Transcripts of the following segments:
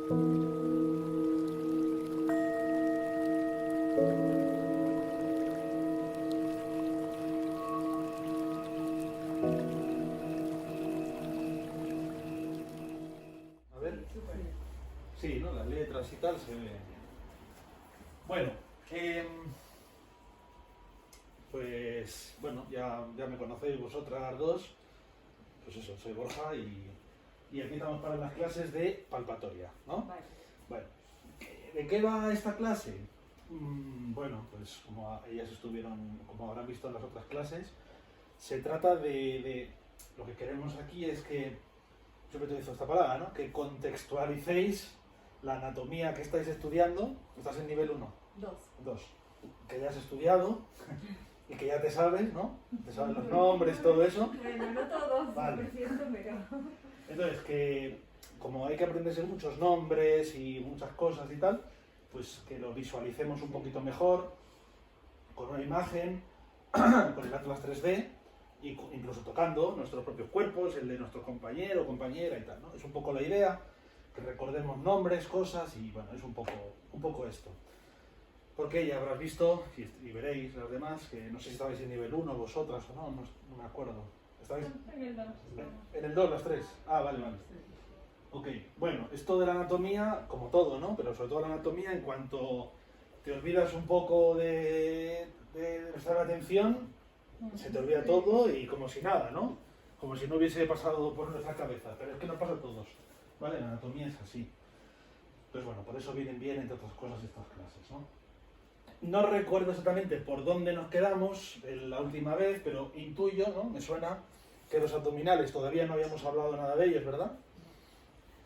A ver. Sí, ¿no? Las letras y tal se ve. Bueno, pues bueno, ya me conocéis vosotras dos. Pues eso, soy Borja y aquí estamos para las clases de palpatoria, ¿no? Vale. Bueno, ¿de qué va esta clase? Bueno, pues como ellas estuvieron, como habrán visto en las otras clases, se trata de lo que queremos aquí es que, siempre utilizo esta palabra, ¿no? Que contextualicéis la anatomía que estáis estudiando. Estás en nivel 1, 2, que ya has estudiado y que ya te sabes, ¿no? Te sabes los nombres, todo eso. Bueno, no todos, Vale. por cierto, pero... Entonces, que como hay que aprenderse muchos nombres y muchas cosas y tal, pues que lo visualicemos un poquito mejor, con una imagen, con el Atlas 3D, y incluso tocando nuestros propios cuerpos, el de nuestro compañero o compañera y tal, ¿no? Es un poco la idea, que recordemos nombres, cosas, y bueno, es un poco esto. Porque ya habrás visto, y veréis las demás, que no sé si estabais en nivel 1 vosotras o no me acuerdo. ¿Estabais En el 2. en el 2 las 3? Ah, vale. Ok, bueno, esto de la anatomía, como todo, ¿no? Pero sobre todo la anatomía, en cuanto te olvidas un poco de prestar atención, se te olvida todo y como si nada, ¿no? Como si no hubiese pasado por nuestra cabeza, pero es que nos pasa a todos, ¿vale? La anatomía es así. Pues bueno, por eso vienen bien, entre otras cosas, estas clases, ¿no? No recuerdo exactamente por dónde nos quedamos la última vez, pero intuyo, ¿no? Me suena que los abdominales, todavía no habíamos hablado nada de ellos, ¿verdad?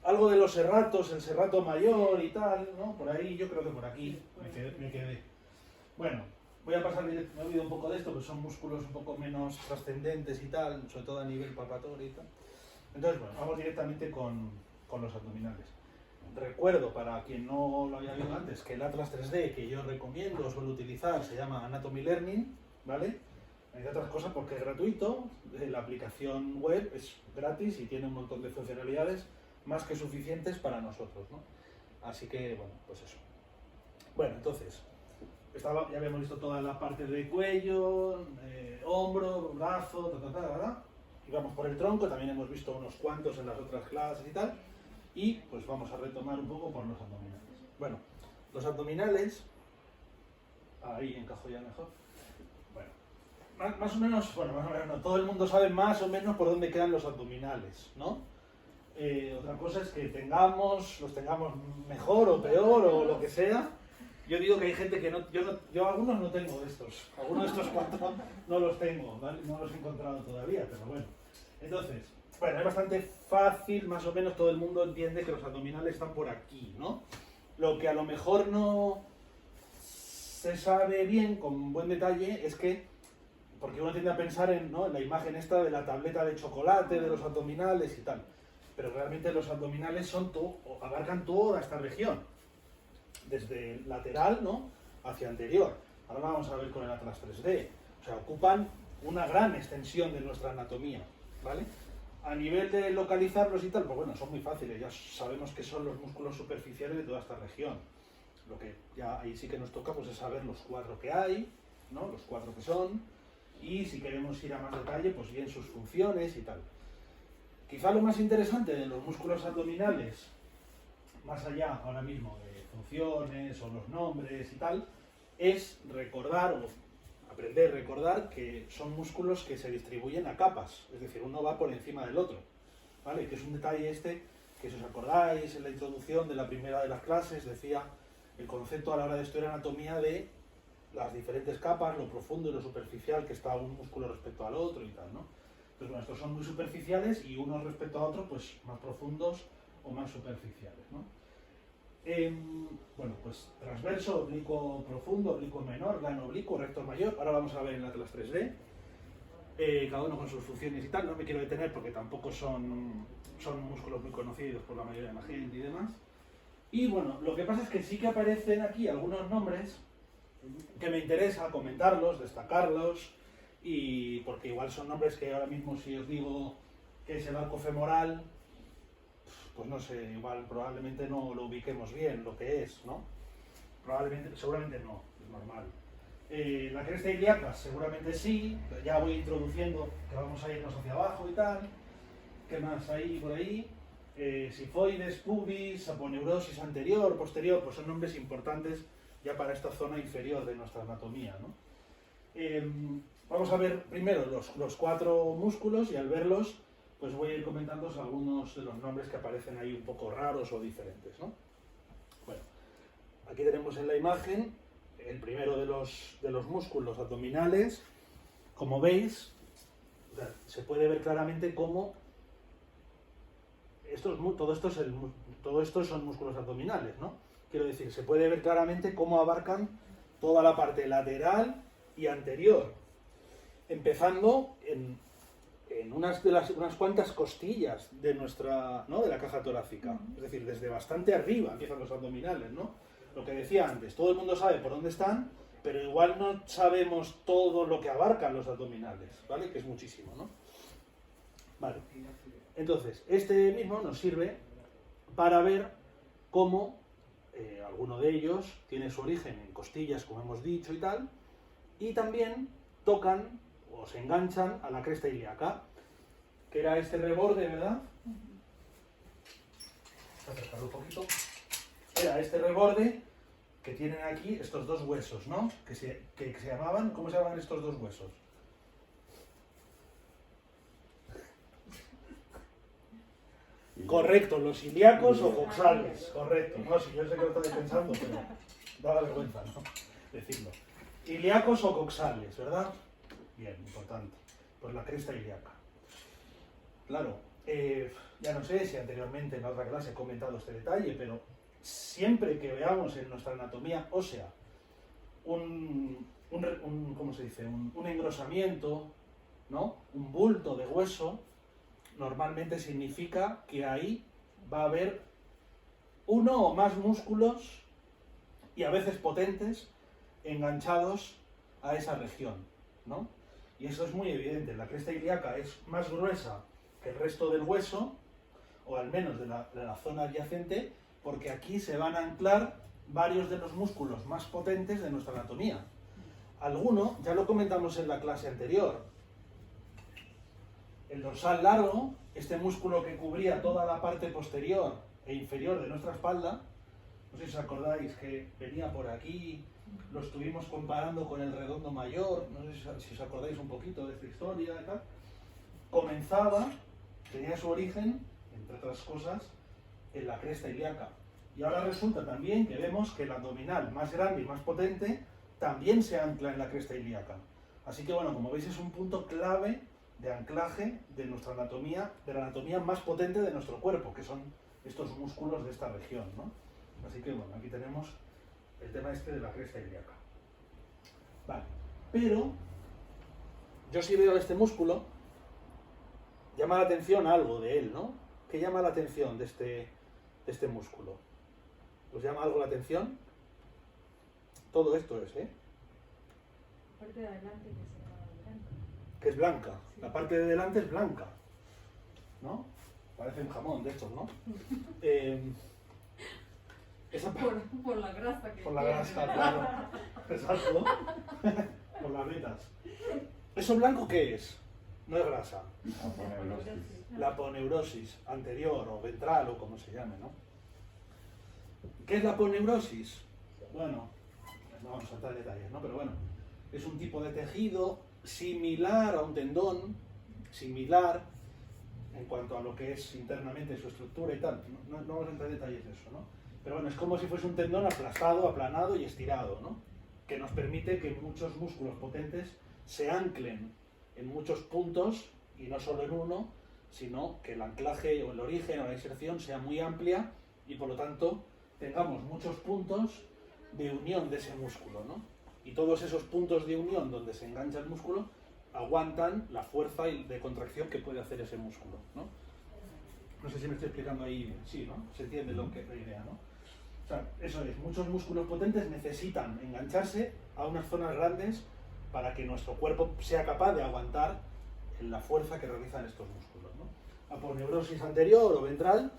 Algo de los serratos, el serrato mayor y tal, ¿no? Por ahí, yo creo que por aquí me quedé. Bueno, voy a pasar, me he olvidado un poco de esto, pero son músculos un poco menos trascendentes y tal, sobre todo a nivel palpatorio y tal. Entonces, bueno, vamos directamente con los abdominales. Recuerdo, para quien no lo había visto antes, que el Atlas 3D que yo recomiendo, suelo utilizar, se llama Anatomy Learning, ¿vale? Entre otras cosas porque es gratuito, la aplicación web es gratis y tiene un montón de funcionalidades más que suficientes para nosotros, ¿no? Así que, bueno, pues eso. Bueno, entonces, ya habíamos visto toda la parte de cuello, hombro, brazo, ¿verdad? Y vamos por el tronco, también hemos visto unos cuantos en las otras clases y tal. Y pues vamos a retomar un poco por los abdominales. Bueno, los abdominales, ahí encajo ya mejor. Bueno, más o menos, no, todo el mundo sabe más o menos por dónde quedan los abdominales, ¿no? Otra cosa es que los tengamos mejor o peor o lo que sea. Yo digo que hay gente que yo algunos no tengo de estos, algunos de estos 4 no los tengo, ¿vale? No los he encontrado todavía, pero bueno. Entonces, bueno, es bastante fácil, más o menos todo el mundo entiende que los abdominales están por aquí, ¿no? Lo que a lo mejor no se sabe bien, con buen detalle, es que, porque uno tiende a pensar en, ¿no?, en la imagen esta de la tableta de chocolate, de los abdominales y tal, pero realmente los abdominales abarcan toda esta región, desde el lateral, ¿no?, hacia anterior. Ahora vamos a ver con el Atlas 3D, o sea, ocupan una gran extensión de nuestra anatomía, ¿vale? A nivel de localizarlos y tal, pues bueno, son muy fáciles, ya sabemos que son los músculos superficiales de toda esta región. Lo que ya ahí sí que nos toca pues es saber los 4 que hay, ¿no?, los 4 que son, y si queremos ir a más detalle, pues bien sus funciones y tal. Quizá lo más interesante de los músculos abdominales, más allá ahora mismo de funciones o los nombres y tal, es recordar o aprender a recordar que son músculos que se distribuyen a capas, es decir, uno va por encima del otro, ¿vale? Que es un detalle que si os acordáis en la introducción de la primera de las clases decía el concepto a la hora de estudiar anatomía de las diferentes capas, lo profundo y lo superficial que está un músculo respecto al otro y tal, ¿no? Entonces, bueno, estos son muy superficiales y unos respecto a otros, pues más profundos o más superficiales, ¿no? Bueno, pues transverso, oblicuo profundo, oblicuo menor, glano oblicuo, recto mayor. Ahora vamos a ver el Atlas 3D, cada uno con sus funciones y tal. No me quiero detener porque tampoco son músculos muy conocidos por la mayoría de la gente y demás. Y bueno, lo que pasa es que sí que aparecen aquí algunos nombres que me interesa comentarlos, destacarlos, y porque igual son nombres que ahora mismo si os digo que es el arco femoral, pues no sé, igual probablemente no lo ubiquemos bien lo que es, ¿no? Probablemente, seguramente no, es normal. La cresta ilíaca seguramente sí, pero ya voy introduciendo que vamos a irnos hacia abajo y tal. ¿Qué más hay por ahí? Sifoides, pubis, aponeurosis anterior, posterior, pues son nombres importantes ya para esta zona inferior de nuestra anatomía, ¿no? Vamos a ver primero los 4 músculos y al verlos pues voy a ir comentando algunos de los nombres que aparecen ahí un poco raros o diferentes, ¿no? Bueno, aquí tenemos en la imagen el primero de los músculos abdominales. Como veis, se puede ver claramente cómo todo esto son músculos abdominales, ¿no? Quiero decir, se puede ver claramente cómo abarcan toda la parte lateral y anterior, empezando en unas cuantas costillas de nuestra, ¿no?, de la caja torácica. Es decir, desde bastante arriba empiezan los abdominales, ¿no? Lo que decía antes, todo el mundo sabe por dónde están, pero igual no sabemos todo lo que abarcan los abdominales, ¿vale? Que es muchísimo, ¿no? Vale. Entonces, este mismo nos sirve para ver cómo alguno de ellos tiene su origen en costillas, como hemos dicho y tal, y también tocan o se enganchan a la cresta ilíaca, que era este reborde, ¿verdad? Voy a acercarlo un poquito. Era este reborde que tienen aquí estos 2 huesos, ¿no? Que se llamaban, ¿cómo se llamaban estos 2 huesos? Correcto, los ilíacos o coxales, correcto. No, si yo sé que lo estáis pensando, pero daba vergüenza, ¿no? Decirlo. Ilíacos o coxales, ¿verdad? Bien, importante. Pues la cresta ilíaca. Claro, ya no sé si anteriormente en la otra clase he comentado este detalle, pero siempre que veamos en nuestra anatomía ósea ¿cómo se dice? Un engrosamiento, ¿no? Un bulto de hueso, normalmente significa que ahí va a haber uno o más músculos, y a veces potentes, enganchados a esa región, ¿no? Y eso es muy evidente. La cresta ilíaca es más gruesa que el resto del hueso, o al menos de la zona adyacente, porque aquí se van a anclar varios de los músculos más potentes de nuestra anatomía. Alguno, ya lo comentamos en la clase anterior, el dorsal largo, este músculo que cubría toda la parte posterior e inferior de nuestra espalda, no sé si os acordáis que venía por aquí, lo estuvimos comparando con el redondo mayor, no sé si os acordáis un poquito de esta historia y tal, tenía su origen, entre otras cosas, en la cresta ilíaca. Y ahora resulta también que vemos que el abdominal más grande y más potente también se ancla en la cresta ilíaca. Así que bueno, como veis es un punto clave de anclaje de nuestra anatomía, de la anatomía más potente de nuestro cuerpo, que son estos músculos de esta región, ¿no? Así que bueno, aquí tenemos el tema este de la cresta ilíaca. Vale, pero yo si veo este músculo, llama la atención algo de él, ¿no? ¿Qué llama la atención de este músculo? ¿Os llama algo la atención? Todo esto es, ¿eh? La parte de adelante que se llama blanca. Que es blanca. Sí. La parte de delante es blanca, ¿no? Parece un jamón de estos, ¿no? Por la grasa que Por la tiene, grasa, ¿verdad? claro. Exacto. Por las vetas. ¿Eso blanco qué es? No es grasa. La aponeurosis anterior o ventral o como se llame, ¿no? ¿Qué es la aponeurosis? Bueno, no vamos a entrar en detalles, ¿no? Pero bueno, es un tipo de tejido similar a un tendón, similar en cuanto a lo que es internamente su estructura y tal. No vamos a entrar en detalles de eso, ¿no? Pero bueno, es como si fuese un tendón aplastado, aplanado y estirado, ¿no? Que nos permite que muchos músculos potentes se anclen en muchos puntos y no solo en uno, sino que el anclaje o el origen o la inserción sea muy amplia y por lo tanto tengamos muchos puntos de unión de ese músculo, ¿no? Y todos esos puntos de unión donde se engancha el músculo aguantan la fuerza de contracción que puede hacer ese músculo, ¿no? No sé si me estoy explicando ahí, sí, ¿no? Se entiende la idea, ¿no? O sea, eso es, muchos músculos potentes necesitan engancharse a unas zonas grandes para que nuestro cuerpo sea capaz de aguantar la fuerza que realizan estos músculos, ¿no? Aponeurosis anterior o ventral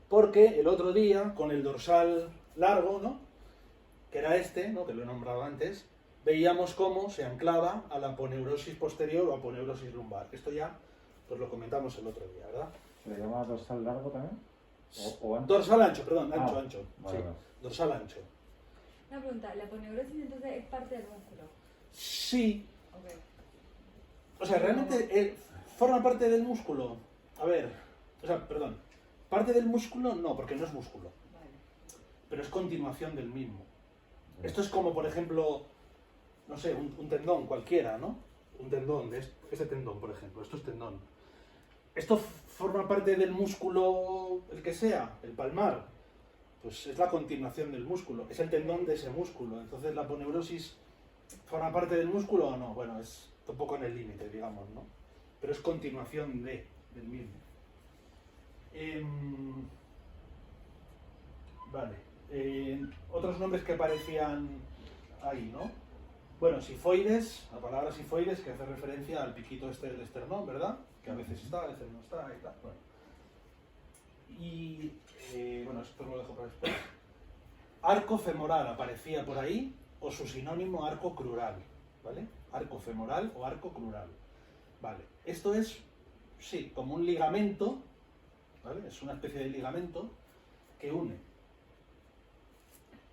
Porque el otro día, con el dorsal largo, ¿no? Que era este, ¿no? Que lo he nombrado antes, veíamos cómo se anclaba a la aponeurosis posterior o aponeurosis lumbar. Esto ya pues lo comentamos el otro día, ¿verdad? ¿Se le llama dorsal largo también? ¿O ancho? Dorsal ancho, perdón, ancho, Ah, ancho. vale, Sí, vale. dorsal ancho. Una pregunta, ¿la aponeurosis entonces es parte del músculo? Sí, Ok. o sea, realmente forma parte del músculo. A ver, o sea, perdón, parte del músculo no, porque no es músculo, Vale. pero es continuación del mismo. Esto es como, por ejemplo, no sé, un tendón cualquiera, ¿no? Un tendón, este tendón, por ejemplo, esto es tendón. ¿Esto forma parte del músculo, el que sea, el palmar? Pues es la continuación del músculo, es el tendón de ese músculo. Entonces, ¿la aponeurosis forma parte del músculo o no? Bueno, es un poco en el límite, digamos, ¿no? Pero es continuación del mismo. Vale. Otros nombres que aparecían ahí, ¿no? Bueno, sifoides, la palabra sifoides que hace referencia al piquito este del esternón, ¿verdad? Que a veces está, a veces no está, y tal. Bueno. Y, bueno, esto lo dejo para después. Arco femoral aparecía por ahí, o su sinónimo arco crural, ¿vale? Arco femoral o arco crural. Vale, esto es, sí, como un ligamento, ¿vale? Es una especie de ligamento que une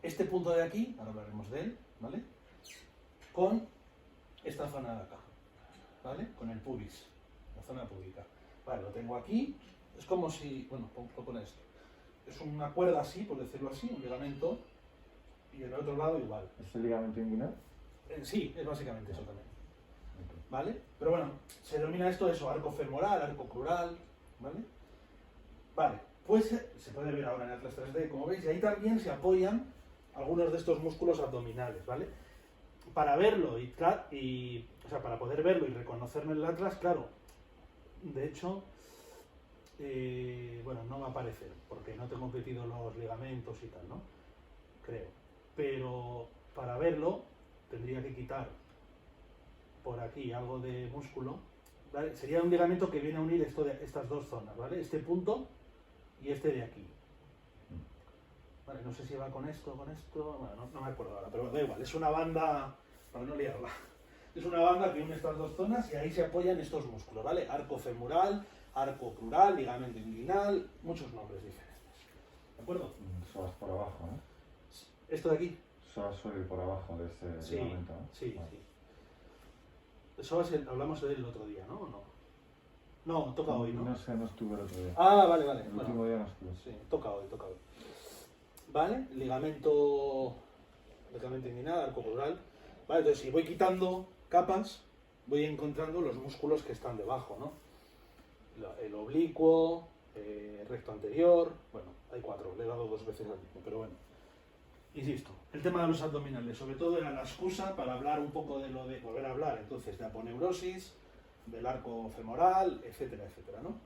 este punto de aquí, ahora hablaremos de él, ¿vale? Con esta zona de acá, ¿vale? Con el pubis, la zona púbica. Vale, lo tengo aquí, es como si, bueno, pongo con esto. Es una cuerda así, por decirlo así, un ligamento, y en el otro lado igual. ¿Es el ligamento inguinal? Sí, es básicamente eso también. ¿Vale? Pero bueno, se denomina esto eso, arco femoral, arco crural, ¿vale? Vale, pues se puede ver ahora en Atlas 3D, como veis, y ahí también se apoyan algunos de estos músculos abdominales, ¿vale? Para verlo o sea, para poder verlo y reconocerlo en el Atlas, claro, de hecho, bueno, no va a aparecer, porque no tengo metido los ligamentos y tal, ¿no? Creo. Pero para verlo, tendría que quitar por aquí algo de músculo, ¿vale? Sería un ligamento que viene a unir estas dos zonas, ¿vale? Este punto y este de aquí. Vale, no sé si va con esto, bueno, no me acuerdo ahora, pero da igual, es una banda, para no liarla, es una banda que une estas dos zonas y ahí se apoyan estos músculos, ¿vale? Arco femoral, arco crural, ligamento inguinal, muchos nombres diferentes, ¿de acuerdo? Psoas por abajo, ¿no? Esto de aquí. Psoas suele ir por abajo de ese Sí, ligamento, ¿no? sí, Vale. sí. Eso hablamos de él el otro día, ¿no? ¿O no? No, toca hoy, ¿no? No sé, no estuve el otro día. Ah, vale, vale. El Bueno, último día no estuve. sí, toca hoy. ¿Vale? Ligamento inguinal, arco crural. Vale, entonces si voy quitando capas, voy encontrando los músculos que están debajo, ¿no? El oblicuo, recto anterior, bueno, hay 4, le he dado 2 veces al mismo, pero bueno. Insisto, el tema de los abdominales, sobre todo era la excusa para hablar un poco de lo de, volver a hablar entonces de aponeurosis, del arco femoral, etcétera, etcétera, ¿no?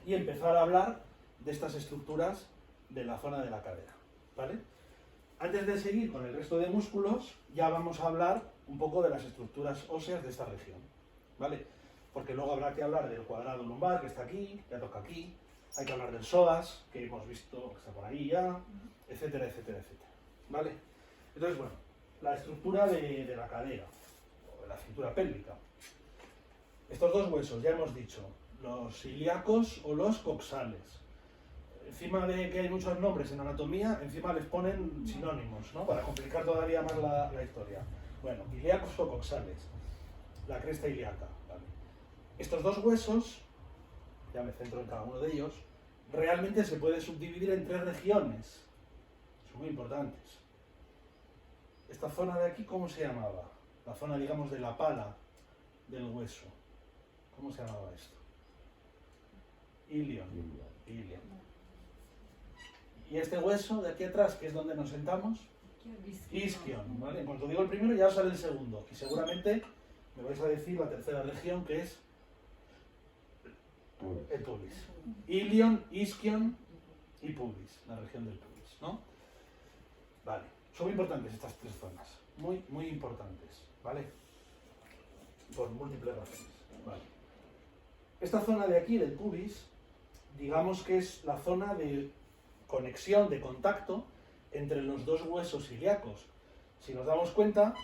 Y empezar a hablar de estas estructuras de la zona de la cadera, ¿vale? Antes de seguir con el resto de músculos, ya vamos a hablar un poco de las estructuras óseas de esta región, ¿vale? Porque luego habrá que hablar del cuadrado lumbar, que está aquí, ya toca aquí, hay que hablar del psoas, que hemos visto que está por ahí ya, etcétera, etcétera, etcétera, ¿vale? Entonces, bueno, la estructura de la cadera, o de la cintura pélvica. Estos dos huesos, ya hemos dicho, los ilíacos o los coxales. Encima de que hay muchos nombres en anatomía, encima les ponen sinónimos, ¿no? Para complicar todavía más la historia. Bueno, ilíacos o coxales, la cresta ilíaca, ¿vale? Estos dos huesos, ya me centro en cada uno de ellos, realmente se puede subdividir en 3 regiones. Son muy importantes. Esta zona de aquí, ¿cómo se llamaba? La zona, digamos, de la pala del hueso. ¿Cómo se llamaba esto? Ilion. Y este hueso de aquí atrás, que es donde nos sentamos, isquion, ¿vale? En cuanto digo el primero ya sale el segundo. Y seguramente me vais a decir la tercera región, que es el pubis. Ilion, isquion y pubis, la región del pubis, ¿no? Vale, son muy importantes estas 3 zonas. Muy, muy importantes, ¿vale? Por múltiples razones, ¿vale? Esta zona de aquí, del pubis, digamos que es la zona de conexión, de contacto entre los dos huesos ilíacos. Si nos damos cuenta,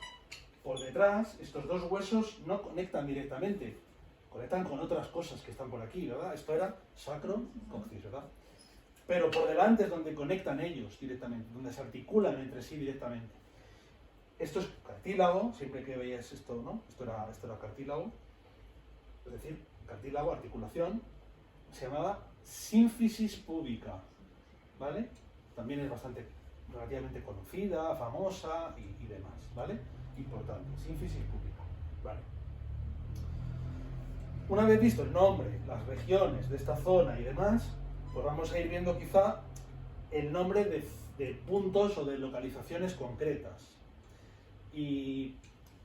por detrás estos dos huesos no conectan directamente, conectan con otras cosas que están por aquí, ¿verdad? Esto era sacro, coxis, ¿verdad? Pero por delante es donde conectan ellos directamente, donde se articulan entre sí directamente. Esto es cartílago, siempre que veías esto, ¿no? Esto era cartílago, es decir, cartílago, articulación, se llamaba sínfisis púbica, ¿vale? También es bastante, relativamente conocida, famosa y demás, ¿vale? Importante, sínfisis púbica, ¿vale? Una vez visto el nombre, las regiones de esta zona y demás, pues vamos a ir viendo quizá el nombre de puntos o de localizaciones concretas. ¿Y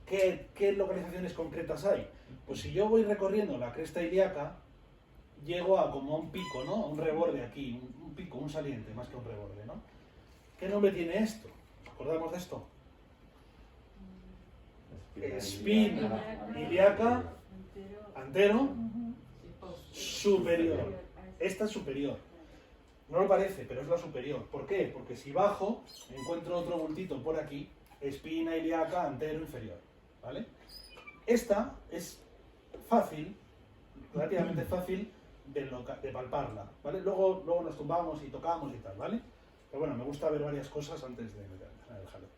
qué localizaciones concretas hay? Pues si yo voy recorriendo la cresta ilíaca, llego a como a un pico, ¿no? A un reborde aquí, un pico, un saliente, más que un reborde, ¿no? ¿Qué nombre tiene esto? ¿Nos acordamos de esto? Espina ilíaca antero superior. Esta es superior. No lo parece, pero es la superior. ¿Por qué? Porque si bajo, encuentro otro bultito por aquí, espina ilíaca antero inferior, ¿vale? Esta es fácil, relativamente fácil de palparla, ¿vale? Luego nos tumbamos y tocamos y tal, ¿vale? Pero bueno, me gusta ver varias cosas antes de dejarlo.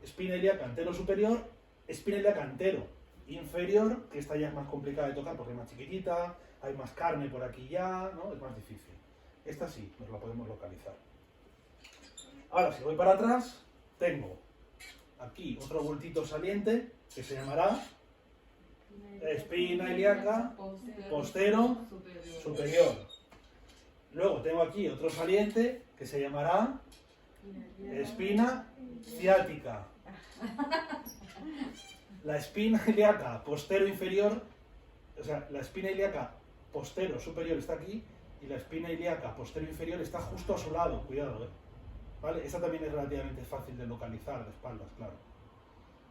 Espina ilíaca antero superior, espina ilíaca antero inferior, que esta ya es más complicada de tocar porque es más chiquitita, hay más carne por aquí ya, ¿no? Es más difícil. Esta sí, nos la podemos localizar. Ahora, si voy para atrás, tengo aquí otro bultito saliente que se llamará espina ilíaca postero superior. Luego tengo aquí otro saliente que se llamará espina ciática. La espina ilíaca postero inferior, o sea, la espina ilíaca postero superior está aquí y la espina ilíaca postero inferior está justo a su lado, cuidado, ¿eh? ¿Vale? Esta también es relativamente fácil de localizar de espaldas, claro.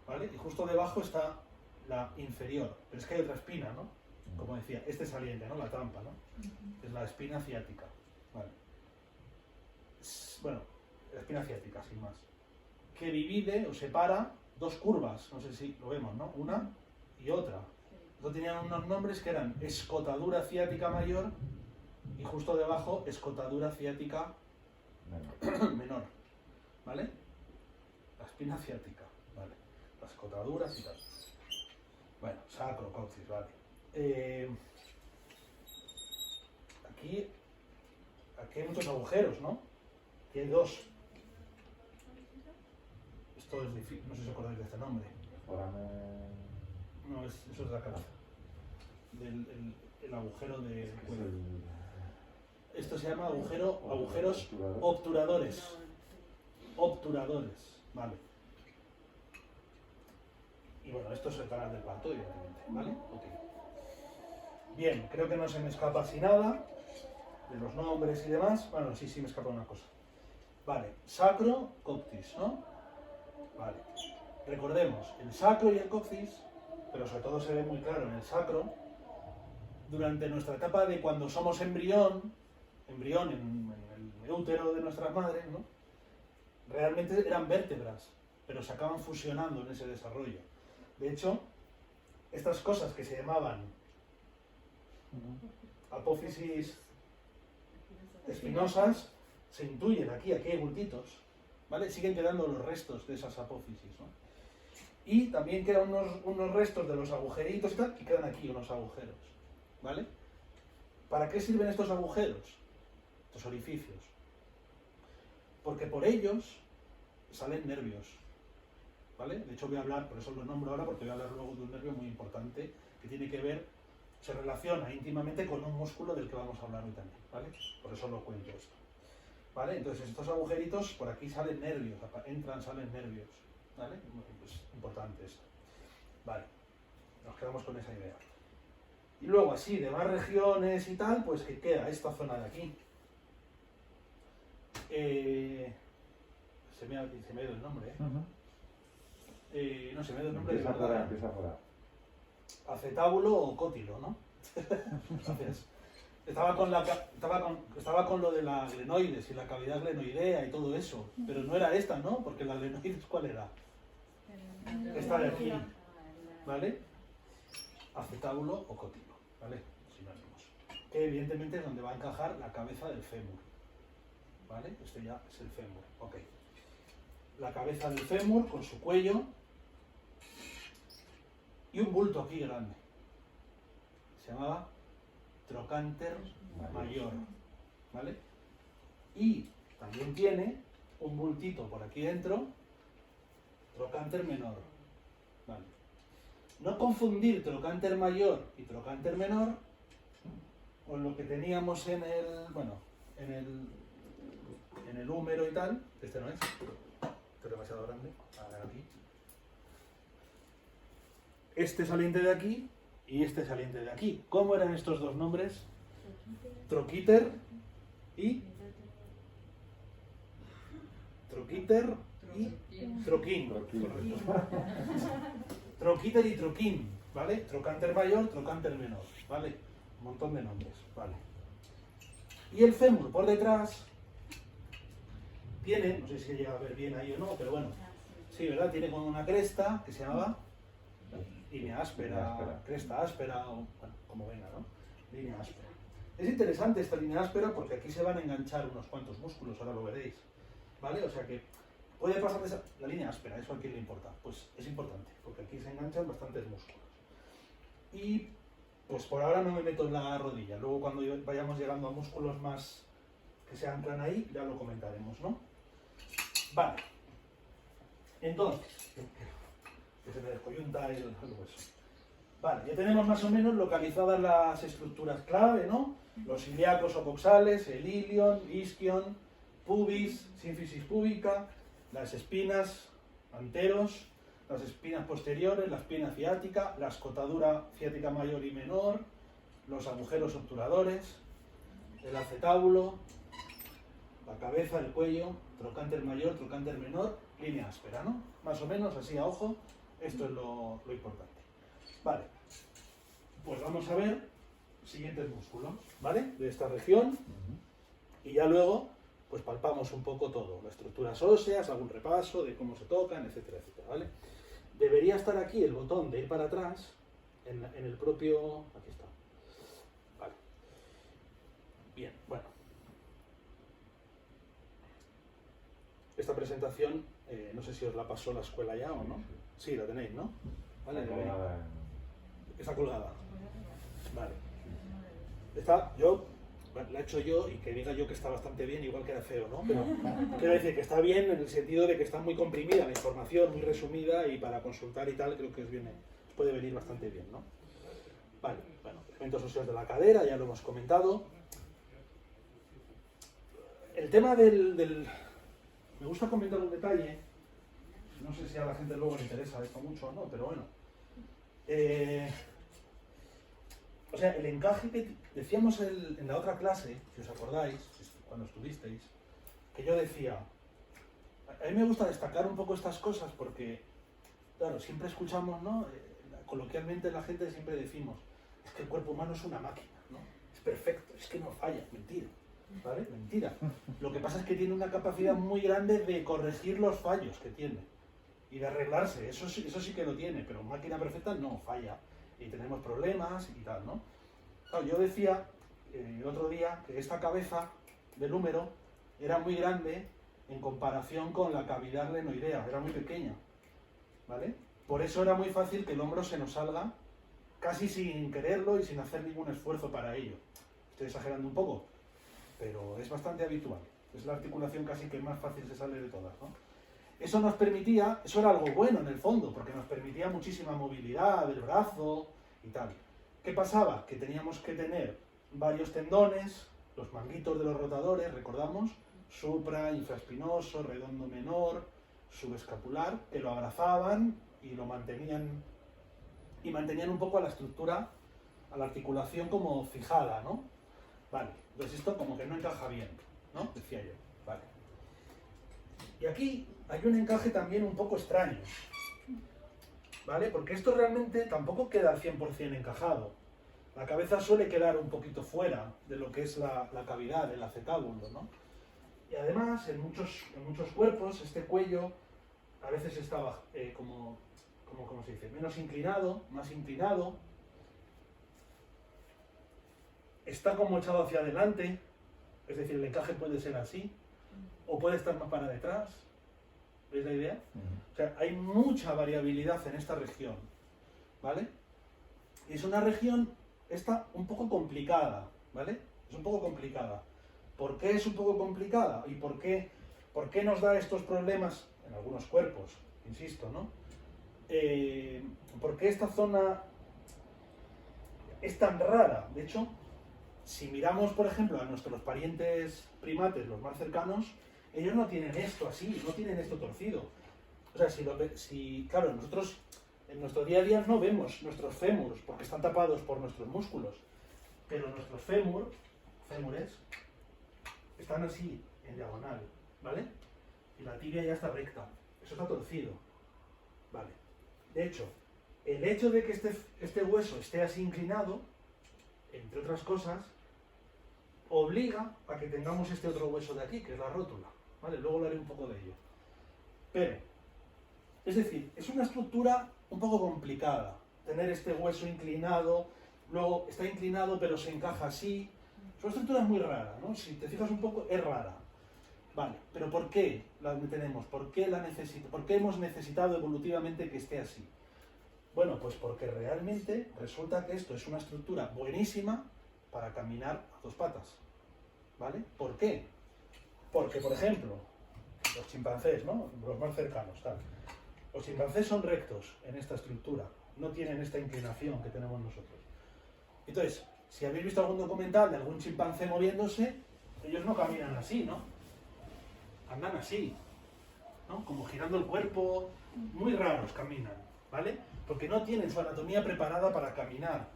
¿Vale? Y justo debajo está la inferior, pero es que hay otra espina, ¿no? Como decía, este saliente, ¿no? La trampa, ¿no? Es la espina ciática, ¿vale? Bueno, la espina ciática, sin más. Que divide o separa dos curvas, no sé si lo vemos, ¿no? Una y otra. Esto tenían unos nombres que eran escotadura ciática mayor y justo debajo escotadura ciática menor, ¿vale? La espina ciática, ¿vale? Las escotaduras y tal. Bueno, sacro, coxis, ¿vale? Aquí hay muchos agujeros, ¿no? Aquí hay dos. Esto es difícil, no sé si os acordáis de este nombre. No, eso es de la cabeza. El agujero de cuello. Esto se llama agujeros obturadores. Obturadores, vale. Y bueno, esto es el canal del parto, evidentemente, ¿vale? Ok. Bien, creo que no se me escapa así nada de los nombres y demás. Bueno, sí me escapa una cosa. Vale, sacro, coxis, ¿no? Vale. Recordemos, el sacro y el coxis, pero sobre todo se ve muy claro en el sacro, durante nuestra etapa de cuando somos embrión en el útero de nuestras madres, ¿no? Realmente eran vértebras, pero se acaban fusionando en ese desarrollo. De hecho, estas cosas que se llamaban apófisis espinosas se intuyen aquí hay bultitos, ¿vale? Siguen quedando los restos de esas apófisis, ¿no? Y también quedan unos restos de los agujeritos y tal, y quedan aquí unos agujeros, ¿vale? ¿Para qué sirven estos agujeros? Estos orificios. Porque por ellos salen nervios, ¿vale? De hecho voy a hablar, por eso lo nombro ahora, porque voy a hablar luego de un nervio muy importante que tiene que ver, se relaciona íntimamente con un músculo del que vamos a hablar hoy también, ¿vale? Por eso lo cuento esto, ¿vale? Entonces estos agujeritos, por aquí salen nervios, entran, salen nervios, ¿vale? Pues importante esto, ¿vale? Nos quedamos con esa idea. Y luego así, de más regiones y tal, pues que queda esta zona de aquí. Se me ha ido el nombre, ¿eh? No, se me ha ido el nombre de verdad. Empieza por A. Acetábulo o cótilo, ¿no? Gracias. estaba con lo de la glenoides y la cavidad glenoidea y todo eso, pero no era esta, ¿no? Porque la glenoides, ¿cuál era? Esta de aquí, ¿vale? Acetábulo o cótilo, ¿vale? Sinónimos. Que evidentemente es donde va a encajar la cabeza del fémur, ¿vale? Este ya es el fémur, ok. La cabeza del fémur con su cuello y un bulto aquí grande. Se llamaba trocánter mayor, ¿vale? Y también tiene un bultito por aquí dentro, trocánter menor, ¿vale? No confundir trocánter mayor y trocánter menor con lo que teníamos en el, bueno, en el húmero y tal. Este no es, este es demasiado grande. A ver aquí. Este saliente de aquí y este saliente de aquí. ¿Cómo eran estos dos nombres? Troquíter y troquín. Correcto. Troquíter y troquín, ¿vale? Trocánter mayor, trocánter menor, ¿vale? Un montón de nombres, ¿vale? Y el fémur por detrás tiene, no sé si se llega a ver bien ahí o no, pero bueno, sí, ¿verdad? Tiene como una cresta que se llamaba línea áspera, cresta áspera, o bueno, como venga, ¿no? Línea áspera. Es interesante esta línea áspera porque aquí se van a enganchar unos cuantos músculos, ahora lo veréis, ¿vale? O sea que puede pasar la línea áspera, ¿eso a quién le importa? Pues es importante, porque aquí se enganchan bastantes músculos. Y pues por ahora no me meto en la rodilla, luego cuando vayamos llegando a músculos más que se anclan ahí, ya lo comentaremos, ¿no? Vale. Entonces, que se me descoyunta el hueso. Vale, ya tenemos más o menos localizadas las estructuras clave, ¿no? Los ilíacos o coxales, el ilion, isquion, pubis, sínfisis púbica, las espinas anteros, las espinas posteriores, la espina ciática, la escotadura ciática mayor y menor, los agujeros obturadores, el acetábulo, la cabeza, el cuello, trocánter mayor, trocánter menor, línea áspera, ¿no? Más o menos así a ojo, esto es lo importante. Vale, pues vamos a ver siguientes músculos, ¿vale? De esta región y ya luego pues palpamos un poco todo, las estructuras óseas, algún repaso de cómo se tocan, etcétera, etcétera, ¿vale? Debería estar aquí el botón de ir para atrás, en el propio... aquí está. Vale. Bien, bueno. Esta presentación, no sé si os la pasó la escuela ya o no. Sí, la tenéis, ¿no? Vale, está colgada. Vale. Está, la he hecho yo y que diga yo que está bastante bien, igual queda feo, ¿no? Pero quiero decir que está bien en el sentido de que está muy comprimida la información, muy resumida y para consultar y tal creo que puede venir bastante bien, ¿no? Vale, bueno, elementos óseos de la cadera, ya lo hemos comentado. El tema me gusta comentar un detalle, no sé si a la gente luego le interesa esto mucho o no, pero bueno. O sea, el encaje que decíamos en la otra clase, si os acordáis, cuando estuvisteis, que yo decía, a mí me gusta destacar un poco estas cosas porque, claro, siempre escuchamos, ¿no? Coloquialmente la gente siempre decimos, es que el cuerpo humano es una máquina, ¿no? Es perfecto, es que no falla, mentira, ¿vale? Mentira. Lo que pasa es que tiene una capacidad muy grande de corregir los fallos que tiene y de arreglarse, eso sí que lo tiene, pero máquina perfecta no falla. Y tenemos problemas y tal, ¿no? Claro, yo decía el otro día que esta cabeza del húmero era muy grande en comparación con la cavidad glenoidea, era muy pequeña, ¿vale? Por eso era muy fácil que el hombro se nos salga casi sin quererlo y sin hacer ningún esfuerzo para ello. Estoy exagerando un poco, pero es bastante habitual. Es la articulación casi que más fácil se sale de todas, ¿no? Eso nos permitía, eso era algo bueno en el fondo, porque nos permitía muchísima movilidad del brazo y tal. ¿Qué pasaba? Que teníamos que tener varios tendones, los manguitos de los rotadores, recordamos, supra, infraespinoso, redondo menor, subescapular, que lo abrazaban y lo mantenían un poco a la estructura, a la articulación como fijada, ¿no? Vale, entonces esto como que no encaja bien, ¿no? Decía yo, vale. Y aquí hay un encaje también un poco extraño, ¿vale? Porque esto realmente tampoco queda al 100% encajado, La cabeza suele quedar un poquito fuera de lo que es la cavidad, el acetábulo, ¿no? Y además, en muchos cuerpos, este cuello a veces está ¿cómo se dice? Menos inclinado, más inclinado. Está como echado hacia adelante, es decir, el encaje puede ser así, o puede estar más para detrás. ¿Veis la idea? O sea, hay mucha variabilidad en esta región, ¿vale? Y es una región, esta, un poco complicada, ¿vale? Es un poco complicada. ¿Por qué es un poco complicada? ¿Y por qué nos da estos problemas en algunos cuerpos? Insisto, ¿no? ¿Por qué esta zona es tan rara? De hecho, si miramos, por ejemplo, a nuestros parientes primates, los más cercanos, ellos no tienen esto así, no tienen esto torcido. O sea, claro, nosotros en nuestro día a día no vemos nuestros fémurs porque están tapados por nuestros músculos, pero nuestros fémures, están así, en diagonal, ¿vale? Y la tibia ya está recta, eso está torcido, ¿vale? De hecho, el hecho de que este hueso esté así inclinado, entre otras cosas, obliga a que tengamos este otro hueso de aquí, que es la rótula, ¿vale? Luego hablaré un poco de ello. Pero, es decir, es una estructura un poco complicada, tener este hueso inclinado, luego está inclinado pero se encaja así. Es una estructura muy rara, ¿no? Si te fijas un poco, es rara. Vale, pero ¿por qué la tenemos? ¿Por qué hemos necesitado evolutivamente que esté así? Bueno, pues porque realmente resulta que esto es una estructura buenísima para caminar a dos patas, ¿vale? ¿Por qué? Porque, por ejemplo, los chimpancés, ¿no? Los más cercanos, tal. Los chimpancés son rectos en esta estructura, no tienen esta inclinación que tenemos nosotros. Entonces, si habéis visto algún documental de algún chimpancé moviéndose, ellos no caminan así, ¿no? Andan así, ¿no? Como girando el cuerpo, muy raros caminan, ¿vale? Porque no tienen su anatomía preparada para caminar.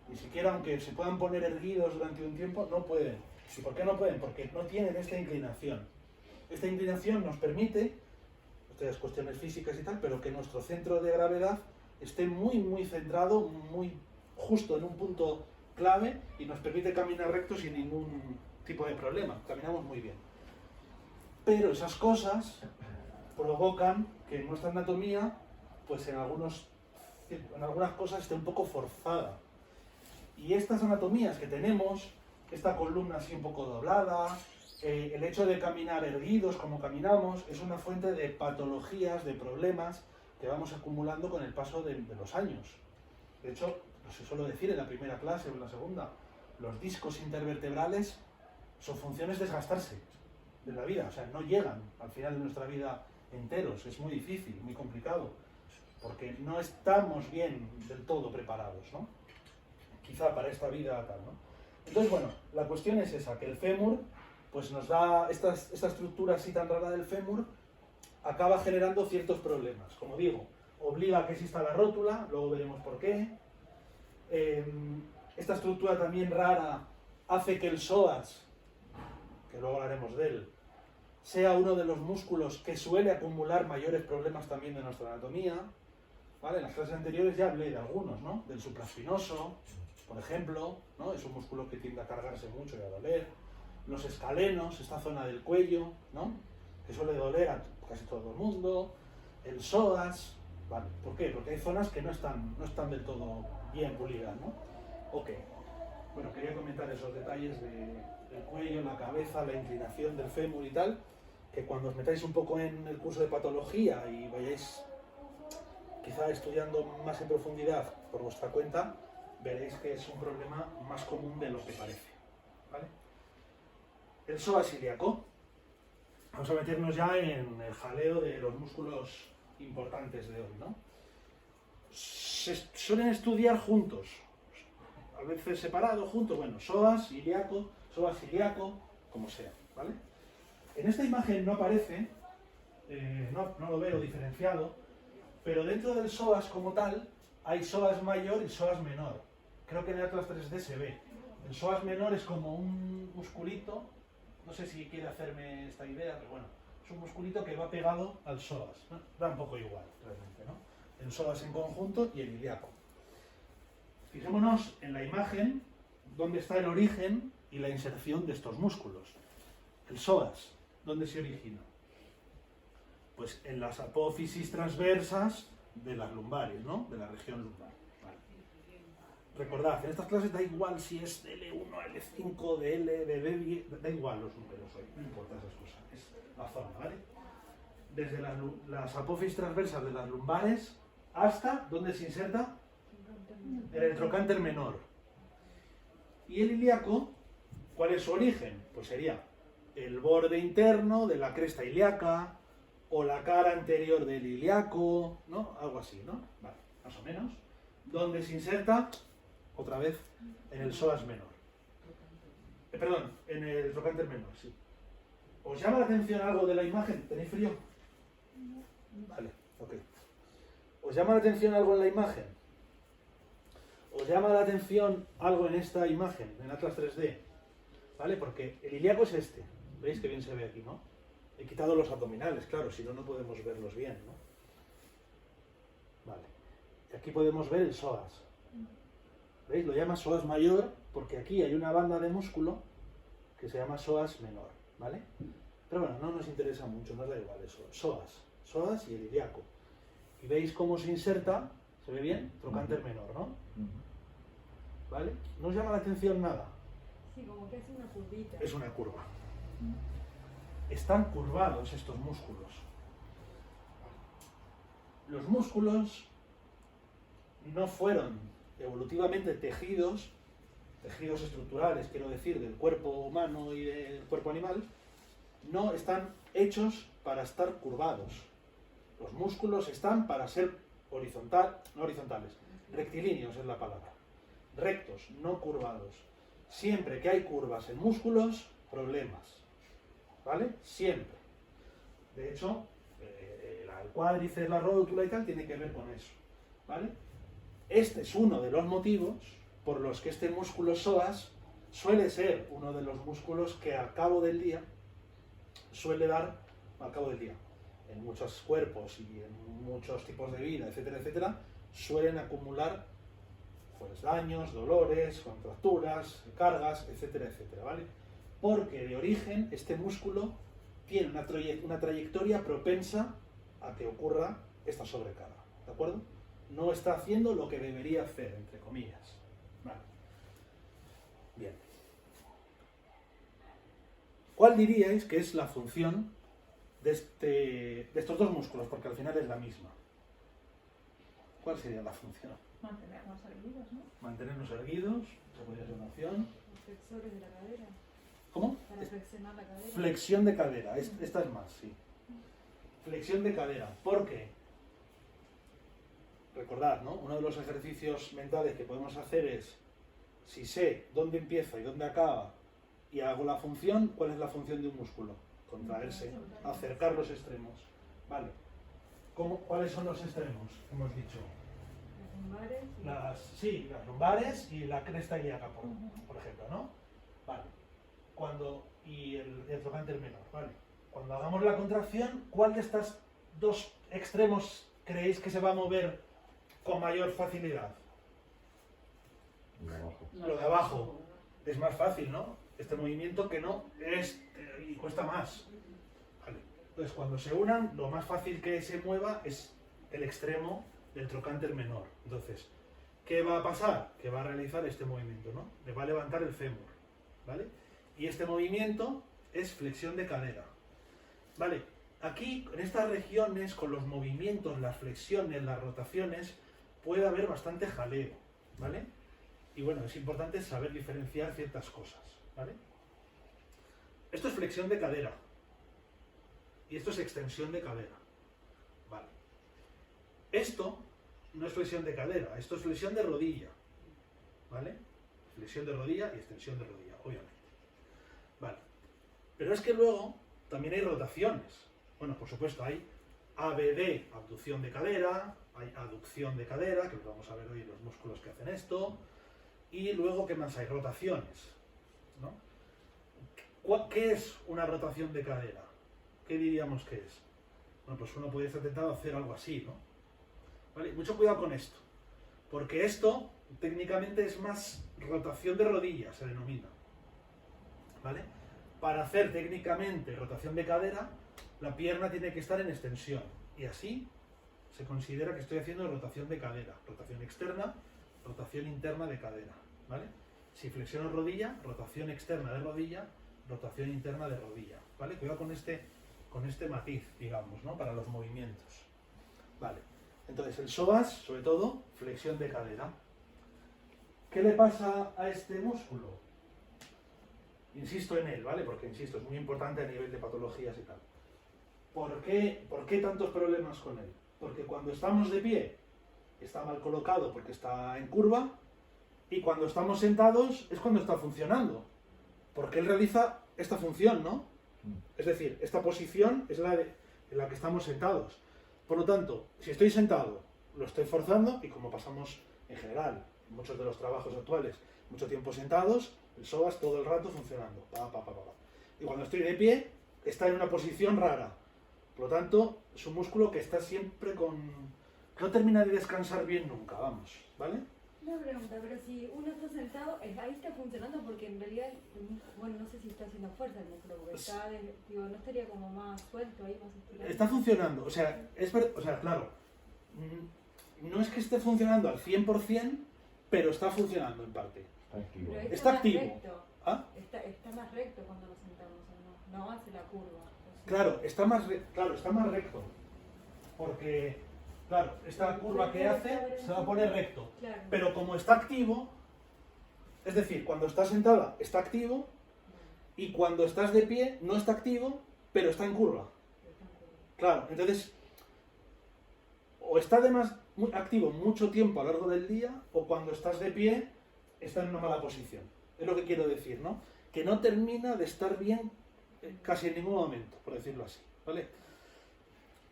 Ni siquiera aunque se puedan poner erguidos durante un tiempo, no pueden. ¿Y por qué no pueden? Porque no tienen esta inclinación. Esta inclinación nos permite, estas cuestiones físicas y tal, pero que nuestro centro de gravedad esté muy, muy centrado, muy justo en un punto clave y nos permite caminar recto sin ningún tipo de problema. Caminamos muy bien. Pero esas cosas provocan que nuestra anatomía, pues en algunas cosas esté un poco forzada. Y estas anatomías que tenemos, esta columna así un poco doblada, el hecho de caminar erguidos como caminamos, es una fuente de patologías, de problemas que vamos acumulando con el paso de los años. De hecho, se suele decir en la primera clase o en la segunda, los discos intervertebrales, su función es desgastarse de la vida, o sea, no llegan al final de nuestra vida enteros, es muy difícil, muy complicado, porque no estamos bien del todo preparados, ¿no? Quizá para esta vida tal, ¿no? Entonces, bueno, la cuestión es esa, que el fémur, pues nos da, esta estructura así tan rara del fémur, acaba generando ciertos problemas. Como digo, obliga a que exista la rótula, luego veremos por qué. Esta estructura también rara hace que el psoas, que luego hablaremos de él, sea uno de los músculos que suele acumular mayores problemas también de nuestra anatomía, ¿vale? En las clases anteriores ya hablé de algunos, ¿no? Del supraespinoso, por ejemplo, ¿no? Es un músculo que tiende a cargarse mucho y a doler. Los escalenos, esta zona del cuello, ¿no? Que suele doler a casi todo el mundo. El psoas, ¿vale? ¿Por qué? Porque hay zonas que no están del todo bien pulidas, ¿no? Ok. Bueno, quería comentar esos detalles del cuello, la cabeza, la inclinación del fémur y tal, que cuando os metáis un poco en el curso de patología y vayáis quizá estudiando más en profundidad por vuestra cuenta, veréis que es un problema más común de lo que parece, ¿vale? El psoas ilíaco. Vamos a meternos ya en el jaleo de los músculos importantes de hoy, ¿no? Se suelen estudiar juntos, a veces separados, juntos, bueno, psoas ilíaco, como sea, ¿vale? En esta imagen no aparece, no lo veo diferenciado, pero dentro del psoas como tal hay psoas mayor y psoas menor. Creo que en el Atlas 3D se ve. El psoas menor es como un musculito, no sé si quiere hacerme esta idea, pero bueno, es un musculito que va pegado al psoas, ¿no? Da un poco igual, realmente, ¿no? El psoas en conjunto y el ilíaco. fijémonos en la imagen donde está el origen y la inserción de estos músculos. El psoas, ¿dónde se origina? Pues en las apófisis transversas de las lumbares, ¿no? De la región lumbar. Vale. Recordad, en estas clases da igual si es de L1 a L5, de L, de B, da igual los números hoy, no importa esas cosas, es la zona, ¿vale? Desde las apófisis transversas de las lumbares hasta, ¿dónde se inserta? En el trocánter menor. Y el ilíaco, ¿cuál es su origen? Pues sería el borde interno de la cresta ilíaca o la cara anterior del ilíaco, ¿no? Algo así, ¿no? Vale, más o menos. Donde se inserta, otra vez, en el psoas menor. Perdón, en el trocánter menor, sí. ¿Os llama la atención algo de la imagen? ¿Tenéis frío? Vale, ok. ¿Os llama la atención algo en la imagen? ¿Os llama la atención algo en esta imagen, en Atlas 3D? ¿Vale? Porque el ilíaco es este. ¿Veis que bien se ve aquí, no? He quitado los abdominales, claro, si no, no podemos verlos bien, ¿no? Vale. Y aquí podemos ver el psoas. ¿Veis? Lo llama psoas mayor porque aquí hay una banda de músculo que se llama psoas menor, ¿vale? Pero bueno, no nos interesa mucho, nos da igual eso. Psoas y el ilíaco. Y veis cómo se inserta, ¿se ve bien? Trocánter menor, ¿no? ¿Vale? ¿No os llama la atención nada? Sí, como que es una curvita. Es una curva. Están curvados estos músculos. Los músculos no fueron evolutivamente tejidos estructurales, quiero decir, del cuerpo humano y del cuerpo animal, no están hechos para estar curvados. Los músculos están para ser no horizontales, rectilíneos es la palabra, rectos, no curvados. Siempre que hay curvas en músculos, problemas, ¿vale? Siempre. De hecho, el cuádriceps, la rótula y tal, tiene que ver con eso, ¿vale? Este es uno de los motivos por los que este músculo psoas suele ser uno de los músculos que al cabo del día suele dar, al cabo del día, en muchos cuerpos y en muchos tipos de vida, etcétera, etcétera, suelen acumular pues daños, dolores, contracturas, cargas, etcétera, etcétera, ¿vale? Porque de origen este músculo tiene una trayectoria propensa a que ocurra esta sobrecarga, ¿de acuerdo? No está haciendo lo que debería hacer, entre comillas. Vale. Bien. ¿Cuál diríais que es la función de estos dos músculos? Porque al final es la misma. ¿Cuál sería la función? Mantenernos erguidos, ¿no? Mantenernos erguidos, eso podría ser una opción. Los flexores de la cadera. ¿Cómo? Para flexionar la cadera. Flexión de cadera. Esta es más, sí. Flexión de cadera. ¿Por qué? Recordad, ¿no? Uno de los ejercicios mentales que podemos hacer es, si sé dónde empieza y dónde acaba y hago la función, ¿cuál es la función de un músculo? Contraerse, acercar los extremos. Vale. ¿Cuáles son los extremos? Hemos dicho. Las lumbares. Las lumbares y la cresta ilíaca, por ejemplo, ¿no? Vale. Y el trocánter menor, ¿vale? Cuando hagamos la contracción, ¿cuál de estos dos extremos creéis que se va a mover con mayor facilidad? Y abajo. Lo de abajo. Es más fácil, ¿no? Este movimiento que no es y cuesta más. Vale. Entonces, cuando se unan, lo más fácil que se mueva es el extremo del trocánter menor. Entonces, ¿qué va a pasar? Que va a realizar este movimiento, ¿no? Le va a levantar el fémur, ¿vale? Y este movimiento es flexión de cadera, ¿vale? Aquí, en estas regiones, con los movimientos, las flexiones, las rotaciones, puede haber bastante jaleo, ¿vale? Y bueno, es importante saber diferenciar ciertas cosas, ¿vale? Esto es flexión de cadera. Y esto es extensión de cadera. Vale. Esto no es flexión de cadera, esto es flexión de rodilla. ¿Vale? Flexión de rodilla y extensión de rodilla, obviamente. Vale. Pero es que luego también hay rotaciones. Bueno, por supuesto, hay ABD, abducción de cadera, hay aducción de cadera, que lo vamos a ver hoy los músculos que hacen esto. Y luego, ¿qué más hay? Rotaciones, ¿no? ¿Qué es una rotación de cadera? ¿Qué diríamos que es? Bueno, pues uno podría estar tentado a hacer algo así, ¿no? ¿Vale? Mucho cuidado con esto, porque esto técnicamente es más rotación de rodilla, se denomina. ¿Vale? Para hacer técnicamente rotación de cadera, la pierna tiene que estar en extensión. Y así se considera que estoy haciendo rotación de cadera. Rotación externa, rotación interna de cadera. ¿Vale? Si flexiono rodilla, rotación externa de rodilla, rotación interna de rodilla. ¿Vale? Cuidado con este matiz, digamos, ¿no? Para los movimientos. Vale. Entonces, el psoas, sobre todo, flexión de cadera. ¿Qué le pasa a este músculo? Insisto en él, ¿vale? Porque, insisto, es muy importante a nivel de patologías y tal. ¿Por qué tantos problemas con él? Porque cuando estamos de pie, está mal colocado porque está en curva, y cuando estamos sentados es cuando está funcionando. Porque él realiza esta función, ¿no? Es decir, esta posición es en la que estamos sentados. Por lo tanto, si estoy sentado, lo estoy forzando, y como pasamos en general, en muchos de los trabajos actuales, mucho tiempo sentados, el psoas todo el rato funcionando. Y cuando estoy de pie, está en una posición rara. Por lo tanto, es un músculo que está siempre que no termina de descansar bien nunca, vamos, ¿vale? Una pregunta, pero si uno está sentado, ahí está funcionando porque en realidad, bueno, no sé si está haciendo fuerza el músculo, porque está, digo, no estaría como más suelto ahí, más estirado. Está funcionando, o sea, claro, no es que esté funcionando al 100%, pero está funcionando en parte. Está activo. Pero Está más activo. recto. ¿Ah? Está más recto cuando nos sentamos, ¿o no? No hace la curva. ¿O sí? Claro, está más recto, porque, claro, esta curva que hace se va a poner recto, Claro. pero como está activo, es decir, cuando estás sentada está activo, y cuando estás de pie no está activo, pero está en curva. Claro, entonces, o está además muy activo mucho tiempo a lo largo del día, o cuando estás de pie está en una mala posición. Es lo que quiero decir, ¿no? Que no termina de estar bien casi en ningún momento, por decirlo así, ¿vale?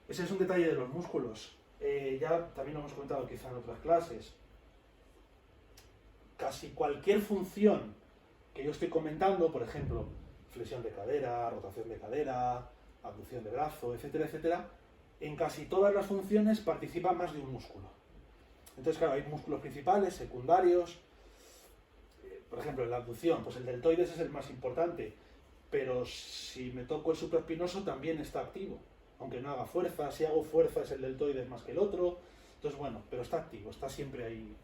Ese es un detalle de los músculos. Ya también lo hemos comentado quizá en otras clases. Casi cualquier función que yo estoy comentando, por ejemplo, flexión de cadera, rotación de cadera, abducción de brazo, etcétera, etcétera, en casi todas las funciones participa más de un músculo. Entonces, claro, hay músculos principales, secundarios. Por ejemplo, en la abducción, pues el deltoides es el más importante, pero si me toco el supraespinoso también está activo, aunque no haga fuerza. Si hago fuerza es el deltoides más que el otro. Entonces, bueno, pero está activo, está siempre ahí,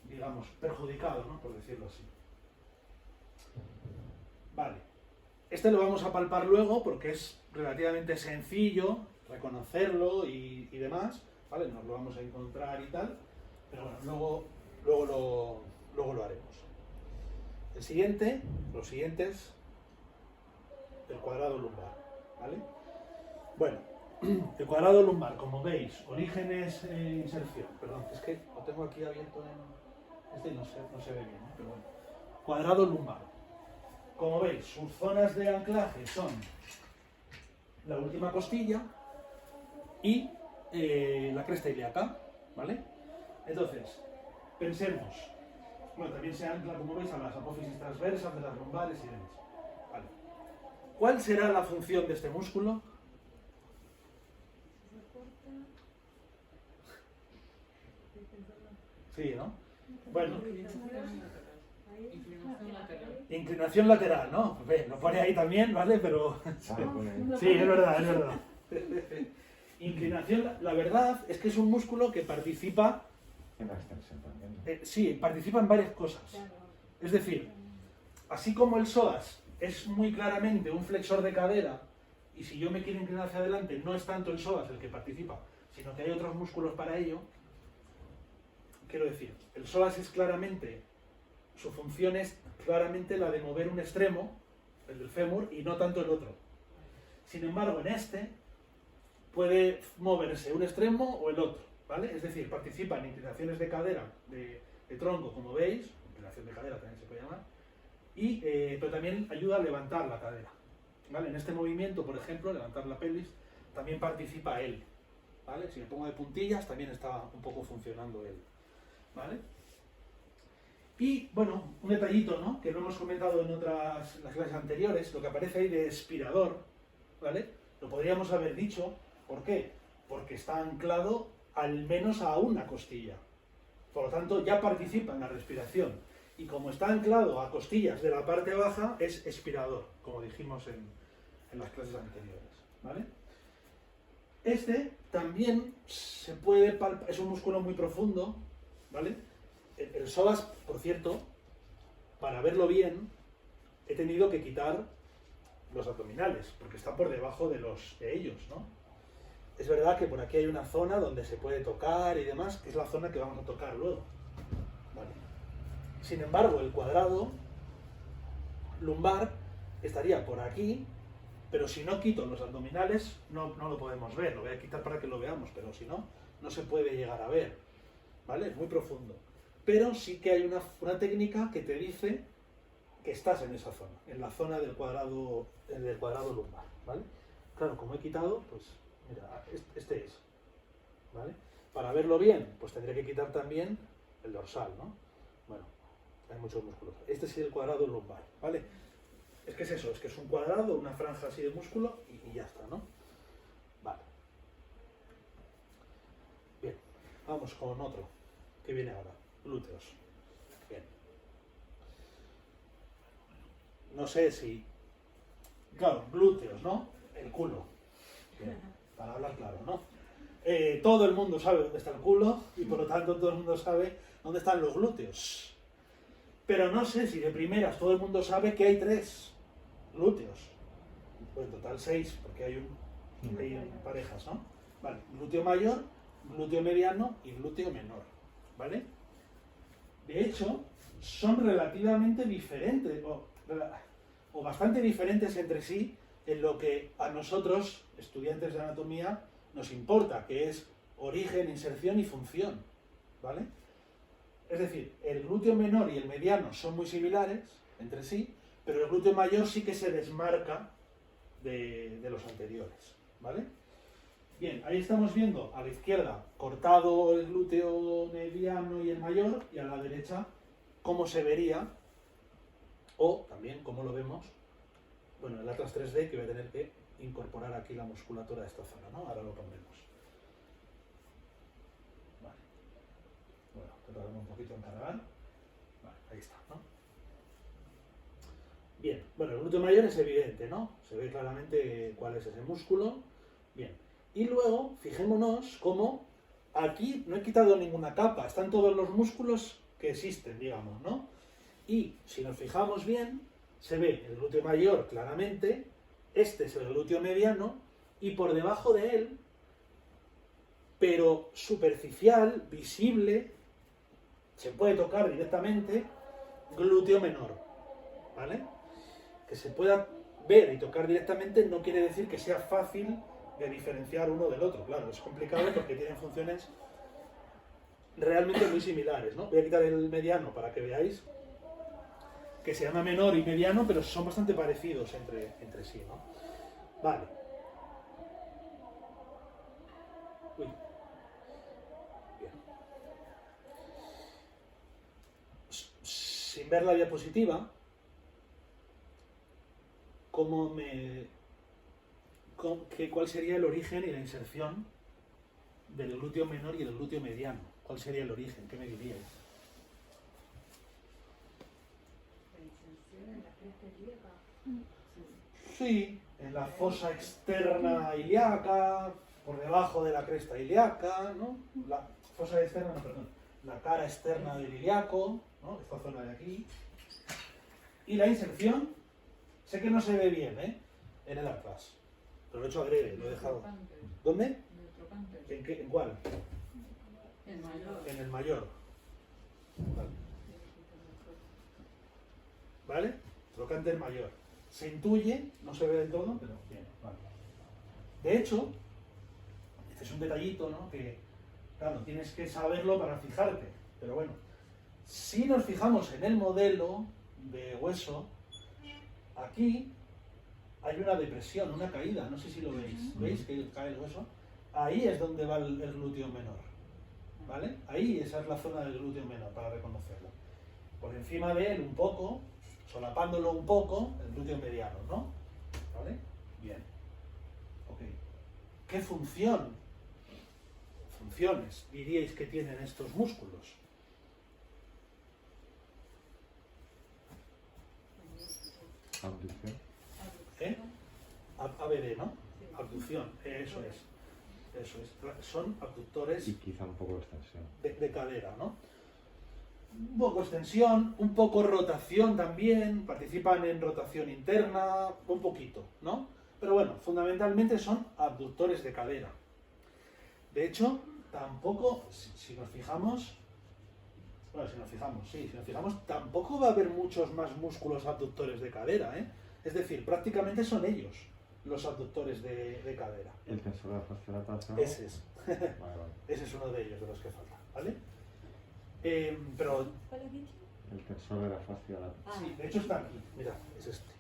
digamos, perjudicado, ¿no? Por decirlo así. Vale. Este lo vamos a palpar luego porque es relativamente sencillo reconocerlo y demás, ¿vale? Nos lo vamos a encontrar y tal, pero bueno, luego lo haremos. El siguiente, los siguientes, el cuadrado lumbar, ¿vale? Bueno, el cuadrado lumbar, como veis, orígenes, inserción, perdón, es que lo tengo aquí abierto en este y no se ve bien, ¿no? Pero bueno. Cuadrado lumbar. Como veis, sus zonas de anclaje son la última costilla y la cresta ilíaca, ¿vale? Entonces, pensemos, bueno, también se ancla, como veis, a las apófisis transversas de las lumbares y demás. Vale. ¿Cuál será la función de este músculo? Si se corta. Estoy pensando. Sí, ¿no? Bueno, Ahí. inclinación lateral, ¿no? Ve, lo pone ahí también, ¿vale? Pero Sabe poner. sí, es verdad, es verdad. Inclinación, la verdad es que es un músculo que participa, En la extensión también, ¿no? sí, participa en varias cosas. Claro. Es decir, así como el psoas es muy claramente un flexor de cadera, y si yo me quiero inclinar hacia adelante, no es tanto el psoas el que participa, sino que hay otros músculos para ello. Quiero decir, el psoas es claramente, su función es claramente la de mover un extremo, el del fémur, y no tanto el otro. Sin embargo, en este puede moverse un extremo o el otro, ¿vale? Es decir, participa en inclinaciones de cadera, de tronco, como veis, inclinación de cadera también se puede llamar, y, pero también ayuda a levantar la cadera, ¿vale? En este movimiento, por ejemplo, levantar la pelvis, también participa él, ¿vale? Si me pongo de puntillas, también está un poco funcionando él, ¿vale? Y, bueno, un detallito, ¿no? Que lo hemos comentado en las clases anteriores, lo que aparece ahí de expirador, ¿vale? Lo podríamos haber dicho, ¿por qué? Porque está anclado al menos a una costilla. Por lo tanto, ya participa en la respiración. Y como está anclado a costillas de la parte baja, es expirador, como dijimos en las clases anteriores, ¿vale? Este también se puede palpar, es un músculo muy profundo, ¿vale? El psoas, por cierto, para verlo bien, he tenido que quitar los abdominales, porque están por debajo de ellos, ¿no? Es verdad que por aquí hay una zona donde se puede tocar y demás, que es la zona que vamos a tocar luego, ¿vale? Sin embargo, el cuadrado lumbar estaría por aquí, pero si no quito los abdominales no lo podemos ver. Lo voy a quitar para que lo veamos, pero si no, no se puede llegar a ver, ¿vale? Es muy profundo. Pero sí que hay una técnica que te dice que estás en esa zona, en la zona del cuadrado lumbar, ¿vale? Claro, como he quitado, pues mira, este es, ¿vale? Para verlo bien, pues tendré que quitar también el dorsal, ¿no? Bueno, hay muchos músculos. Este es el cuadrado lumbar, ¿vale? Es que es eso, es que es un cuadrado, una franja así de músculo y ya está, ¿no? Vale. Bien, vamos con otro que viene ahora, glúteos. Bien. No sé si... Claro, glúteos, ¿no? El culo. Bien, para hablar claro, ¿no? Todo el mundo sabe dónde está el culo y por lo tanto todo el mundo sabe dónde están los glúteos. Pero no sé si de primeras todo el mundo sabe que hay 3 glúteos. Pues en total 6, porque hay parejas, ¿no? Vale, glúteo mayor, glúteo mediano y glúteo menor, ¿vale? De hecho, son relativamente diferentes, o bastante diferentes entre sí en lo que a nosotros, estudiantes de anatomía, nos importa, que es origen, inserción y función, ¿vale? Es decir, el glúteo menor y el mediano son muy similares entre sí, pero el glúteo mayor sí que se desmarca de los anteriores, ¿vale? Bien, ahí estamos viendo a la izquierda cortado el glúteo mediano y el mayor, y a la derecha cómo se vería, o también cómo lo vemos, bueno, el Atlas 3D, que voy a tener que incorporar aquí la musculatura de esta zona, ¿no? Ahora lo pondremos. Vale. Bueno, tardamos un poquito en cargar. Vale, ahí está, ¿no? Bien, bueno, el glúteo mayor es evidente, ¿no? Se ve claramente cuál es ese músculo. Bien. Y luego, fijémonos cómo aquí no he quitado ninguna capa, están todos los músculos que existen, digamos, ¿no? Y si nos fijamos bien, se ve el glúteo mayor claramente, este es el glúteo mediano, y por debajo de él, pero superficial, visible, se puede tocar directamente, glúteo menor, ¿vale? Que se pueda ver y tocar directamente no quiere decir que sea fácil de diferenciar uno del otro. Claro, es complicado porque tienen funciones realmente muy similares, ¿no? Voy a quitar el mediano para que veáis que se llama menor y mediano, pero son bastante parecidos entre sí, ¿no? Vale. Uy. Bien. Sin ver la diapositiva, ¿cuál sería el origen y la inserción del glúteo menor y del glúteo mediano? ¿Cuál sería el origen? ¿Qué me diríais? Sí, en la fosa externa ilíaca, por debajo de la cresta ilíaca, ¿no? La fosa externa, no, perdón, la cara externa del ilíaco, ¿no? Esta zona de aquí. Y la inserción, sé que no se ve bien, ¿eh? En el atlas, pero lo he hecho adrede, lo he dejado. ¿Dónde? ¿En cuál? El mayor. En el mayor. Vale. ¿Vale? Trocánter mayor. Se intuye, no se ve del todo, pero bien, vale. De hecho, este es un detallito, ¿no? Que, claro, tienes que saberlo para fijarte. Pero bueno, si nos fijamos en el modelo de hueso, aquí hay una depresión, una caída, no sé si lo veis. ¿Veis que cae el hueso? Ahí es donde va el glúteo menor, ¿vale? Ahí, esa es la zona del glúteo menor, para reconocerlo. Por encima de él un poco, solapándolo un poco, el glúteo mediano, ¿no? ¿Vale? Bien. Ok. ¿Qué funciones diríais que tienen estos músculos? Abducción. ¿Eh? ABD, ¿no? Sí. Abducción, eso es. Eso es. Son abductores Y quizá un poco de extensión. de cadera, ¿no? Un poco extensión, un poco rotación también, participan en rotación interna, un poquito, ¿no? Pero bueno, fundamentalmente son abductores de cadera. De hecho, tampoco, si nos fijamos, bueno, si nos fijamos, tampoco va a haber muchos más músculos abductores de cadera, ¿eh? Es decir, prácticamente son ellos los abductores de cadera. El tensor de la fascia lata. Ese es. Vale, vale. Ese es uno de ellos, de los que falta, ¿vale? Pero ¿Cuál has dicho? El tensor de la fascia lata. Ah. sí, de hecho está aquí, mirad, es este.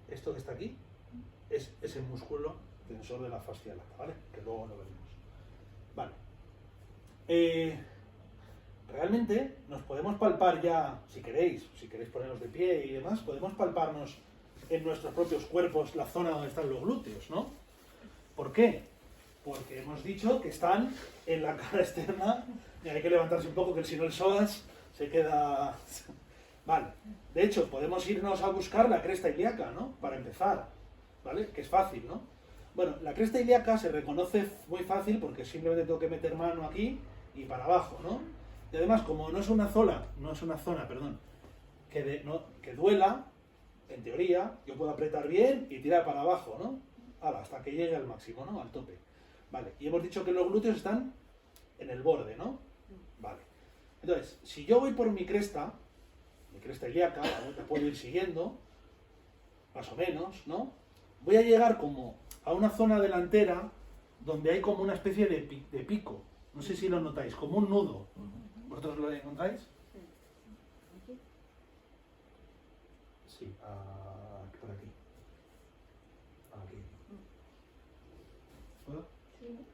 Esto que está aquí es ese músculo tensor de la fascia lata, ¿vale? Que luego lo veremos. Vale. Realmente nos podemos palpar ya, si queréis ponernos de pie y demás, podemos palparnos en nuestros propios cuerpos la zona donde están los glúteos, ¿no? ¿Por qué? Porque hemos dicho que están en la cara externa y hay que levantarse un poco, que si no el psoas se queda... Vale. De hecho, podemos irnos a buscar la cresta ilíaca, ¿no? Para empezar, ¿vale? Que es fácil, ¿no? Bueno, la cresta ilíaca se reconoce muy fácil porque simplemente tengo que meter mano aquí y para abajo, ¿no? Y además, como no es una zona, que duela, en teoría, yo puedo apretar bien y tirar para abajo, ¿no? Hasta que llegue al máximo, ¿no? Al tope. Vale, y hemos dicho que los glúteos están en el borde, ¿no? Vale. Entonces, si yo voy por mi cresta ilíaca, ¿no? Que puedo ir siguiendo, más o menos, ¿no? Voy a llegar como a una zona delantera donde hay como una especie de pico. No sé si lo notáis, como un nudo. ¿Vosotros lo encontráis? ¿Aquí? Sí, por aquí. Aquí. ¿Puedo? Sí.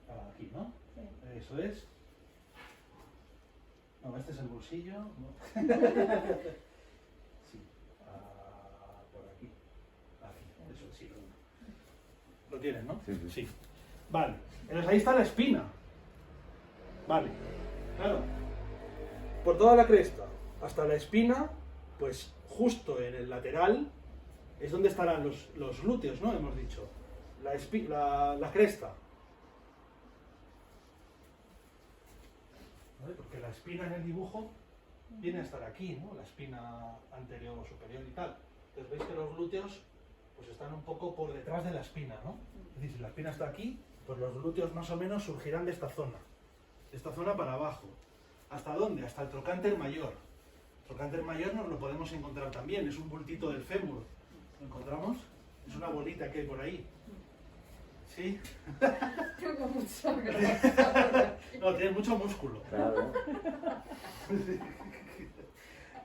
Aquí, ¿no? Sí. Eso es. No, este es el bolsillo. ¿No? Sí. Por aquí. Aquí. Eso sí. Lo tienen, ¿no? Sí, sí. Sí. Vale. Entonces ahí está la espina. Vale. Claro. Por toda la cresta hasta la espina, pues justo en el lateral es donde estarán los glúteos, ¿no? Hemos dicho. La cresta. ¿Vale? Porque la espina en el dibujo viene a estar aquí, ¿no? La espina anterior o superior y tal. Entonces veis que los glúteos pues están un poco por detrás de la espina, ¿no? Es decir, si la espina está aquí, pues los glúteos más o menos surgirán de esta zona. De esta zona para abajo. ¿Hasta dónde? Hasta el trocánter mayor. El trocánter mayor nos lo podemos encontrar también, es un bultito del fémur. ¿Lo encontramos? Es una bolita que hay por ahí. ¿Sí? Tengo mucha grasa. No, tiene mucho músculo. Claro.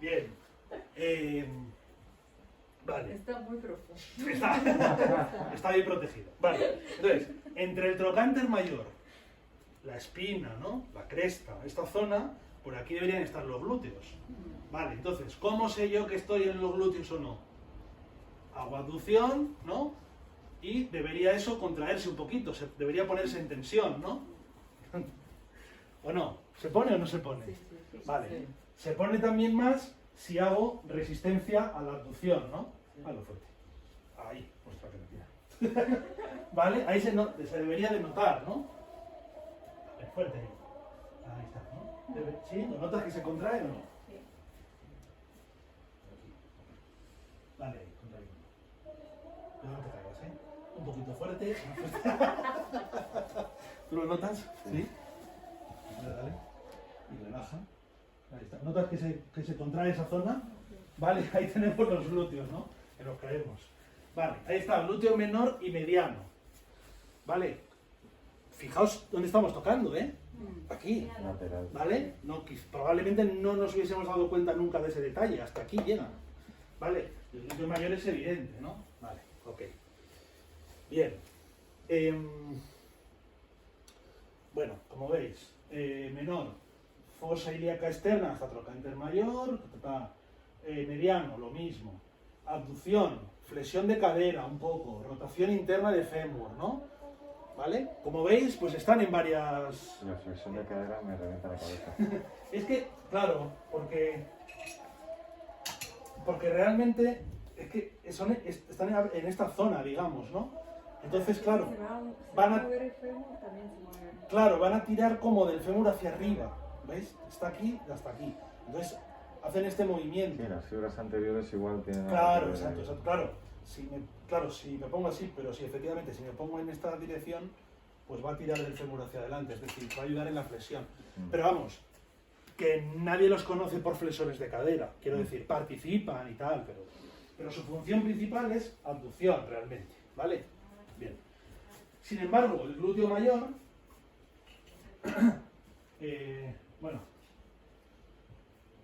Bien. Vale. Está muy profundo. Está bien protegido. Vale. Entonces, entre el trocánter mayor, la espina, ¿no? La cresta, esta zona, por aquí deberían estar los glúteos. Vale, entonces, ¿cómo sé yo que estoy en los glúteos o no? Hago abducción, ¿no? Y debería eso contraerse un poquito, debería ponerse en tensión, ¿no? ¿O no? ¿Se pone o no se pone? Sí, sí, sí. Vale. Sí. Se pone también más si hago resistencia a la abducción, ¿no? Hazlo fuerte. Ahí, ostras que me tira. ¿Vale? Ahí se debería de notar, ¿no? Fuerte. Ahí está, ¿no? ¿Sí? ¿Lo notas que se contrae o no? Sí. Vale, contrae. No te caigas, ¿eh? Un poquito fuerte. Más fuerte. ¿Tú lo notas? Sí. Dale. Y relaja. Ahí está. ¿Notas que se contrae esa zona? Vale, ahí tenemos los glúteos, ¿no? Que los creemos. Vale, ahí está, glúteo menor y mediano. Vale. Fijaos dónde estamos tocando, ¿eh? Aquí. Lateral. ¿Vale? No, probablemente no nos hubiésemos dado cuenta nunca de ese detalle, hasta aquí llegan. ¿Vale? El glúteo mayor es evidente, ¿no? Vale, ok. Bien. Bueno, como veis, menor, fosa ilíaca externa hasta trocánter mayor, mediano, lo mismo. Abducción, flexión de cadera un poco, rotación interna de fémur, ¿no? ¿Vale? Como veis, pues están en varias... La flexión de cadera me revienta la cabeza. Es que, claro, porque porque realmente es que están en esta zona, digamos, ¿no? Entonces, claro, van a, mover el fémur, también se mueve. claro, van a tirar como del fémur hacia arriba, ¿veis? Está aquí y hasta aquí. Entonces, hacen este movimiento. Sí, las fibras anteriores igual tienen... Claro, exacto. Claro, si me pongo así, pero si efectivamente, si me pongo en esta dirección, pues va a tirar del fémur hacia adelante, es decir, va a ayudar en la flexión. Pero vamos, que nadie los conoce por flexores de cadera, quiero decir, participan y tal, pero su función principal es abducción realmente, ¿vale? Bien. Sin embargo, el glúteo mayor, bueno,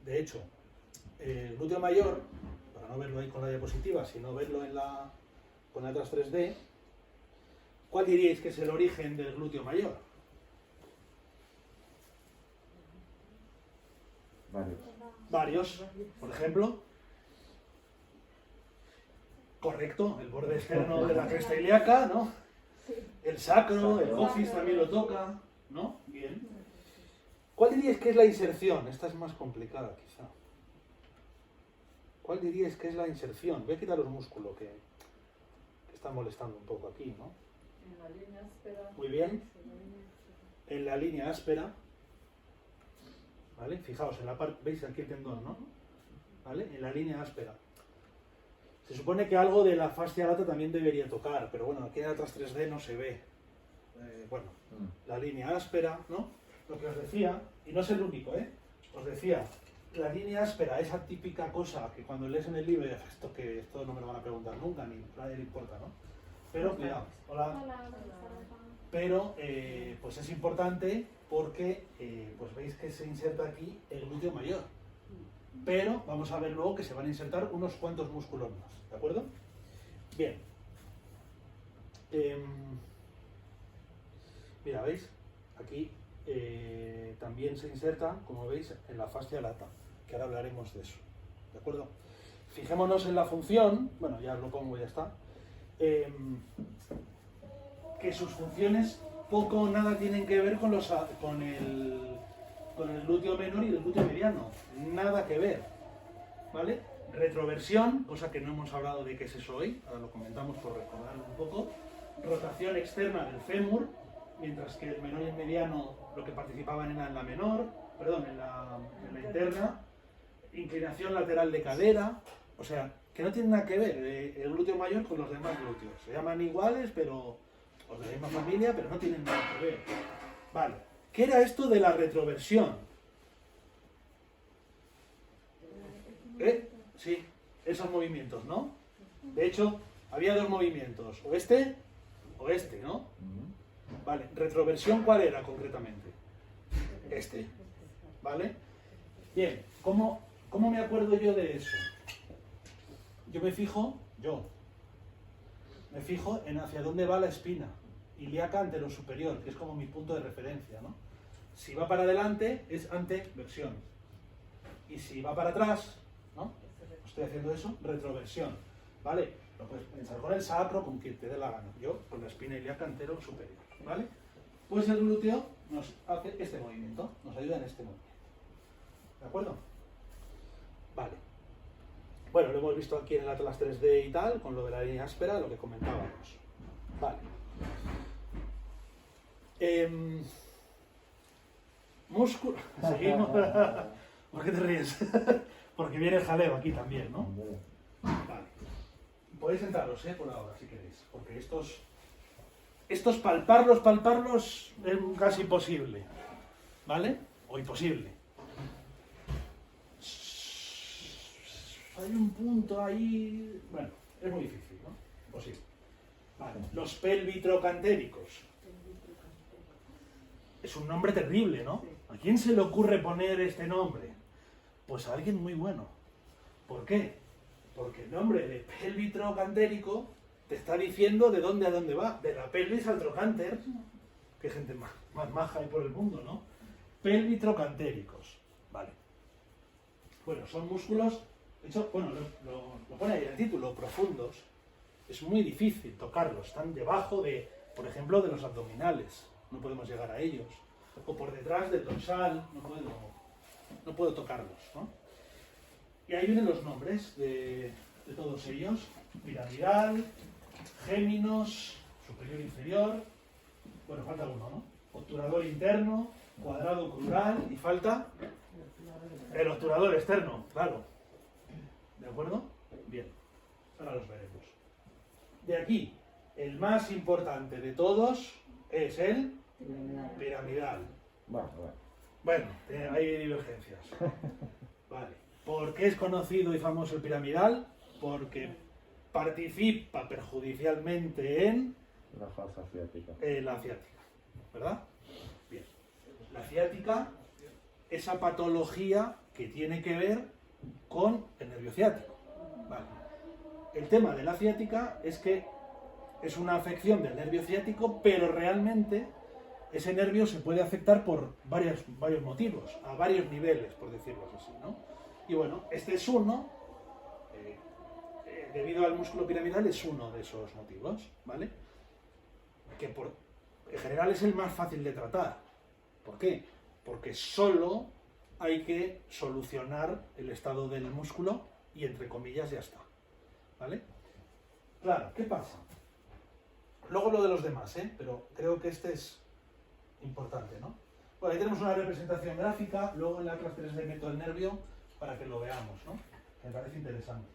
de hecho, el glúteo mayor, para no verlo ahí con la diapositiva, sino verlo con letras 3D, ¿cuál diríais que es el origen del glúteo mayor? Varios, por ejemplo. Correcto, el borde externo de la cresta ilíaca, ¿no? El sacro, el coxis también lo toca, ¿no? Bien. ¿Cuál diríais que es la inserción? Esta es más complicada, quizá. ¿Cuál diríais que es la inserción? Voy a quitar los músculos que están molestando un poco aquí, ¿no? En la línea áspera. Muy bien. En la línea áspera. ¿Vale? Fijaos, en la parte, veis aquí el tendón, ¿no? ¿Vale? En la línea áspera. Se supone que algo de la fascia lata también debería tocar, pero bueno, aquí en otras 3D no se ve. Bueno, la línea áspera, ¿no? Lo que os decía, y no es el único, ¿eh? Os decía, la línea áspera, esa típica cosa que cuando lees en el libro, esto no me lo van a preguntar nunca, ni a nadie le importa, ¿no? Pero, cuidado, hola. Pero, pues es importante porque, pues veis que se inserta aquí el glúteo mayor. Pero vamos a ver luego que se van a insertar unos cuantos músculos más, ¿de acuerdo? Bien. Mira, ¿veis? Aquí también se inserta, como veis, en la fascia lata, que ahora hablaremos de eso, ¿de acuerdo? Fijémonos en la función, bueno, ya lo pongo, ya está, que sus funciones poco o nada tienen que ver con el glúteo menor y el glúteo mediano, nada que ver, ¿vale? Retroversión, cosa que no hemos hablado de qué es eso hoy, ahora lo comentamos por recordarlo un poco. Rotación externa del fémur, mientras que el menor y el mediano lo que participaban era en la menor, perdón, en la interna. Inclinación lateral de cadera, o sea, que no tiene nada que ver el glúteo mayor con los demás glúteos. Se llaman iguales, pero, o de la misma familia, pero no tienen nada que ver. Vale. ¿Qué era esto de la retroversión? Sí, esos movimientos, ¿no? De hecho, había dos movimientos, o este, ¿no? Vale, ¿retroversión cuál era concretamente? Este, ¿vale? Bien, ¿cómo me acuerdo yo de eso? Yo me fijo en hacia dónde va la espina ilíaca anterosuperior, que es como mi punto de referencia, ¿no? Si va para adelante es anteversión. Y si va para atrás, ¿no? Estoy haciendo eso, retroversión. ¿Vale? Lo puedes pensar con el sacro, con quien te dé la gana. Yo con la espina ilíaca anterosuperior. ¿Vale? Pues el glúteo nos hace este movimiento, nos ayuda en este movimiento. ¿De acuerdo? Vale. Bueno, lo hemos visto aquí en el Atlas 3D y tal, con lo de la línea áspera, lo que comentábamos. Vale. Músculo. Seguimos. ¿Por qué te ríes? Porque viene el jaleo aquí también, ¿no? Vale. Podéis sentaros, por ahora, si queréis. Porque estos palparlos es casi imposible. ¿Vale? O imposible. Hay un punto ahí. Bueno, es muy difícil, ¿no? Imposible. Vale. Los pelvitrocantéricos. Es un nombre terrible, ¿no? ¿A quién se le ocurre poner este nombre? Pues a alguien muy bueno. ¿Por qué? Porque el nombre de pelvitrocantérico te está diciendo de dónde a dónde va. De la pelvis al trocánter. Qué gente más maja hay por el mundo, ¿no? Pelvitrocantéricos. Vale. Bueno, son músculos. De hecho, bueno, lo pone ahí en el título, profundos. Es muy difícil tocarlos. Están debajo de, por ejemplo, de los abdominales. No podemos llegar a ellos. O por detrás del dorsal. No puedo tocarlos, ¿no? Y ahí vienen los nombres de todos ellos. Piramidal, géminos, superior, inferior. Bueno, falta uno, ¿no? Obturador interno, cuadrado crural y falta el obturador externo, claro. ¿De acuerdo? Bien, ahora los veremos. De aquí, el más importante de todos es el piramidal. Bueno, hay divergencias. Vale. ¿Por qué es conocido y famoso el piramidal? Porque participa perjudicialmente en La falsa ciática. la ciática, ¿verdad? Bien. La ciática, esa patología que tiene que ver con el nervio ciático. Vale. El tema de la ciática es que es una afección del nervio ciático, pero realmente ese nervio se puede afectar por varios motivos, a varios niveles, por decirlo así, ¿no? Y bueno, este es uno, debido al músculo piramidal, es uno de esos motivos, ¿vale? Que en general es el más fácil de tratar. ¿Por qué? Porque solo hay que solucionar el estado del músculo y, entre comillas, ya está, ¿vale? Claro, ¿qué pasa? Luego lo de los demás, pero creo que este es importante, ¿no? Bueno, ahí tenemos una representación gráfica, luego en la clase 3D meto el nervio para que lo veamos, ¿no? Me parece interesante.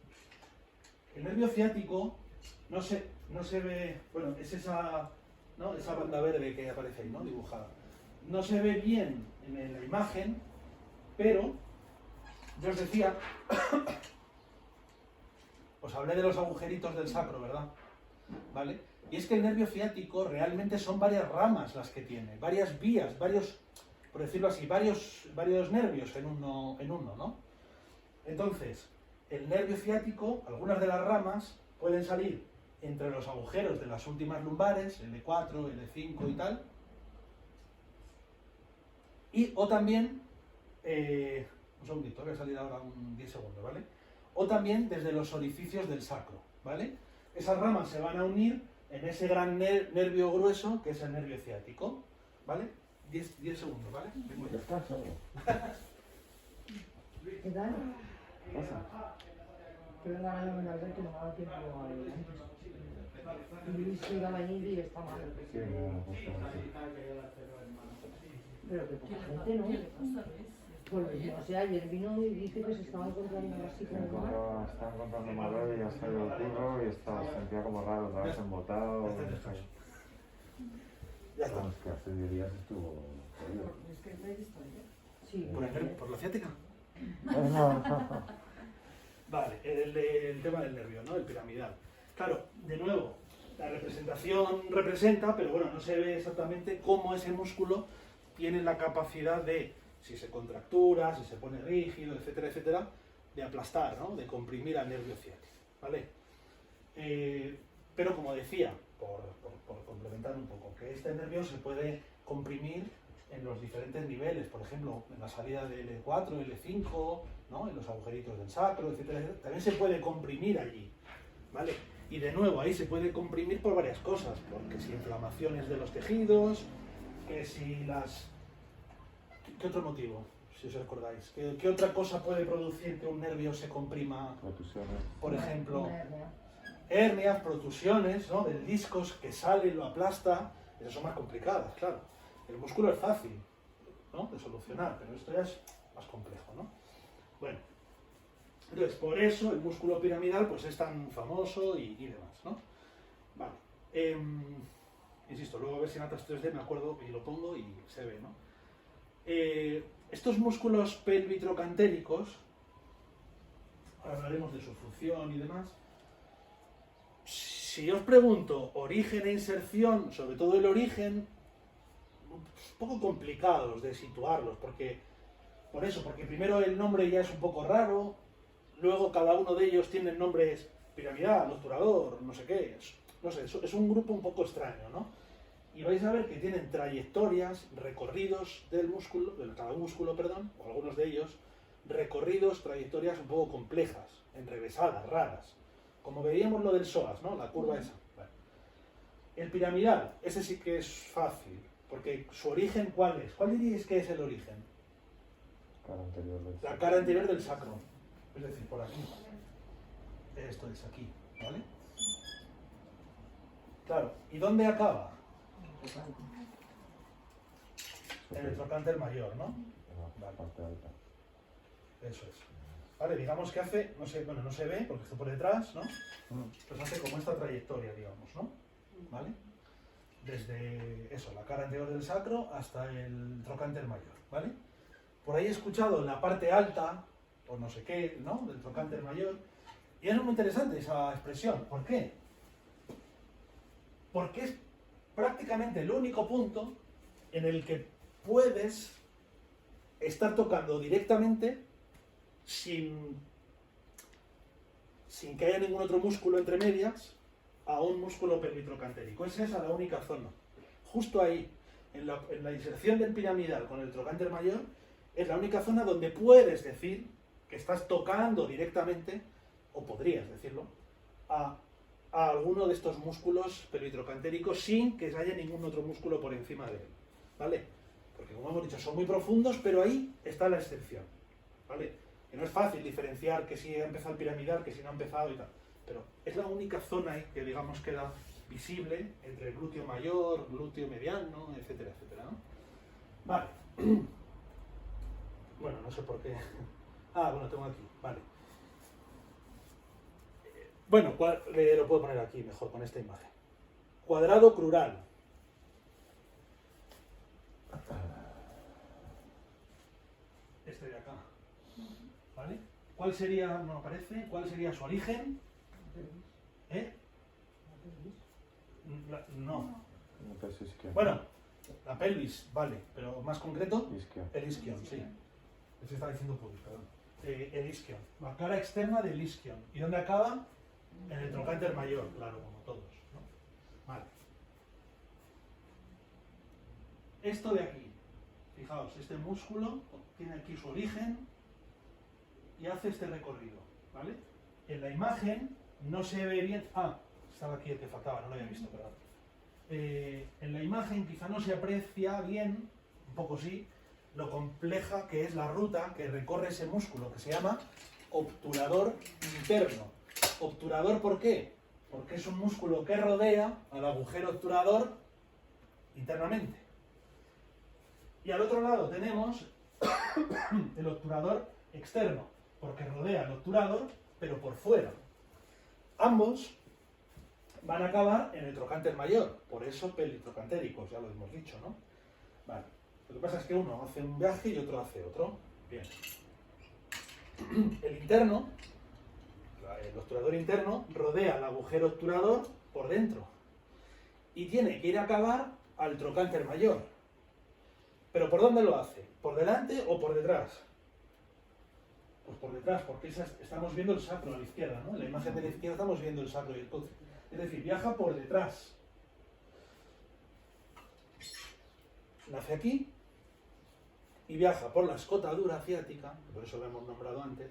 El nervio ciático no se ve, bueno, es esa, ¿no? Esa banda verde que aparece ahí, ¿no? Dibujada. No se ve bien en la imagen, pero yo os decía, os hablé de los agujeritos del sacro, ¿verdad? ¿Vale? Y es que el nervio ciático realmente son varias ramas las que tiene, varias vías, por decirlo así, varios nervios en uno, ¿no? Entonces, el nervio ciático, algunas de las ramas pueden salir entre los agujeros de las últimas lumbares, L4, L5 y tal, o también, un segundito, voy a salir ahora 10 segundos, ¿vale? O también desde los orificios del sacro, ¿vale? Esas ramas se van a unir en ese gran nervio grueso que es el nervio ciático, ¿vale? 10 segundos, ¿vale? Vengo ya. ¿Qué tal? Pasa. Pero no me da que no ha tiempo antes. Y Luis iba a venir y está mal. Sí, no, justo así. Pero que poca gente, ¿no? Pues no sé, ayer vino y dice que se estaba encontrando así como mal. Estaba encontrando mal y ya salió el curro y sentía como raro, otra vez embotado. Ya está. Es que hace 10 días estuvo jodido. Sí. ¿Por la ciática? No. Vale, el tema del nervio, ¿no? El piramidal. Claro, de nuevo, la representación representa, pero bueno, no se ve exactamente cómo ese músculo tiene la capacidad de, si se contractura, si se pone rígido, etcétera, etcétera, de aplastar, ¿no? De comprimir al nervio ciático, ¿vale? Pero como decía, por complementar un poco, que este nervio se puede comprimir en los diferentes niveles, por ejemplo, en la salida de L4, L5, ¿no? En los agujeritos del sacro, etcétera, etcétera, también se puede comprimir allí, ¿vale? Y de nuevo, ahí se puede comprimir por varias cosas, porque si inflamaciones de los tejidos, que si las... ¿Qué otro motivo, si os acordáis? ¿Qué otra cosa puede producir que un nervio se comprima? Protusiones. Por ejemplo, Una hernia. hernias, protusiones, ¿no? Del disco que sale y lo aplasta, esas son más complicadas, claro. El músculo es fácil, ¿no? De solucionar, pero esto ya es más complejo, ¿no? Bueno, entonces por eso el músculo piramidal pues es tan famoso y demás, ¿no? Vale, insisto, luego a ver si en Atlas 3D me acuerdo y lo pongo y se ve, ¿no? Estos músculos pelvitrocantéricos, ahora hablaremos de su función y demás. Si os pregunto origen e inserción, sobre todo el origen, un poco complicados de situarlos, porque primero el nombre ya es un poco raro, luego cada uno de ellos tiene nombres piramidal, obturador, no sé qué, no sé, es un grupo un poco extraño, ¿no? Y vais a ver que tienen trayectorias, recorridos del músculo, de cada músculo, perdón, o algunos de ellos, recorridos, trayectorias un poco complejas, enrevesadas, raras, como veíamos lo del psoas, ¿no? La curva esa. Bueno. El piramidal, ese sí que es fácil, porque su origen, ¿cuál es? ¿Cuál diríais que es el origen? Cara anterior del La cara anterior del sacro. Es decir, por aquí. Esto es aquí, ¿vale? Claro, ¿y dónde acaba? En el trocánter mayor, ¿no? La parte alta. Eso es. Vale, digamos que hace, no sé, bueno, no se ve porque está por detrás, ¿no? Pues hace como esta trayectoria, digamos, ¿no? ¿Vale? Desde eso, la cara anterior del sacro hasta el trocánter mayor, ¿vale? Por ahí he escuchado en la parte alta, o no sé qué, ¿no? Del trocánter mayor, y es muy interesante esa expresión. ¿Por qué? Porque es prácticamente el único punto en el que puedes estar tocando directamente sin que haya ningún otro músculo entre medias a un músculo pelvitrocantérico. Es esa la única zona. Justo ahí, en la inserción del piramidal con el trocánter mayor, es la única zona donde puedes decir que estás tocando directamente, o podrías decirlo, a alguno de estos músculos pelvitrocantéricos sin que haya ningún otro músculo por encima de él. ¿Vale? Porque como hemos dicho, son muy profundos, pero ahí está la excepción. ¿Vale? Que no es fácil diferenciar que si ha empezado el piramidal, que si no ha empezado y tal. Pero es la única zona ahí que, digamos, queda visible entre el glúteo mayor, glúteo mediano, etcétera, etcétera, ¿no? Vale. Bueno, no sé por qué. Ah, bueno, tengo aquí. Vale. Bueno, lo puedo poner aquí mejor con esta imagen. Cuadrado crural. Este de acá. ¿Vale? ¿Cuál sería, no aparece, cuál sería su origen? ¿Eh? No. Entonces isquio. Bueno, la pelvis, vale, pero más concreto, Isquio. el isquion, sí. Eso estaba diciendo público, perdón. El isquion, la cara externa del isquion. ¿Y dónde acaba? En el trocánter mayor, claro, como todos, ¿no? Vale. Esto de aquí, fijaos, este músculo tiene aquí su origen y hace este recorrido, ¿vale? En la imagen no se ve bien... Ah, estaba aquí el que faltaba, no lo había visto, perdón. En la imagen quizá no se aprecia bien, un poco sí, lo compleja que es la ruta que recorre ese músculo, que se llama obturador interno. ¿Obturador por qué? Porque es un músculo que rodea al agujero obturador internamente. Y al otro lado tenemos el obturador externo, porque rodea al obturador, pero por fuera. Ambos van a acabar en el trocánter mayor, por eso pelvitrocantéricos, ya lo hemos dicho, ¿no? Vale. Lo que pasa es que uno hace un viaje y otro hace otro. Bien. El interno, el obturador interno, rodea el agujero obturador por dentro y tiene que ir a acabar al trocánter mayor. ¿Pero por dónde lo hace? ¿Por delante o por detrás? Pues por detrás, porque estamos viendo el sacro a la izquierda, ¿no? En la imagen de la izquierda estamos viendo el sacro y el coxis. Es decir, viaja por detrás. Nace aquí y viaja por la escotadura ciática, por eso lo hemos nombrado antes,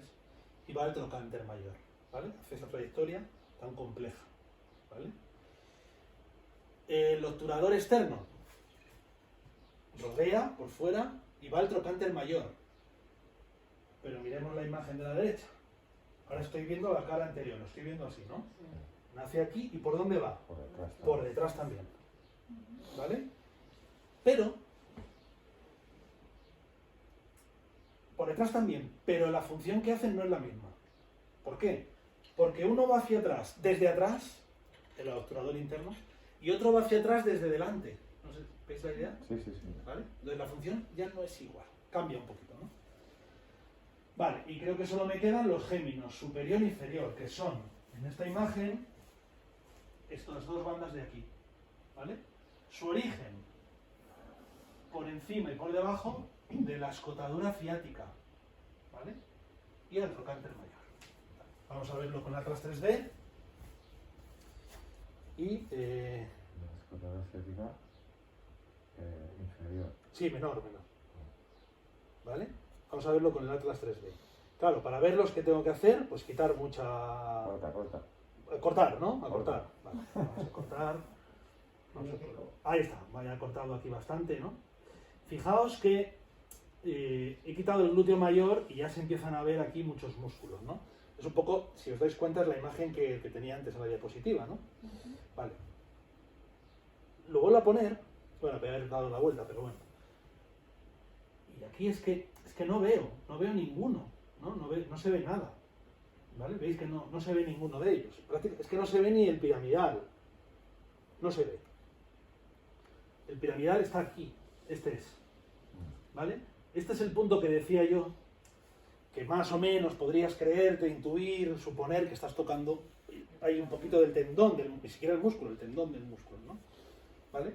y va al trocánter mayor, ¿vale? Hace esa trayectoria tan compleja, ¿vale? El obturador externo rodea por fuera y va al trocánter mayor. Pero miremos la imagen de la derecha. Ahora estoy viendo la cara anterior, lo estoy viendo así, ¿no? Nace aquí y ¿por dónde va? Por detrás. Por detrás también. ¿Vale? Pero por detrás también, pero la función que hacen no es la misma. ¿Por qué? Porque uno va hacia atrás, desde atrás, el obturador interno, y otro va hacia atrás desde delante. ¿No sé, ¿veis la idea? Sí, sí, sí. ¿Vale? Entonces la función ya no es igual, cambia un poquito, ¿no? Vale, y creo que solo me quedan los géminos, superior e inferior, que son, en esta imagen, estas dos bandas de aquí, ¿vale? Su origen, por encima y por debajo de la escotadura ciática, ¿vale? Y el trocánter mayor. Vamos a verlo con la Atlas 3D. Y... La escotadura ciática inferior. sí, menor. ¿Vale? Vamos a verlo con el Atlas 3D. Claro, para verlos, ¿qué tengo que hacer? Pues quitar mucha... Corta. Cortar, ¿no? A cortar. Vale, vamos a cortar. Ahí está, vaya cortado aquí bastante, ¿no? Fijaos que he quitado el glúteo mayor y ya se empiezan a ver aquí muchos músculos, ¿no? Es un poco, si os dais cuenta, es la imagen que tenía antes en la diapositiva, ¿no? Vale. Lo vuelvo a poner, bueno, voy a haber dado la vuelta, pero bueno. Y aquí es que no veo ninguno, ¿no? No se ve nada, ¿vale? Veis que no se ve ninguno de ellos. Es que no se ve ni el piramidal, no se ve. El piramidal está aquí, este es, ¿vale? Este es el punto que decía yo, que más o menos podrías creerte, intuir, suponer que estás tocando ahí un poquito del tendón, ni siquiera el músculo, el tendón del músculo, ¿no? ¿Vale?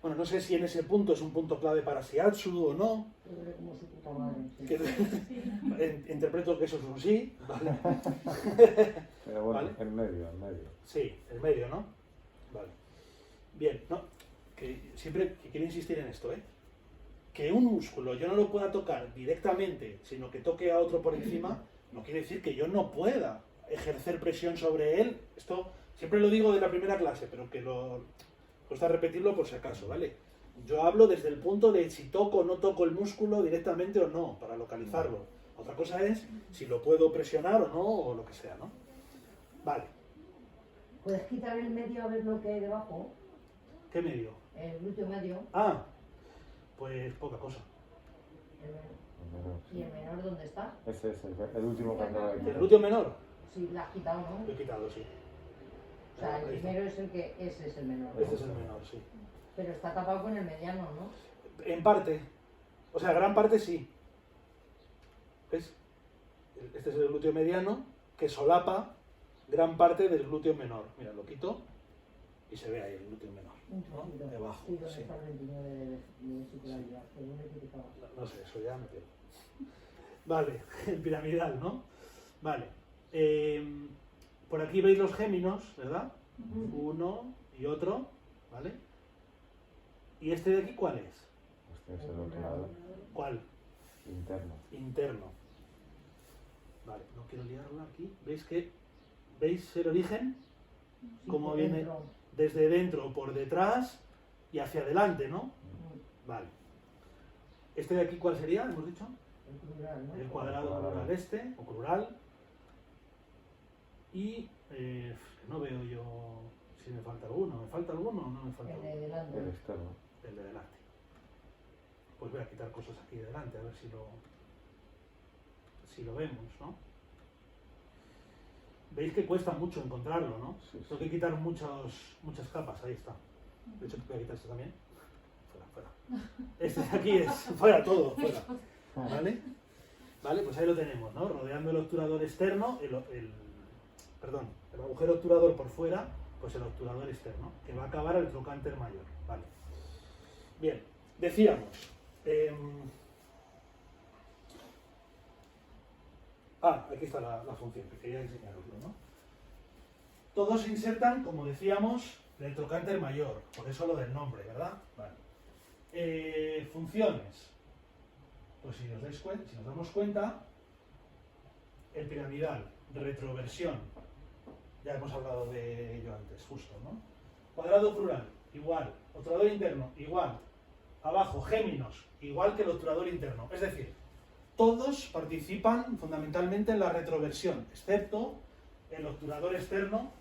Bueno, no sé si en ese punto es un punto clave para Shiatsu o no. Como su puta madre. Sí. Interpreto que eso es un sí, ¿vale? Pero bueno, ¿Vale? en medio. Sí, el medio, ¿no? Vale. Bien, no, que siempre que quiero insistir en esto, ¿eh? Que un músculo yo no lo pueda tocar directamente, sino que toque a otro por encima, no quiere decir que yo no pueda ejercer presión sobre él. Esto siempre lo digo de la primera clase, pero que lo cuesta repetirlo por si acaso, ¿vale? Yo hablo desde el punto de si toco o no toco el músculo directamente o no, para localizarlo. Otra cosa es si lo puedo presionar o no, o lo que sea, ¿no? Vale. ¿Puedes quitar el medio a ver lo que hay debajo? ¿Qué medio? El glúteo medio. Ah, pues poca cosa. ¿Y el menor dónde está? Ese es el último que acaba de ¿El quitar. glúteo menor? Sí, la has quitado, ¿no? Lo he quitado, sí. O sea, el Ahí está. primero es el que... Ese es el menor, ¿no? Este es el menor, sí. Pero está tapado con el mediano, ¿no? En parte. O sea, gran parte sí. ¿Ves? Este es el glúteo mediano que solapa gran parte del glúteo menor. Mira, lo quito y se ve ahí el glúteo menor. Un ¿No? poquito. Debajo, Sí, donde sí. está el 29 de circularidad, que no le criticaba. No sé, eso ya me quedo. Vale, el piramidal, ¿no? Vale. Por aquí veis los géminos, ¿verdad? Uno y otro, ¿vale? ¿Y este de aquí cuál es? Este es el otro lado, ¿Cuál? interno. Interno. Vale, no quiero liarla aquí. ¿Veis el origen? Sí, Cómo por viene dentro. desde dentro, por detrás y hacia adelante, ¿no? Mm, Vale. ¿Este de aquí cuál sería? ¿Hemos dicho? el plural, ¿no? El cuadrado crural este, o crural. Y no veo yo si me falta alguno. ¿Me falta alguno o no me falta El de alguno? delante. El externo. El de delante. Pues voy a quitar cosas aquí de delante, a ver si lo vemos, ¿no? Veis que cuesta mucho encontrarlo, ¿no? Sí, sí. Tengo que quitar muchas capas, ahí está. De hecho, voy a quitar esto también. Fuera. Este de aquí es fuera todo, fuera. ¿Vale? Vale, pues ahí lo tenemos, ¿no? Rodeando el obturador externo, el agujero obturador por fuera, pues el obturador externo, que va a acabar el trocánter mayor, ¿vale? Bien, decíamos... aquí está la función, que quería enseñaroslo, ¿no? Todos se insertan, como decíamos, del trocánter mayor, por eso lo del nombre, ¿verdad? Vale. Funciones. Pues si nos damos cuenta, el piramidal, retroversión, ya hemos hablado de ello antes, justo, ¿no? Cuadrado plural, igual. Obturador interno, igual. Abajo, géminos, igual que el obturador interno. Es decir, todos participan fundamentalmente en la retroversión, excepto el obturador externo,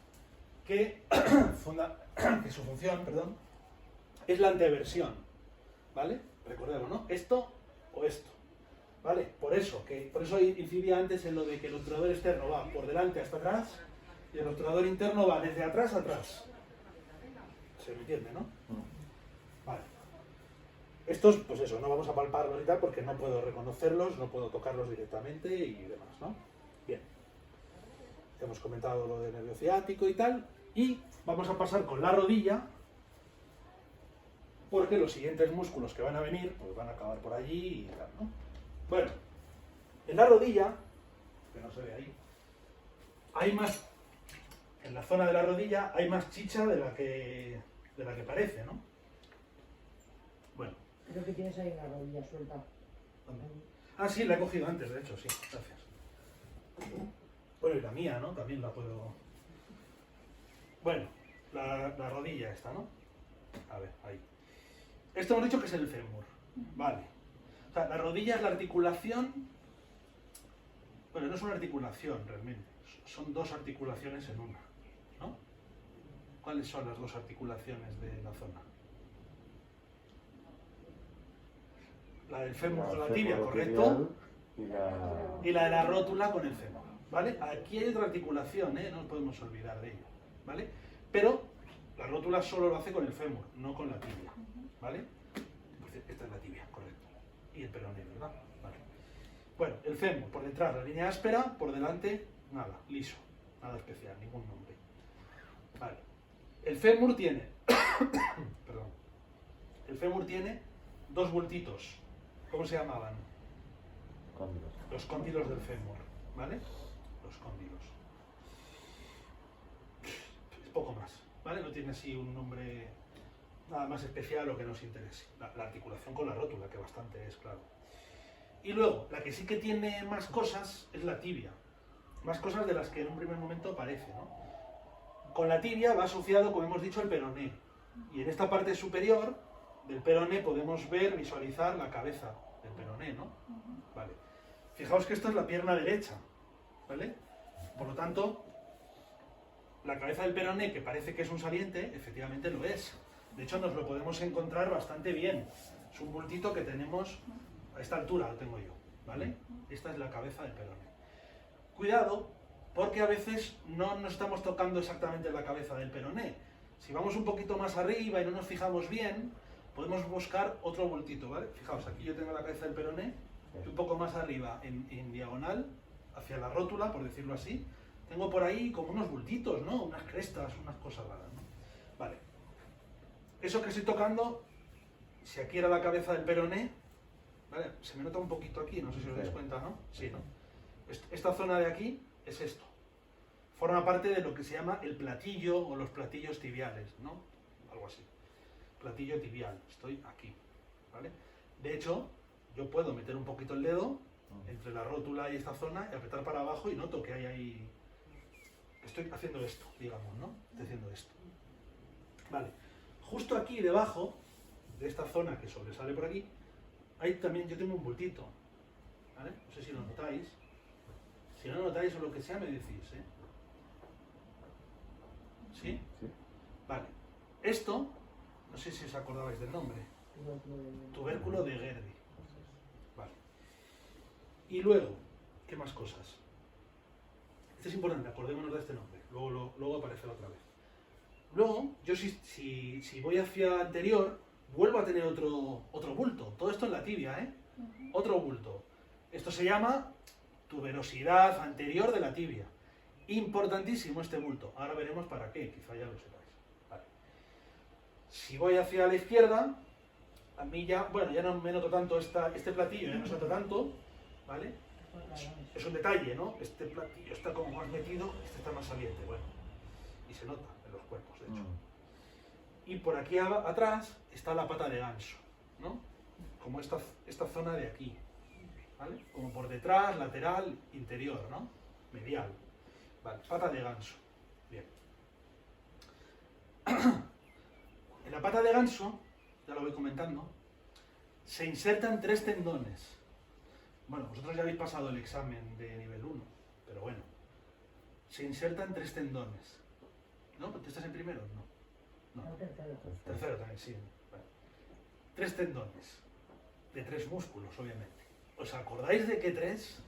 que su función, es la anteversión. ¿Vale? Recordemos, ¿no? Esto o esto. ¿Vale? Por eso incidía antes en lo de que el obturador externo va por delante hasta atrás y el obturador interno va desde atrás a atrás. ¿Se me entiende, no? Vale. Estos, pues eso, no vamos a palparlos y tal porque no puedo reconocerlos, no puedo tocarlos directamente y demás, ¿no? Bien. Hemos comentado lo del nervio ciático y tal. Y vamos a pasar con la rodilla, porque los siguientes músculos que van a venir, pues van a acabar por allí y tal, ¿no? Bueno, en la rodilla, que no se ve ahí, hay más, en la zona de la rodilla hay más chicha de la que parece, ¿no? Bueno. Creo que tienes ahí la rodilla suelta. ¿Dónde? Ah, sí, la he cogido antes, de hecho, sí, gracias. Bueno, y la mía, ¿no? También la puedo... Bueno, la rodilla esta, ¿no? A ver, ahí. Esto hemos dicho que es el fémur. Vale. O sea, la rodilla es la articulación. Bueno, no es una articulación realmente, son dos articulaciones en una, ¿no? ¿Cuáles son las dos articulaciones de la zona? La del fémur con la tibia, correcto, y la de la rótula con el fémur, ¿vale? Aquí hay otra articulación, ¿eh? No nos podemos olvidar de ello, ¿vale? Pero la rótula solo lo hace con el fémur, no con la tibia, ¿vale? Esta es la tibia, correcto. Y el peroné, ¿verdad? Vale. Bueno, el fémur, por detrás la línea áspera, por delante, nada, liso, nada especial, ningún nombre. Vale. El fémur tiene, perdón, el fémur tiene dos bultitos. ¿Cómo se llamaban? Cóndilos. Los cóndilos del fémur, ¿vale? Los cóndilos. Es poco más, ¿vale? No tiene así un nombre nada más especial o que nos interese. La articulación con la rótula, que bastante es, claro. Y luego, la que sí que tiene más cosas es la tibia. Más cosas de las que en un primer momento parece, ¿no? Con la tibia va asociado, como hemos dicho, el peroné. Y en esta parte superior del peroné podemos ver, visualizar la cabeza del peroné, ¿no? Vale. Fijaos que esta es la pierna derecha, ¿vale? Por lo tanto, la cabeza del peroné, que parece que es un saliente, efectivamente lo es. De hecho, nos lo podemos encontrar bastante bien. Es un bultito que tenemos a esta altura, lo tengo yo, ¿vale? Esta es la cabeza del peroné. Cuidado, porque a veces no nos estamos tocando exactamente la cabeza del peroné. Si vamos un poquito más arriba y no nos fijamos bien, podemos buscar otro bultito, ¿vale? Fijaos, aquí yo tengo la cabeza del peroné, y un poco más arriba, en diagonal, hacia la rótula, por decirlo así, tengo por ahí como unos bultitos, ¿no? Unas crestas, unas cosas raras, ¿no? Vale. Eso que estoy tocando, si aquí era la cabeza del peroné, ¿vale? Se me nota un poquito aquí, no sé si os dais cuenta, ¿no? Sí, ¿no? Esta zona de aquí es esto. Forma parte de lo que se llama el platillo o los platillos tibiales, ¿no? Algo así. Platillo tibial, estoy aquí, ¿vale? De hecho, yo puedo meter un poquito el dedo entre la rótula y esta zona y apretar para abajo y noto que hay ahí... Estoy haciendo esto, digamos, ¿no? Estoy haciendo esto. Vale. Justo aquí debajo de esta zona que sobresale por aquí, ahí también yo tengo un bultito, ¿vale? No sé si lo notáis. Si no lo notáis o lo que sea, me decís, ¿eh? ¿Sí? Sí. Vale. Esto, no sé si os acordabais del nombre. Tubérculo de Gerdi. Vale. Y luego, ¿qué más cosas? Este es importante, acordémonos de este nombre. Luego aparecerá otra vez. Luego, yo si voy hacia anterior, vuelvo a tener otro bulto. Todo esto en la tibia, ¿eh? Otro bulto. Esto se llama tuberosidad anterior de la tibia. Importantísimo este bulto. Ahora veremos para qué, quizá ya lo sepáis. Vale. Si voy hacia la izquierda, a mí ya, bueno, ya no me noto tanto este platillo, ya no se nota tanto, ¿vale? Es un detalle, ¿no? Este platillo está como más metido, este está más saliente, bueno. Y se nota en los cuerpos, de hecho. Y por aquí atrás está la pata de ganso, ¿no? Como esta zona de aquí, ¿vale? Como por detrás, lateral, interior, ¿no? Medial. Vale, pata de ganso. Bien. En la pata de ganso, ya lo voy comentando, se insertan 3 tendones. Bueno, vosotros ya habéis pasado el examen de nivel 1, pero bueno. Se insertan 3 tendones. ¿No? ¿Tú estás en primero? No. No. Tercero también, sí. Vale. 3 tendones. De 3 músculos, obviamente. ¿Os acordáis de qué 3?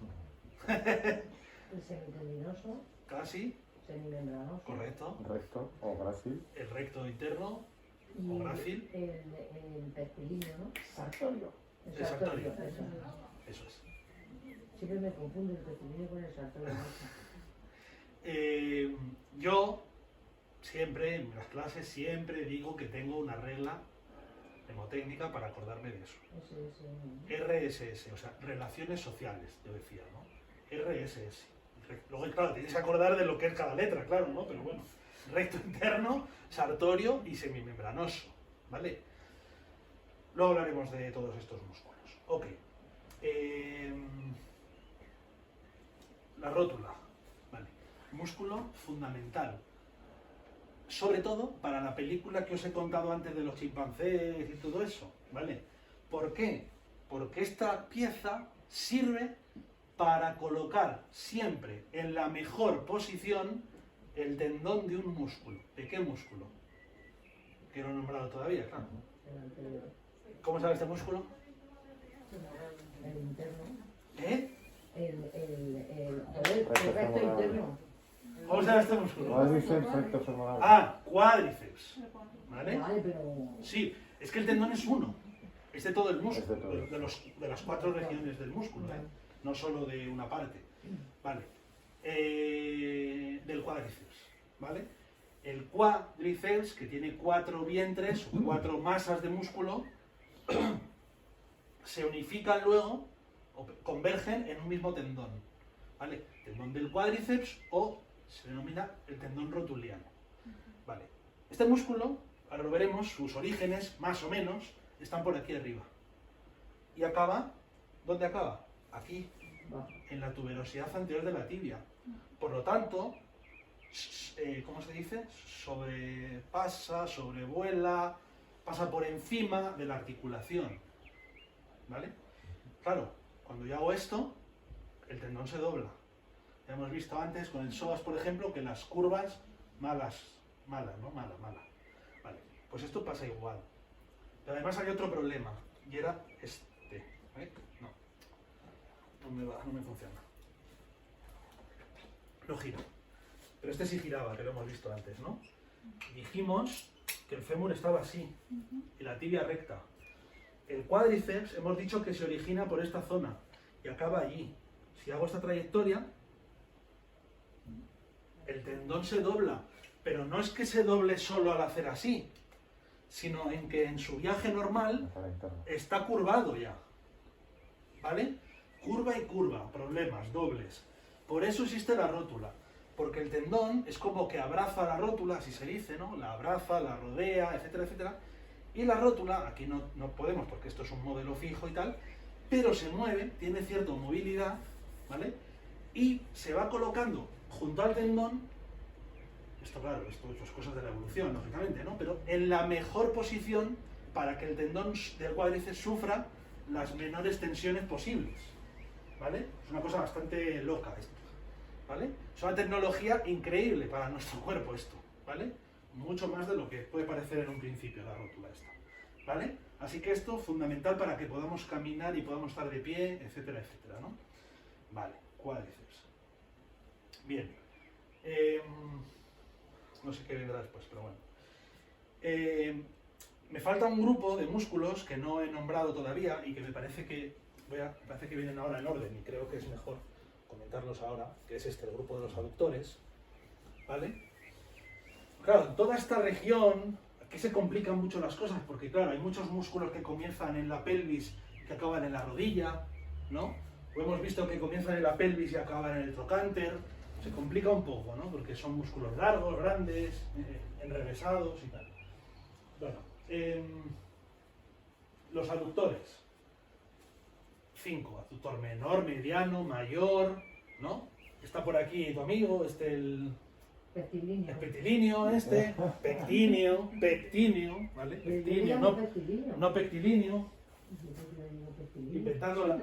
El semitendinoso, Casi. semimembranoso. Correcto. Recto o grácil. El recto interno. Y o grácil. el pertilíneo, ¿no? Sartorio. El El sartorio. eso. Eso es. Siempre me confundo el pertilíneo con el sartorio. Yo siempre, en las clases, siempre digo que tengo una regla mnemotécnica para acordarme de eso. RSS, o sea, relaciones sociales, yo decía, ¿no? RSS. Luego, claro, tienes que acordar de lo que es cada letra, claro, ¿no? Pero bueno, recto interno, sartorio y semimembranoso, ¿vale? Luego hablaremos de todos estos músculos. Ok. La rótula, ¿vale? Músculo fundamental. Sobre todo para la película que os he contado antes de los chimpancés y todo eso, ¿vale? ¿Por qué? Porque esta pieza sirve para colocar siempre en la mejor posición el tendón de un músculo. ¿De qué músculo? Que no he nombrado todavía, claro. El anterior. ¿Cómo se llama este músculo? El interno. ¿Eh? El recto interno. ¿Cómo se llama este músculo? Cuádriceps recto femoral. Ah, cuádriceps. ¿Vale? Vale, pero. Sí, es que el tendón es uno. Es de todo el músculo, Es de todo. de las 4 regiones del músculo, ¿eh? No solo de una parte. Vale. Del cuádriceps, ¿vale? El cuádriceps, que tiene 4 vientres o 4 masas de músculo, se unifican luego o convergen en un mismo tendón, ¿vale? Tendón del cuádriceps o se denomina el tendón rotuliano, ¿vale? Este músculo, ahora lo veremos, sus orígenes, más o menos, están por aquí arriba. Y acaba, ¿dónde acaba? Aquí, en la tuberosidad anterior de la tibia. Por lo tanto, ¿cómo se dice? Sobrepasa, sobrevuela, pasa por encima de la articulación, ¿vale? Claro, cuando yo hago esto, el tendón se dobla. Ya hemos visto antes con el psoas, por ejemplo, que las curvas malas, ¿no? Mala. Vale, pues esto pasa igual. Pero además hay otro problema, y era este. ¿Eh? No me funciona. No gira. Pero este sí giraba, que lo hemos visto antes, ¿no? Dijimos que el fémur estaba así, y la tibia recta. El cuádriceps hemos dicho que se origina por esta zona, y acaba allí. Si hago esta trayectoria, el tendón se dobla, pero no es que se doble solo al hacer así, sino en que en su viaje normal está curvado ya, ¿vale? Curva y curva, problemas, dobles. Por eso existe la rótula, porque el tendón es como que abraza la rótula, así se dice, ¿no? La abraza, la rodea, etcétera, etcétera. Y la rótula, aquí no podemos porque esto es un modelo fijo y tal, pero se mueve, tiene cierta movilidad, ¿vale? Y se va colocando junto al tendón. Esto, claro, esto es cosas de la evolución, lógicamente, ¿no? Pero en la mejor posición para que el tendón del cuádriceps sufra las menores tensiones posibles, ¿vale? Es una cosa bastante loca esto, ¿vale? Es una tecnología increíble para nuestro cuerpo esto, ¿vale? Mucho más de lo que puede parecer en un principio la rótula esta, ¿vale? Así que esto es fundamental para que podamos caminar y podamos estar de pie, etcétera, etcétera, ¿no? Vale, cuádriceps. Bien. No sé qué vendrá después, pero bueno. Me falta un grupo de músculos que no he nombrado todavía y que me parece que vienen ahora en orden y creo que es mejor comentarlos ahora, que es este, el grupo de los aductores, ¿vale? Claro, en toda esta región, aquí se complican mucho las cosas porque, claro, hay muchos músculos que comienzan en la pelvis y que acaban en la rodilla, ¿no? O hemos visto que comienzan en la pelvis y acaban en el trocánter. Se complica un poco, ¿no? Porque son músculos largos, grandes, enrevesados y tal. Bueno, los aductores. 5. Aductor menor, mediano, mayor, ¿no? Está por aquí tu amigo, el Pectilineo. pectilineo, pectíneo, ¿vale? Pectíneo, no pectilineo,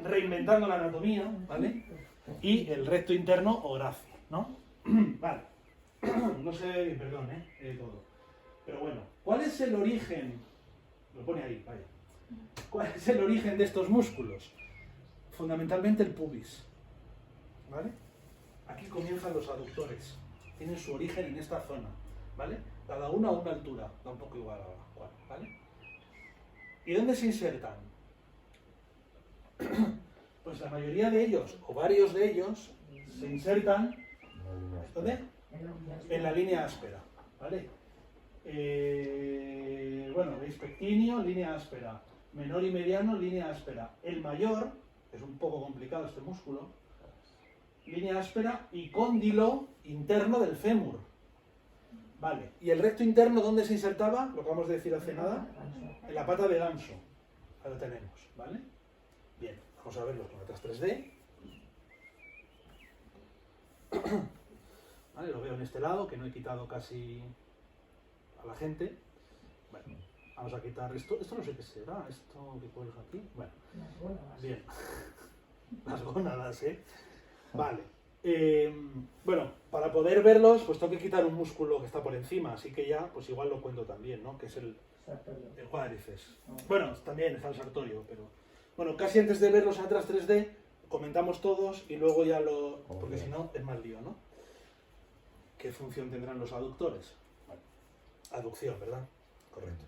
reinventando la anatomía, ¿vale? Y el recto interno o grácil, ¿no? Vale. No sé, perdón, todo. Pero bueno, ¿cuál es el origen? Lo pone ahí, vaya. ¿Cuál es el origen de estos músculos? Fundamentalmente el pubis, ¿vale? Aquí comienzan los aductores. Tienen su origen en esta zona, ¿vale? Cada uno a una altura, da un poco igual ahora, ¿vale? ¿Y dónde se insertan? Pues la mayoría de ellos, o varios de ellos, se insertan, ¿dónde? En la línea áspera, ¿vale? Bueno, veis, pectíneo, línea áspera, menor y mediano, línea áspera. El mayor, es un poco complicado este músculo, línea áspera y cóndilo interno del fémur. Vale, ¿y el recto interno dónde se insertaba? Lo acabamos de decir hace nada, en la pata de ganso. Ahí lo tenemos, ¿vale? Bien, vamos a verlo con otras 3D. Vale, lo veo en este lado, que no he quitado casi a la gente. Bueno, Vamos a quitar esto. Esto no sé qué será. Esto que cuelga aquí. Bueno, Las gónadas. bien. Las gónadas, ¿eh? Vale. Bueno, para poder verlos, pues tengo que quitar un músculo que está por encima, así que ya, pues igual lo cuento también, ¿no? Que es el cuádriceps. Bueno, también está el sartorio, pero... Bueno, casi antes de ver los Atlas 3D, comentamos todos y luego ya lo... Porque si no, es más lío, ¿no? ¿Qué función tendrán los aductores? Bueno, aducción, ¿verdad? Correcto.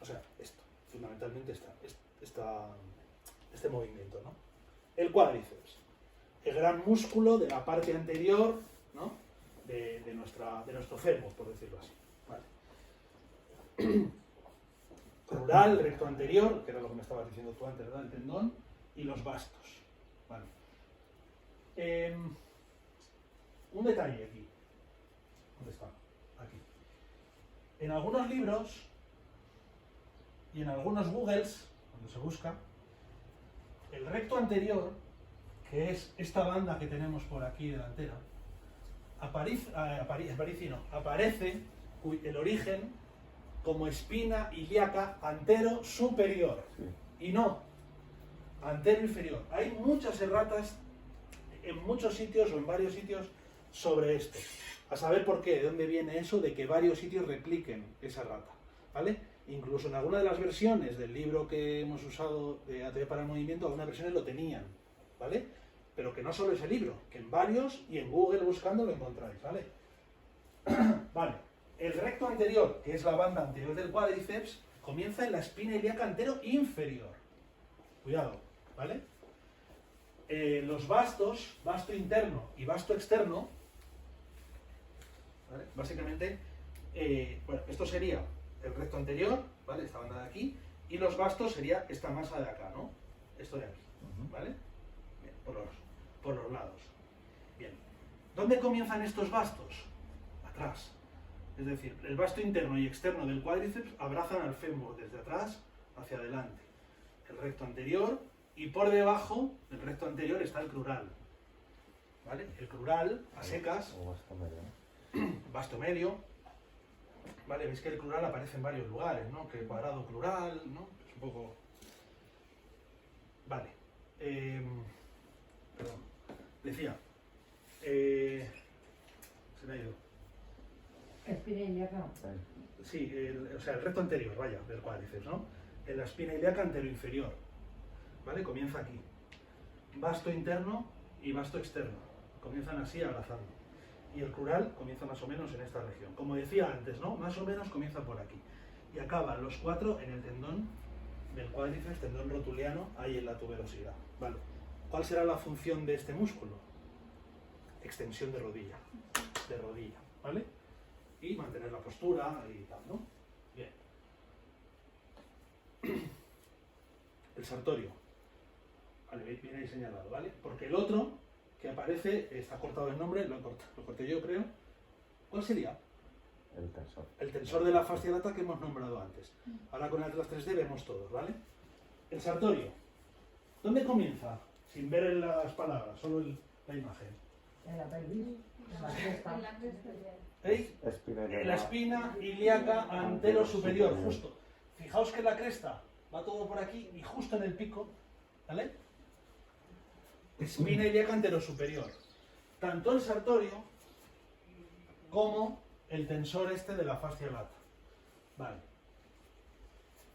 O sea, esto, fundamentalmente este movimiento, ¿no? El cuádriceps, el gran músculo de la parte anterior, ¿no? de nuestro fémur, por decirlo así. Vale. Crural, recto anterior, que era lo que me estabas diciendo tú antes, ¿verdad? El tendón, y los bastos. Vale. Un detalle aquí. ¿Dónde está? Aquí. En algunos libros y en algunos Googles, cuando se busca, el recto anterior, que es esta banda que tenemos por aquí delantera, aparece el origen como espina ilíaca antero superior. Sí. Y no, antero inferior. Hay muchas erratas en muchos sitios o en varios sitios sobre esto. A saber por qué, de dónde viene eso de que varios sitios repliquen esa errata. ¿Vale? Incluso en alguna de las versiones del libro que hemos usado de Anatomía para el Movimiento, algunas versiones lo tenían. ¿Vale? Pero que no solo ese libro, que en varios y en Google buscando lo encontráis. ¿Vale? Vale. El recto anterior, que es la banda anterior del cuádriceps, comienza en la espina ilíaca antero inferior. Cuidado, ¿vale? Los bastos, basto interno y basto externo, ¿vale? Básicamente, bueno, esto sería el recto anterior, ¿vale? Esta banda de aquí, y los bastos sería esta masa de acá, ¿no? Esto de aquí, ¿vale? Bien, por los lados. Bien. ¿Dónde comienzan estos bastos? Atrás. Es decir, el basto interno y externo del cuádriceps abrazan al fémur desde atrás hacia adelante. El recto anterior, y por debajo del recto anterior está el crural. ¿Vale? El crural, a secas, basto medio. ¿Vale? Veis que el crural aparece en varios lugares, ¿no? Que el cuadrado crural, ¿no? Es un poco... Vale. Perdón. Decía. Se me ha ido. Espina ilíaca. Sí, o sea, el recto anterior, vaya, del cuádriceps, ¿no? En la espina ilíaca anteroinferior. ¿Vale? Comienza aquí. Basto interno y basto externo. Comienzan así abrazando. Y el crural comienza más o menos en esta región. Como decía antes, ¿no? Más o menos comienza por aquí. Y acaban los cuatro en el tendón del cuádriceps, tendón rotuliano, ahí en la tuberosidad. ¿Vale? ¿Cuál será la función de este músculo? Extensión de rodilla. De rodilla. ¿Vale? Y mantener la postura y tal, ¿no? Bien. El sartorio. Vale, viene ahí señalado, ¿vale? Porque el otro que aparece, está cortado el nombre, lo corté yo creo. ¿Cuál sería? El tensor. El tensor de la fascia lata que hemos nombrado antes. Ahora con el Atlas 3D vemos todos, ¿vale? El sartorio. ¿Dónde comienza? Sin ver las palabras, solo la imagen. En la pelvis, en la cresta. ¿Veis? En la espina ilíaca antero superior, justo. Fijaos que la cresta va todo por aquí y justo en el pico, ¿vale? Espina ilíaca antero superior. Tanto el sartorio como el tensor este de la fascia lata. Vale.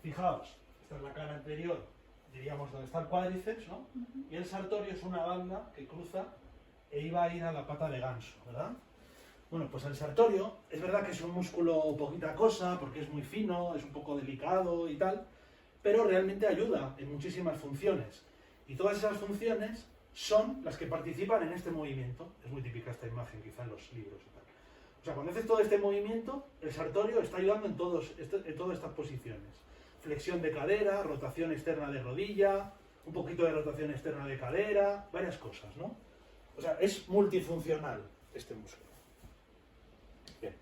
Fijaos, esta es la cara anterior, diríamos donde está el cuádriceps, ¿no? Y el sartorio es una banda que cruza e iba a ir a la pata de ganso, ¿verdad? Bueno, pues el sartorio, es verdad que es un músculo poquita cosa, porque es muy fino, es un poco delicado y tal, pero realmente ayuda en muchísimas funciones. Y todas esas funciones son las que participan en este movimiento. Es muy típica esta imagen, quizá en los libros y tal. O sea, cuando haces todo este movimiento, el sartorio está ayudando en todas estas posiciones. Flexión de cadera, rotación externa de rodilla, un poquito de rotación externa de cadera, varias cosas, ¿no? O sea, es multifuncional este músculo. Bien.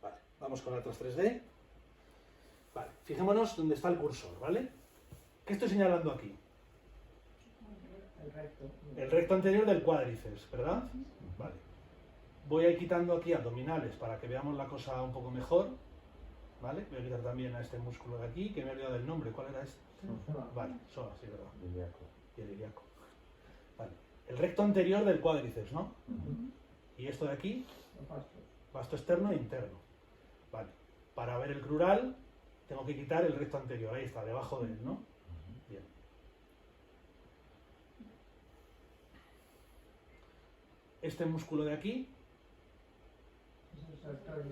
Vale, vamos con Atlas 3D. Vale, fijémonos dónde está el cursor, ¿vale? ¿Qué estoy señalando aquí? El recto. El recto anterior del cuádriceps, ¿verdad? Vale. Voy a ir quitando aquí abdominales para que veamos la cosa un poco mejor. ¿Vale? Voy a quitar también a este músculo de aquí, que me he olvidado del nombre. ¿Cuál era este? Vale, psoas, sí, verdad. Ilíaco. Y el ilíaco. Vale. El recto anterior del cuádriceps, ¿no? Y esto de aquí, vasto externo e interno. Vale. Para ver el crural, tengo que quitar el recto anterior. Ahí está, debajo de él, ¿no? Bien. Este músculo de aquí,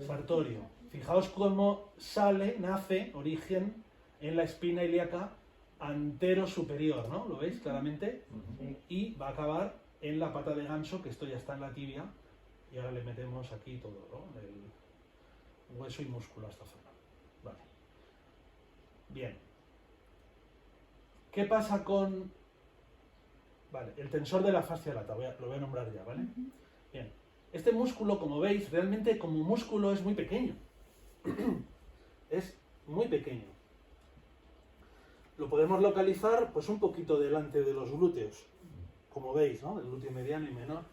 sartorio. Fijaos cómo nace, origen, en la espina ilíaca antero superior, ¿no? ¿Lo veis claramente? Y va a acabar en la pata de ganso, que esto ya está en la tibia, y ahora le metemos aquí todo, ¿no? El hueso y músculo a esta zona. Vale. Bien. ¿Qué pasa con... Vale, el tensor de la fascia lata, lo voy a nombrar ya, ¿vale? Bien. Este músculo, como veis, realmente como músculo es muy pequeño. Es muy pequeño. Lo podemos localizar pues un poquito delante de los glúteos, como veis, ¿no? El glúteo mediano y menor,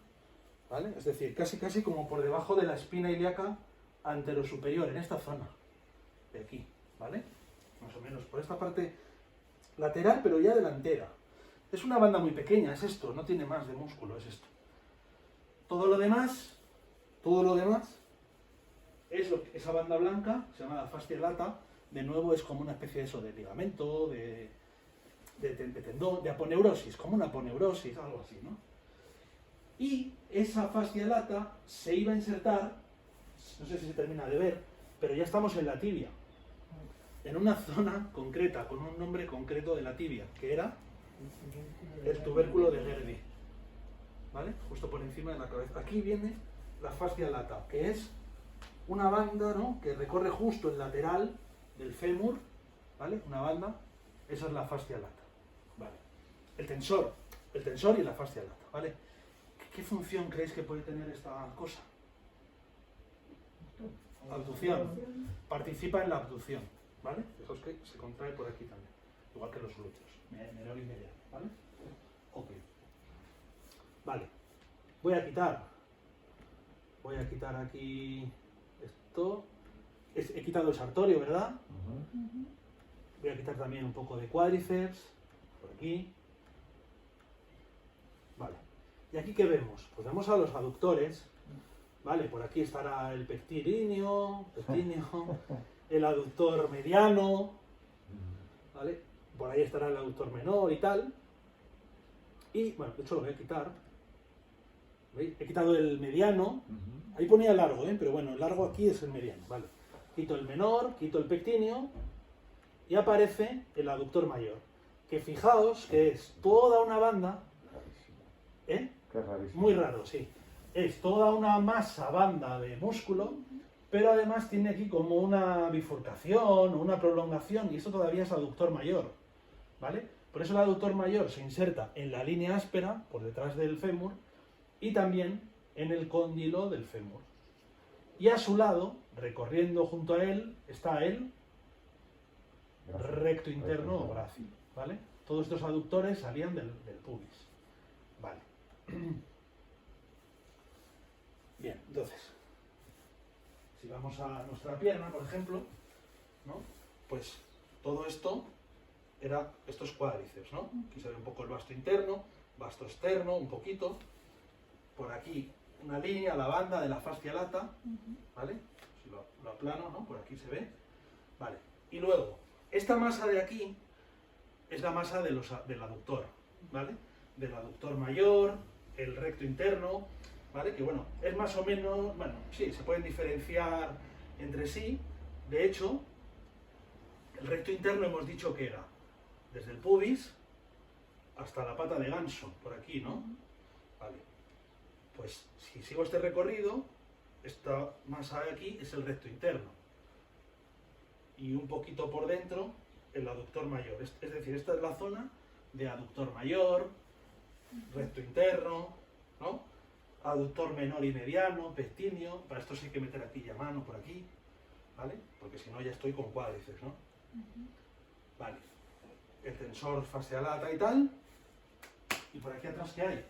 ¿vale? Es decir, casi como por debajo de la espina ilíaca anterosuperior, en esta zona de aquí, ¿vale? Más o menos por esta parte lateral, pero ya delantera. Es una banda muy pequeña, es esto, no tiene más de músculo, es esto. Todo lo demás es esa banda blanca, se llama la fascia lata, de nuevo es como una especie de eso, de ligamento, de tendón, de aponeurosis, como una aponeurosis, algo así, ¿no? Y esa fascia lata se iba a insertar, no sé si se termina de ver, pero ya estamos en la tibia, en una zona concreta, con un nombre concreto de la tibia, que era el tubérculo de Gerdy, ¿vale? Justo por encima de la cabeza. Aquí viene la fascia lata, que es una banda, ¿no? Que recorre justo el lateral del fémur, ¿vale? Una banda, esa es la fascia lata, ¿vale? El tensor y la fascia lata, ¿vale? ¿Qué función creéis que puede tener esta cosa? Abducción. Participa en la abducción, ¿vale? Fijaos que se contrae por aquí también, igual que los glúteos, menor y mediano, ¿vale? Ok. Vale. Voy a quitar aquí esto. He quitado el sartorio, ¿verdad? Voy a quitar también un poco de cuádriceps, por aquí. Vale. ¿Y aquí qué vemos? Pues vemos a los aductores. Vale, por aquí estará el pectíneo, el aductor mediano, ¿vale? Por ahí estará el aductor menor y tal. Y, bueno, de hecho lo voy a quitar. ¿Veis? He quitado el mediano. Ahí ponía largo, pero bueno, el largo aquí es el mediano, ¿vale? Quito el menor, quito el pectíneo y aparece el aductor mayor. Que fijaos que es toda una banda, Qué rarísimo. muy raro, sí. Es toda una banda de músculo, pero además tiene aquí como una bifurcación, una prolongación, y esto todavía es aductor mayor, ¿vale? Por eso el aductor mayor se inserta en la línea áspera, por detrás del fémur, y también en el cóndilo del fémur. Y a su lado, recorriendo junto a él, está el recto interno o brazo, ¿vale? Todos estos aductores salían del pubis. Vale. Bien, entonces, si vamos a nuestra pierna, por ejemplo, ¿no? Pues todo esto era estos cuádriceps, ¿no? Aquí se ve un poco el vasto interno, vasto externo, un poquito. Por aquí una línea, la banda de la fascia lata, ¿vale? Si lo aplano, ¿no? Por aquí se ve. Vale. Y luego, esta masa de aquí es la masa del aductor, ¿vale? Del aductor mayor, el recto interno, ¿vale? Que bueno, es más o menos, bueno, sí, se pueden diferenciar entre sí. De hecho, el recto interno hemos dicho que era desde el pubis hasta la pata de ganso, por aquí, ¿no? Vale. Pues si sigo este recorrido, esta masa de aquí es el recto interno. Y un poquito por dentro, el aductor mayor. Es decir, esta es la zona de aductor mayor, recto interno, ¿no? Aductor menor y mediano, pectíneo. Para esto sí hay que meter aquí ya mano por aquí, ¿vale? Porque si no ya estoy con cuádriceps, ¿no? Vale. El tensor fascia lata y tal. ¿Y por aquí atrás qué hay?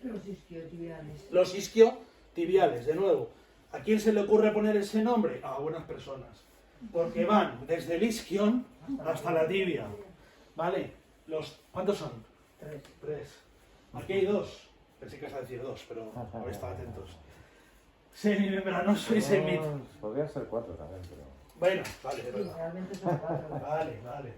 Los isquiotibiales. Los isquiotibiales, de nuevo. ¿A quién se le ocurre poner ese nombre? A buenas personas. Porque van desde el isquion hasta la tibia. ¿Vale? ¿Cuántos son? 3. 3. Aquí hay 2. Pensé que ibas a decir 2, pero habéis estado atentos. Semimembranoso y semi... Podría ser 4 también, pero... Bueno, vale, de Sí, verdad. realmente son 4. Vale.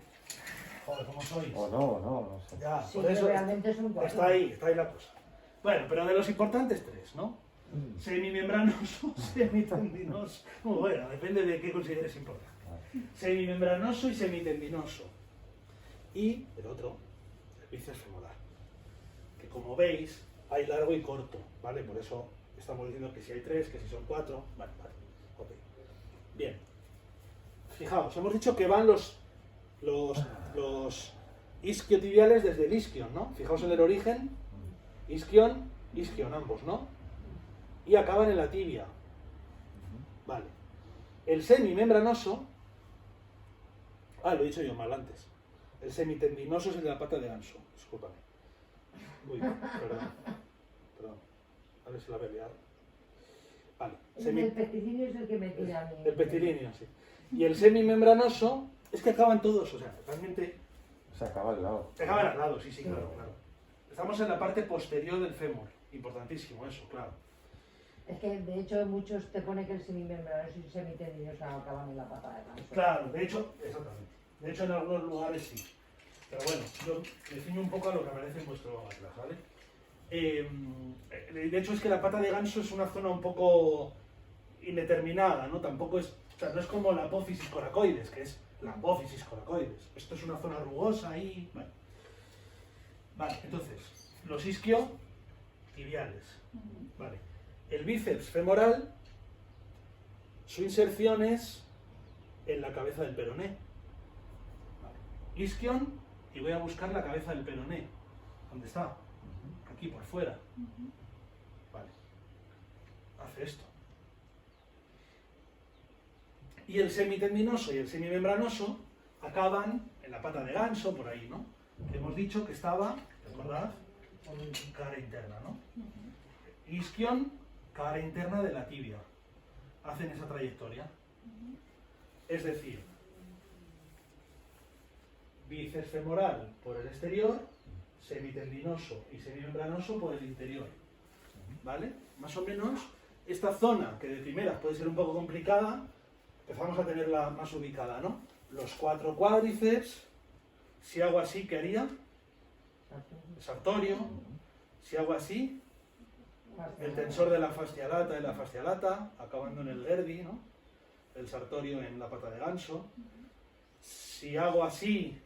Joder, ¿cómo sois? O no sé. Ya, Sí, por que eso realmente son 4. está ahí la cosa. Bueno, pero de los importantes 3, ¿no? Semimembranoso, semitendinoso. Muy bueno, depende de qué consideres importante. Semimembranoso y semitendinoso. Y el otro, el bíceps femoral. Que como veis, hay largo y corto, ¿vale? Por eso estamos diciendo que si hay 3, que si son 4. Vale. Ok. Bien. Fijaos, hemos dicho que van los isquiotibiales desde el isquion, ¿no? Fijaos en el origen. Isquion, ambos, ¿no? Y acaban en la tibia. Vale. El semimembranoso... lo he dicho yo mal antes. El semitendinoso es el de la pata de ganso. Discúlpame. Uy, perdón. A ver si la voy a liar. Vale. El pectilinio es el que me tira a mí. El pectilinio, sí. Y el semimembranoso es que acaban todos, o sea, realmente... Se acaba al lado. Se acaban al lado, sí, claro. Estamos en la parte posterior del fémur. Importantísimo eso, claro. Es que de hecho muchos te pone que el semimembranoso y el semitendinoso acaban en la pata de ganso. Claro, de hecho, exactamente. De hecho, en algunos lugares sí. Pero bueno, yo me ciño un poco a lo que aparece en vuestro atlas, ¿vale? De hecho, es que la pata de ganso es una zona un poco indeterminada, ¿no? Tampoco es... O sea, no es como la apófisis coracoides, que es la apófisis coracoides. Esto es una zona rugosa ahí... Vale, entonces, los isquiotibiales. Vale. El bíceps femoral, su inserción es en la cabeza del peroné. Vale. Isquion, y voy a buscar la cabeza del peroné. ¿Dónde está? Aquí, por fuera. Vale. Hace esto. Y el semitendinoso y el semimembranoso acaban en la pata de ganso, por ahí, ¿no? Hemos dicho que estaba, recordad, cara interna, ¿no? Isquion, cara interna de la tibia. Hacen esa trayectoria. Es decir, bíceps femoral por el exterior, semitendinoso y semimembranoso por el interior. ¿Vale? Más o menos, esta zona, que de primeras puede ser un poco complicada, empezamos a tenerla más ubicada, ¿no? Los 4 cuádriceps, si hago así, ¿qué haría? Sartorio. Si hago así, el tensor de la fascia lata, acabando en el Gerdi, ¿no? El sartorio en la pata de ganso. Si hago así,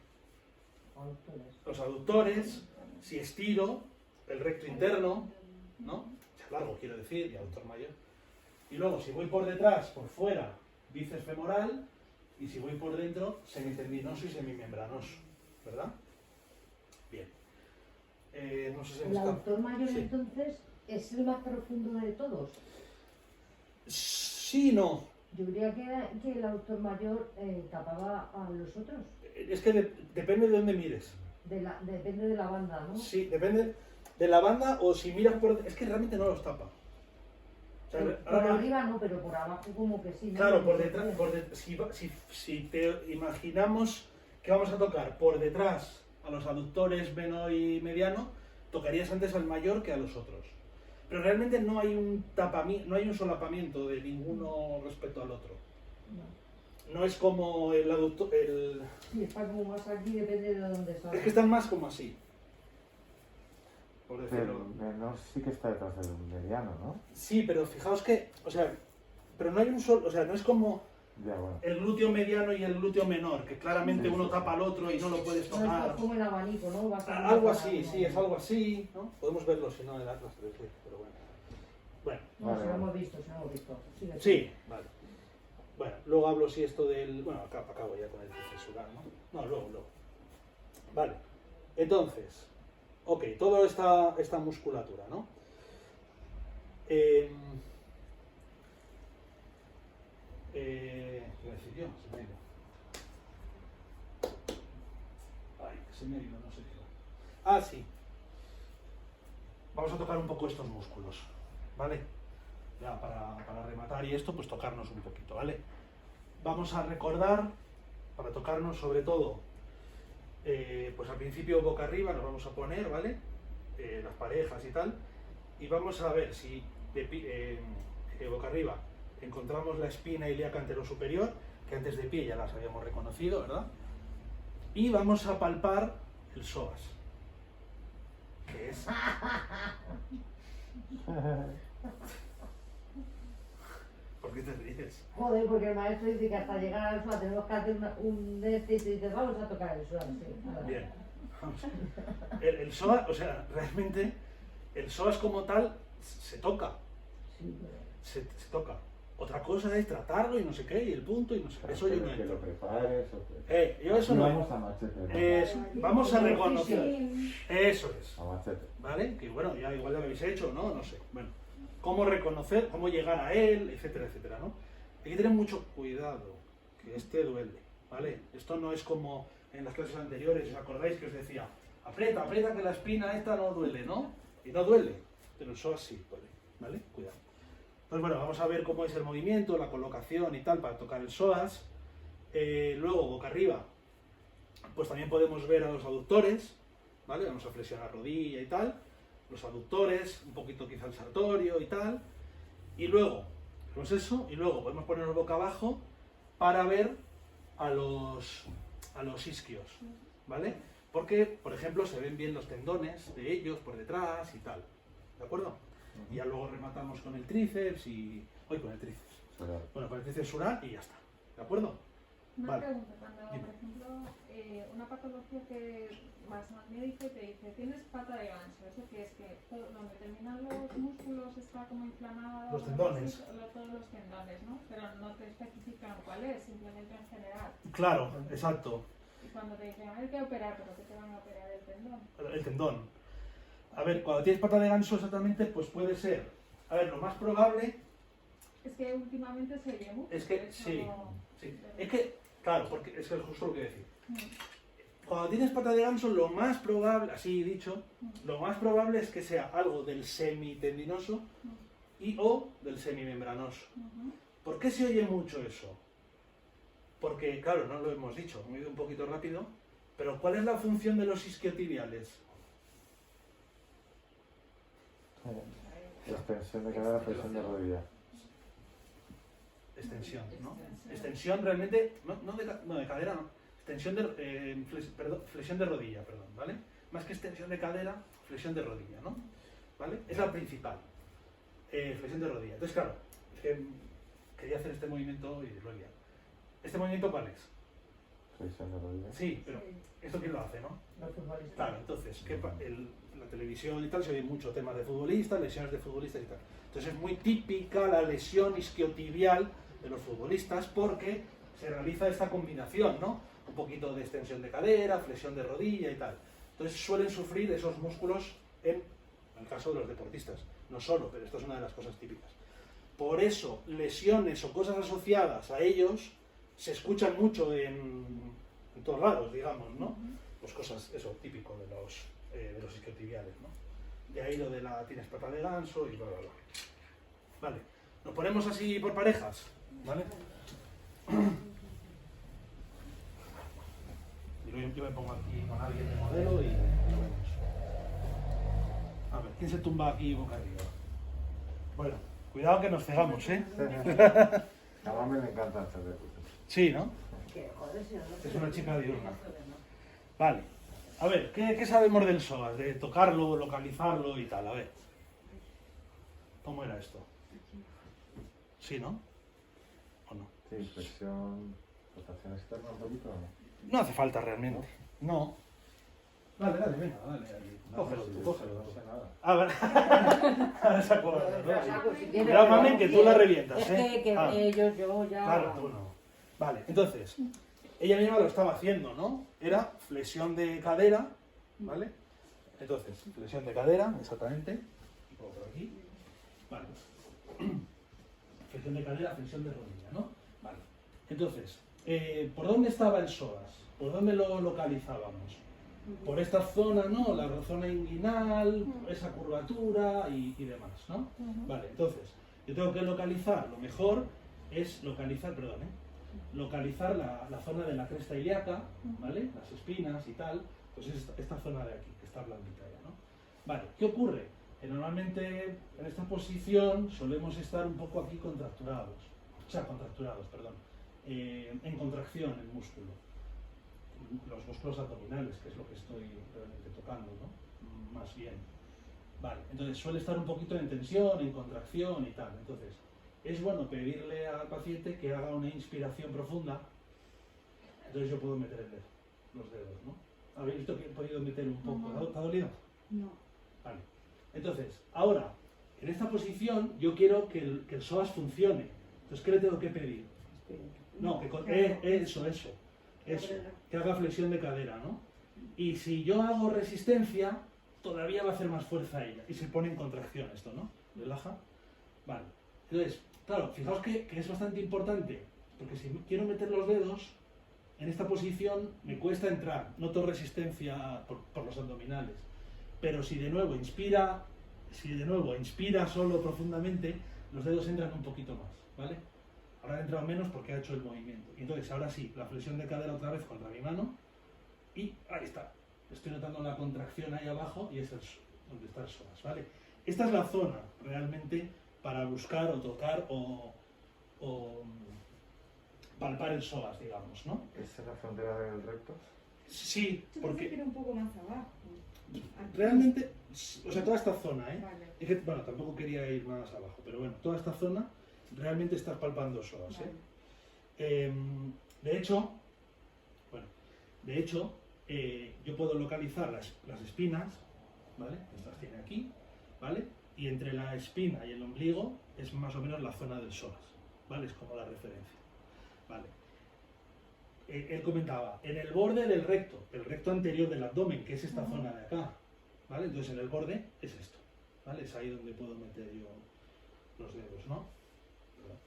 los aductores. Si estiro, el recto interno, ¿no? O sea, largo quiero decir, y aductor mayor. Y luego, si voy por detrás, por fuera, bíceps femoral. Y si voy por dentro, semitendinoso y semimembranoso. ¿Verdad? Bien. No sé si El aductor mayor, sí. Entonces, es el más profundo de todos. Sí, no. Yo diría que el aductor mayor tapaba a los otros. Es que depende de dónde mires. Depende de la banda, ¿no? Sí, depende de la banda o si miras por... Es que realmente no los tapa. O sea, Por arriba no, pero por abajo como que sí. ¿no? Claro, por detrás... si te imaginamos que vamos a tocar por detrás a los aductores veno y mediano, tocarías antes al mayor que a los otros. Pero realmente no hay un solapamiento de ninguno respecto al otro. No es como el aductor... Sí, está como más aquí, depende de dónde salga. Es que están más como así. Por decirlo. El menor sí que está detrás del mediano, ¿no? Sí, pero fijaos que... O sea, pero no hay un solo... O sea, no es como Ya, bueno. el glúteo mediano y el glúteo menor, que claramente Sí, uno sí, tapa sí. al otro y no lo puedes No, tocar. es como el abanico, ¿no? Va a Algo para así, uno. sí, es algo así, ¿no? Podemos verlo si no en el Atlas 3D, pero bueno. Bueno, No, Vale, se lo vale. hemos visto, Sigue. sí, vale. Bueno, luego hablo si esto del... Bueno, acabo ya con el procesural, ¿no? No, luego. Vale, entonces, ok, toda esta musculatura, ¿no? ¿Qué iba a decir yo? Se me ha ido. Ay, se me ha ido, no sé qué. Ah, sí. vamos a tocar un poco estos músculos, ¿vale? Ya para rematar y esto, pues tocarnos un poquito, ¿vale? Vamos a recordar, para tocarnos sobre todo, pues al principio boca arriba nos vamos a poner, ¿vale? Las parejas y tal, y vamos a ver si boca arriba encontramos la espina ilíaca anterosuperior, que antes de pie ya las habíamos reconocido, ¿verdad? Y vamos a palpar el psoas, que es... ¿Por qué te ríes? Joder, porque el maestro dice que hasta llegar al suelo tenemos que hacer un de este y te dice, vamos a tocar el suelo. Sí, Bien, vamos. El psoas, o sea, realmente el psoas como tal se toca, Sí, pero... se toca. Otra cosa es tratarlo y no sé qué, y el punto y no sé qué. Eso yo no Que lo entro. prepares o que... Yo eso no Vamos entro. a machete. ¿No? Vamos a reconocer. Sí. Eso es. A machete. ¿Vale? Que bueno, ya igual ya lo habéis hecho, ¿no? No sé. Bueno, cómo reconocer, cómo llegar a él, etcétera, etcétera, ¿no? Hay que tener mucho cuidado, que este duele, ¿vale? Esto no es como en las clases anteriores, ¿os acordáis que os decía? Aprieta, aprieta que la espina esta no duele, ¿no? Y no duele, pero el psoas sí duele, ¿vale? Cuidado. Pues bueno, vamos a ver cómo es el movimiento, la colocación y tal para tocar el psoas. Luego, boca arriba, pues también podemos ver a los aductores, ¿vale? Vamos a flexionar rodilla y tal, los aductores, un poquito quizá el sartorio y tal. Y luego, pues eso, y luego podemos ponernos boca abajo para ver a los isquios, ¿vale? Porque, por ejemplo, se ven bien los tendones de ellos por detrás y tal, ¿de acuerdo? Y ya luego rematamos con el tríceps y... Hoy con el tríceps. Bueno, con el tríceps sural y ya está, ¿de acuerdo? Una Vale. pregunta, cuando, Dime. por ejemplo, una patología que vas al médico y te dice, tienes pata de ganso, ¿eso qué es? Que donde terminan los músculos está como inflamado, Los tendones. todos los tendones, ¿no? Pero no te especifican cuál es, simplemente en general. Claro, exacto. Y cuando te dicen, hay que operar, ¿pero qué te van a operar? ¿El tendón? El tendón. A ver, cuando tienes pata de ganso exactamente, pues puede ser... A ver, lo más probable Es que últimamente se oye mucho. es que... de hecho, Sí, sí. Es que, claro, porque es que es justo lo que decir. Mm. Cuando tienes pata de ganso, lo más probable, así dicho, lo más probable es que sea algo del semitendinoso y o del semimembranoso. Ujú. ¿Por qué se oye mucho eso? Porque, claro, no lo hemos dicho, me he ido un poquito rápido, pero ¿cuál es la función de los isquiotibiales? Extensión de cadera, flexión de rodilla. Extensión, ¿no? Extensión realmente, no de cadera, no. Extensión de, flexión de rodilla, perdón, ¿vale? Más que extensión de cadera, flexión de rodilla, ¿no? ¿Vale? Es la principal, flexión de rodilla. Entonces, claro, es que quería hacer este movimiento y lo he liado. ¿Este movimiento cuál es? Flexión de rodilla. Sí, pero ¿esto quién lo hace, no? Los futbolistas. Claro, entonces, la televisión y tal se oye mucho temas de futbolistas, lesiones de futbolistas y tal. Entonces es muy típica la lesión isquiotibial de los futbolistas porque se realiza esta combinación, ¿no? Un poquito de extensión de cadera, flexión de rodilla y tal. Entonces suelen sufrir esos músculos en el caso de los deportistas. No solo, pero esto es una de las cosas típicas. Por eso, lesiones o cosas asociadas a ellos se escuchan mucho en todos lados, digamos, ¿no? Pues cosas, eso, típico de los isquiotibiales, ¿no? De ahí lo de la tienes pata de ganso y bla, bla, bla. Vale, nos ponemos así por parejas, ¿vale? Y yo me pongo aquí con alguien de modelo y lo vemos. A ver, ¿quién se tumba aquí boca arriba? Bueno, cuidado que nos cegamos, ¿eh? A mami le encanta hacer deporte. Sí, ¿no? Que, joder, si no, no Es una chica diurna. Vale. A ver, ¿qué sabemos del psoas? De tocarlo, localizarlo y tal. A ver. ¿Cómo era esto? ¿Sí, no? ¿O no? Sí, flexión, rotación externa un poquito, ¿o no? No hace falta realmente. No. Dale, venga, dale. Cógelo, sí, cógelo. No sé nada. A ver. Ahora se acuerda, Pero ¿no? saco, si tiene- Cuidado, mami, que tú la revientas, Es ¿eh? que Ah, ellos, yo ya... claro, tú no. Vale, entonces, ella misma lo estaba haciendo, ¿no? Era flexión de cadera, ¿vale? Entonces, flexión de cadera, exactamente. Y pongo por aquí. Vale. Flexión de cadera, flexión de rodilla, ¿no? Vale. Entonces, ¿por dónde estaba el psoas? ¿Por dónde lo localizábamos? por esta zona, ¿no? La zona inguinal, esa curvatura y demás, ¿no? Vale, entonces, yo tengo que localizar, lo mejor es localizar, perdón, localizar la zona de la cresta ilíaca, ¿vale? Las espinas y tal, pues es esta zona de aquí, que está blandita ya, ¿no? Vale, ¿qué ocurre? Que normalmente en esta posición solemos estar un poco aquí contracturados, perdón, en contracción el músculo, los músculos abdominales, que es lo que estoy realmente tocando, ¿no? Más bien. Vale, entonces suele estar un poquito en tensión, en contracción y tal, entonces es bueno pedirle al paciente que haga una inspiración profunda, entonces yo puedo meter el dedo, los dedos, ¿no? ¿Habéis visto que he podido meter un poco? ¿Te ha dolido? No. Vale. Entonces, ahora, en esta posición yo quiero que el psoas funcione. Entonces, ¿qué le tengo que pedir? No, eso. Que haga flexión de cadera, ¿no? Y si yo hago resistencia, todavía va a hacer más fuerza ella. Y se pone en contracción esto, ¿no? Relaja. Vale. Entonces, claro, fijaos que es bastante importante, porque si quiero meter los dedos, en esta posición me cuesta entrar, noto resistencia por los abdominales. Pero si de nuevo inspira solo profundamente, los dedos entran un poquito más, ¿vale? Ahora ha entrado menos porque ha hecho el movimiento. Y entonces ahora sí, la flexión de cadera otra vez contra mi mano, y ahí está. Estoy notando la contracción ahí abajo y es donde está el psoas, ¿vale? Esta es la zona realmente para buscar o tocar o palpar el psoas, digamos, ¿no? ¿Esa es la frontera del recto? Sí, Yo pensé porque que era un poco más abajo. realmente, o sea, toda esta zona, Vale. es que, bueno, tampoco quería ir más abajo, pero bueno, toda esta zona realmente estás palpando psoas, Vale. De hecho, yo puedo localizar las espinas, ¿vale? Estas tiene aquí, ¿vale? Y entre la espina y el ombligo es más o menos la zona del psoas, ¿vale? Es como la referencia, ¿vale? Él comentaba, en el borde del recto, el recto anterior del abdomen, que es esta zona de acá, ¿vale? Entonces en el borde es esto, ¿vale? Es ahí donde puedo meter yo los dedos, ¿no?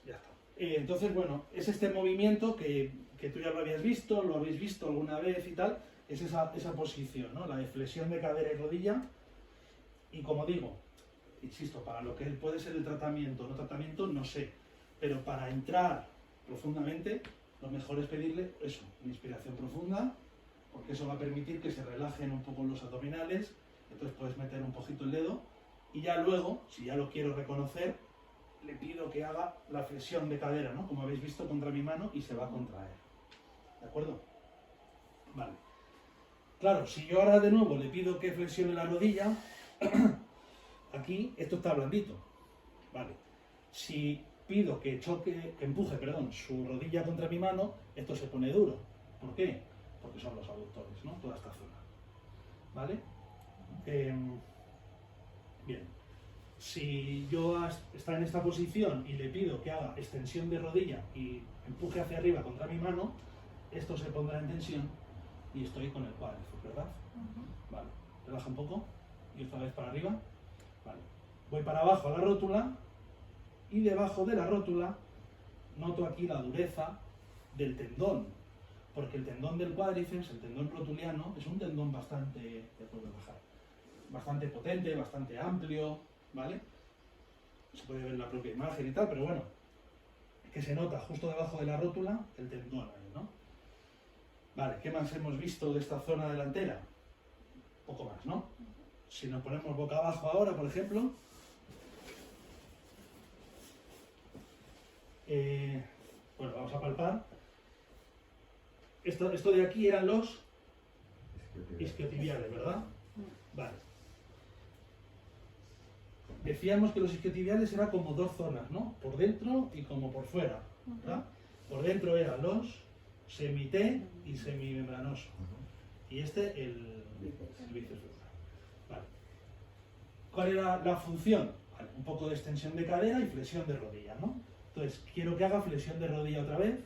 Ya está. Entonces, bueno, es este movimiento que tú ya lo habéis visto, lo habéis visto alguna vez y tal, es esa posición, ¿no? La de flexión de cadera y rodilla. Y como digo, insisto, para lo que puede ser el tratamiento o no tratamiento, no sé, pero para entrar profundamente, lo mejor es pedirle eso, una inspiración profunda, porque eso va a permitir que se relajen un poco los abdominales, entonces puedes meter un poquito el dedo, y ya luego, si ya lo quiero reconocer, le pido que haga la flexión de cadera, ¿no? Como habéis visto contra mi mano, y se va a contraer. ¿De acuerdo? Vale. Claro, si yo ahora de nuevo le pido que flexione la rodilla, aquí esto está blandito, ¿vale? Si pido que empuje su rodilla contra mi mano, esto se pone duro. ¿Por qué? Porque son los aductores, ¿no? Toda esta zona, ¿vale? Bien. Si yo está en esta posición y le pido que haga extensión de rodilla y empuje hacia arriba contra mi mano, esto se pondrá en tensión y estoy con el cuádriceps, ¿verdad? Vale, relaja un poco y otra vez para arriba. Vale, voy para abajo a la rótula y debajo de la rótula noto aquí la dureza del tendón, porque el tendón del cuádriceps, el tendón rotuliano, es un tendón bastante potente, bastante amplio, ¿vale? Se puede ver en la propia imagen y tal, pero bueno, que se nota justo debajo de la rótula el tendón ahí, ¿no? Vale, ¿qué más hemos visto de esta zona delantera? Poco más, ¿no? Si nos ponemos boca abajo ahora, por ejemplo, bueno, vamos a palpar. Esto de aquí eran los isquiotibiales, ¿verdad? Vale. Decíamos que los isquiotibiales eran como dos zonas, ¿no? Por dentro y como por fuera, ¿verdad? Por dentro eran los semité y semimembranoso. Y este el bíceps femoral. Vale. ¿Cuál era la función? Vale, un poco de extensión de cadera y flexión de rodilla, ¿no? Entonces, quiero que haga flexión de rodilla otra vez.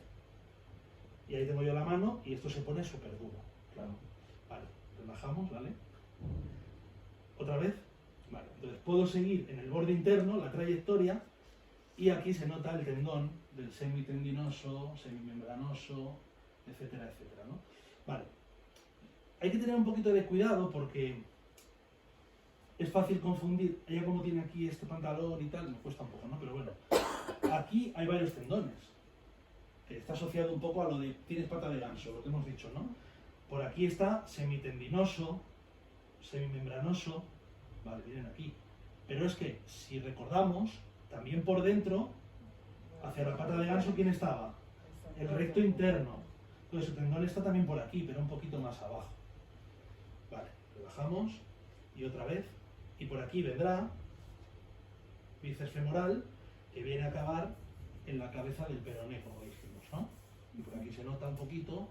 Y ahí tengo yo la mano y esto se pone súper duro. Claro. Vale, relajamos, ¿vale? Otra vez. Vale, entonces puedo seguir en el borde interno la trayectoria y aquí se nota el tendón del semitendinoso, semimembranoso, etcétera, etcétera, ¿no? Vale. hay que tener un poquito de cuidado porque es fácil confundir. Ella como tiene aquí este pantalón y tal, me cuesta un poco, ¿no? Pero bueno, aquí hay varios tendones, que está asociado un poco a lo de tienes pata de ganso, lo que hemos dicho, ¿no? Por aquí está semitendinoso, semimembranoso, vale, vienen aquí. Pero es que, si recordamos, también por dentro, hacia la pata de ganso, ¿quién estaba? El recto interno. Entonces el tendón está también por aquí, pero un poquito más abajo. Vale, lo bajamos y otra vez. Y por aquí vendrá bíceps femoral, que viene a acabar en la cabeza del peroné, como dijimos, ¿no? Y por aquí se nota un poquito,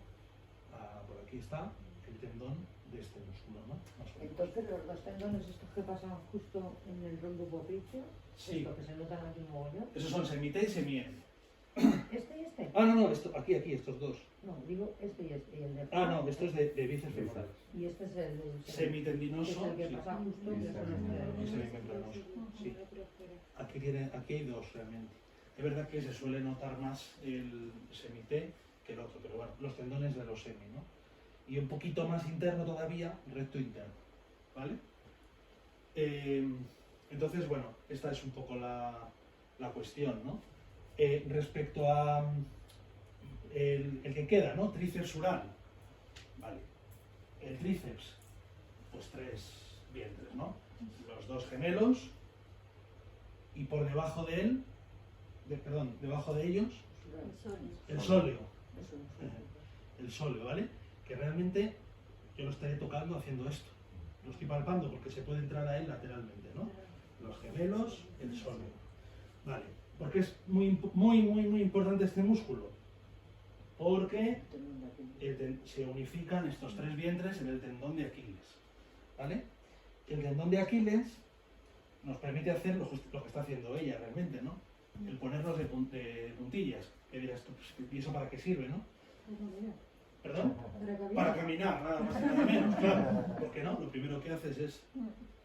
por aquí está el tendón de este músculo, ¿no? Más o menos. Entonces los dos tendones estos que pasan justo en el rombo poplicio, Sí. esto que se notan aquí un mogollón. Esos son semite y semien. ¿Este y este? Ah, no, aquí, estos dos. No, digo este y este. Y el de Ah, no, esto es de bíceps femoral. Y este es el del Semitendinoso, que es el que sí. pasa justo, que son Y los semimembranoso, sí. Aquí hay dos realmente. Es verdad que se suele notar más el semité que el otro, pero bueno, los tendones de los semi, ¿no? Y un poquito más interno todavía, recto interno, ¿vale? Entonces, bueno, esta es un poco la cuestión, ¿no? Respecto a el que queda, ¿no? Tríceps sural, ¿vale? El tríceps, pues 3 vientres, ¿no? Los dos gemelos y por debajo de él, debajo de ellos, el sóleo. El sóleo, ¿vale? Que realmente yo lo estaré tocando haciendo esto. Lo estoy palpando porque se puede entrar a él lateralmente, ¿no? Los gemelos, el sóleo. Vale, porque es muy importante este músculo. Porque se unifican estos 3 vientres en el tendón de Aquiles, ¿vale? El tendón de Aquiles nos permite hacer lo que está haciendo ella realmente, ¿no? El ponernos de puntillas. Que dirás tú, pues, ¿y eso para qué sirve, no? ¿Perdón? Para caminar, nada más y nada menos, claro. Porque no, lo primero que haces es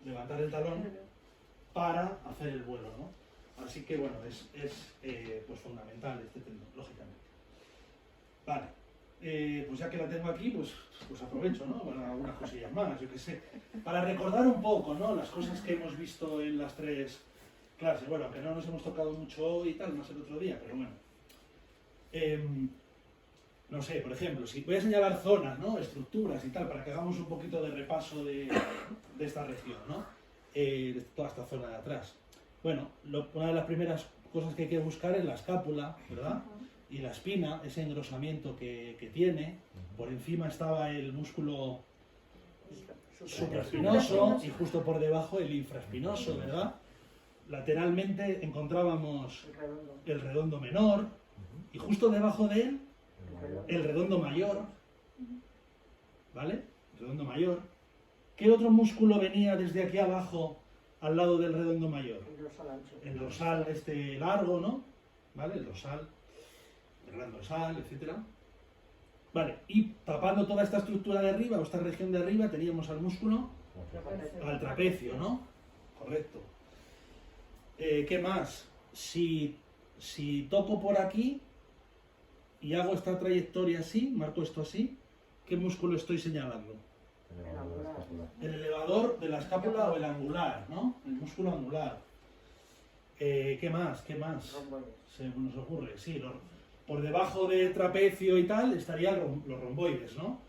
levantar el talón para hacer el vuelo, ¿no? Así que bueno, es pues fundamental este tendón, lógicamente. Vale, pues ya que la tengo aquí, pues aprovecho, ¿no? Para algunas cosillas más, yo qué sé. Para recordar un poco, ¿no? Las cosas que hemos visto en las 3 clases. Bueno, aunque no nos hemos tocado mucho hoy y tal, más el otro día, pero bueno. No sé, por ejemplo, si voy a señalar zonas, ¿no? Estructuras y tal, para que hagamos un poquito de repaso de esta región, ¿no? De toda esta zona de atrás. Bueno, una de las primeras cosas que hay que buscar es la escápula, ¿verdad? Y la espina, ese engrosamiento que tiene. Por encima estaba el músculo supraespinoso y justo por debajo el infraespinoso, ¿verdad? Lateralmente encontrábamos el redondo menor y justo debajo de él el redondo mayor, ¿vale? El redondo mayor. ¿Qué otro músculo venía desde aquí abajo al lado del redondo mayor? El dorsal este largo, ¿no? ¿Vale? El dorsal, el gran dorsal, etcétera. Vale, y tapando toda esta estructura de arriba, o esta región de arriba, teníamos al músculo, al trapecio, ¿no? Correcto. ¿Qué más? Si toco por aquí y hago esta trayectoria así, marco esto así, ¿qué músculo estoy señalando? El elevador de la escápula o el angular, ¿no? El músculo angular. ¿Qué más? ¿Qué más? Se nos ocurre, sí, por debajo del trapecio y tal estarían los romboides, ¿no?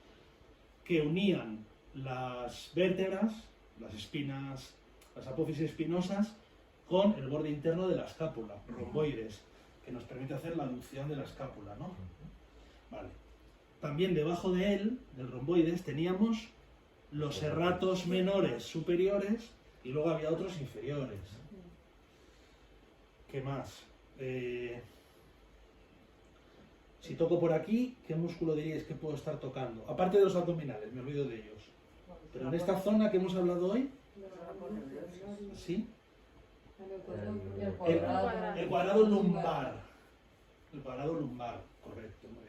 Que unían las vértebras, las espinas, las apófisis espinosas, con el borde interno de la escápula, romboides, que nos permite hacer la aducción de la escápula, ¿no? Vale. También debajo de él, del romboides, teníamos los serratos menores superiores y luego había otros inferiores. ¿Qué más? Si toco por aquí, ¿qué músculo diríais que puedo estar tocando? Aparte de los abdominales, me olvido de ellos. Pero en esta zona que hemos hablado hoy, ¿sí? El cuadrado lumbar. El cuadrado lumbar, correcto, muy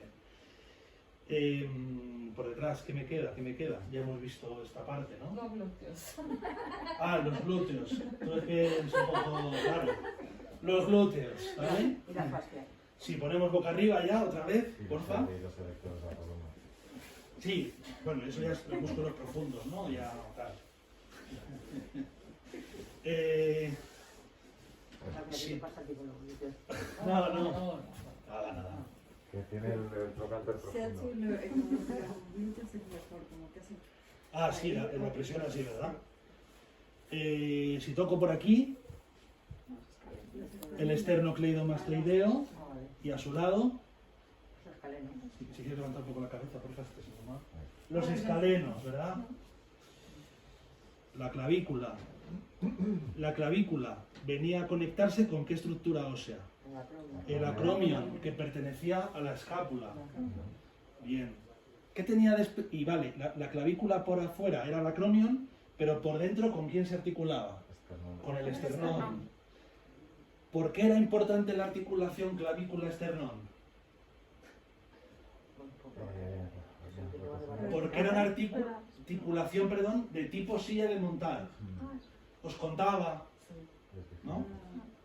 bien. Por detrás, ¿qué me queda? ¿Qué me queda? Ya hemos visto esta parte, ¿no? Los glúteos. Ah, los glúteos. Entonces que es un poco claro. Los glúteos, ¿vale? Y la fascia. Si ponemos boca arriba ya, otra vez, porfa. Sí, bueno, eso ya es los músculos profundos, ¿no? Ya tal. Sí. ¿Qué pasa aquí con los glúteos? No. Nada. Que tiene el trocánter Se hace profundo. los glúteos es mejor, como que hace. Sí, la presión así, ¿verdad? Si toco por aquí, el esternocleidomastoideo, Ah, vale. y a su lado, Los escalenos. si quieres levantar un poco la cabeza, por favor, los escalenos, ¿verdad? La clavícula. La clavícula venía a conectarse con qué estructura ósea. En la croma. El acromion, que pertenecía a la escápula. Bien. ¿Qué tenía y vale, la clavícula por afuera era el acromion, pero por dentro ¿con quién se articulaba? Esternón. Con el esternón. ¿Por qué era importante la articulación clavícula-esternón? Porque era una articulación, de tipo silla de montar. Os contaba, ¿no?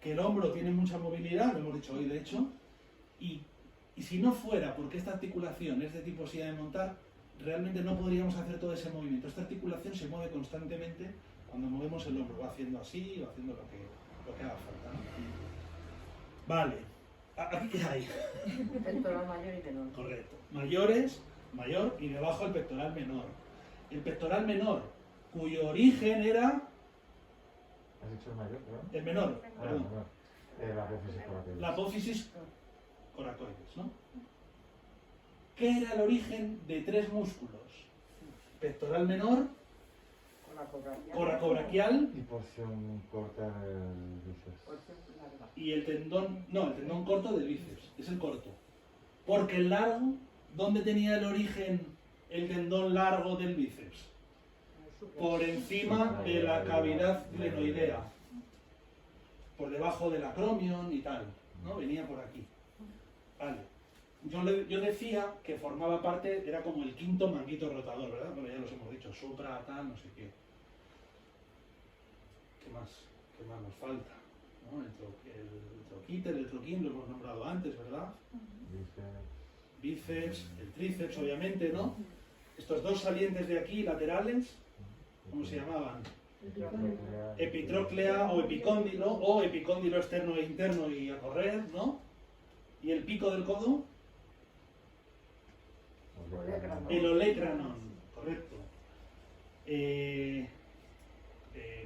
Que el hombro tiene mucha movilidad, lo hemos dicho hoy de hecho, y si no fuera porque esta articulación es de tipo silla de montar, realmente no podríamos hacer todo ese movimiento. Esta articulación se mueve constantemente cuando movemos el hombro, va haciendo así, va haciendo lo que haga falta, ¿no? Vale, ¿aquí qué hay? Pectoral mayor y menor. Correcto. Mayor y debajo el pectoral menor. El pectoral menor, cuyo origen era ¿Has dicho el mayor, perdón? el menor, Ah, perdón, no. La apófisis coracoides. la apófisis coracoides, ¿no? ¿Qué era el origen de tres músculos? Pectoral menor, coracobraquial Y porción corta en el bíceps. y el tendón corto del bíceps, es el corto. Porque el largo, ¿dónde tenía el origen el tendón largo del bíceps? Por encima de la cavidad glenoidea, por debajo del acromion y tal, ¿no? Venía por aquí. Vale. Yo decía que formaba parte, era como el quinto manguito rotador, ¿verdad? Bueno, ya los hemos dicho, supra, tal, no sé qué. ¿Qué más nos falta? ¿No? El troquíter, el troquín, lo hemos nombrado antes, ¿verdad? Bíceps, el tríceps, obviamente, ¿no? Estos dos salientes de aquí, laterales, ¿cómo se llamaban? Epitróclea o epicóndilo externo e interno y a correr, ¿no? Y el pico del codo, el olecranon, correcto.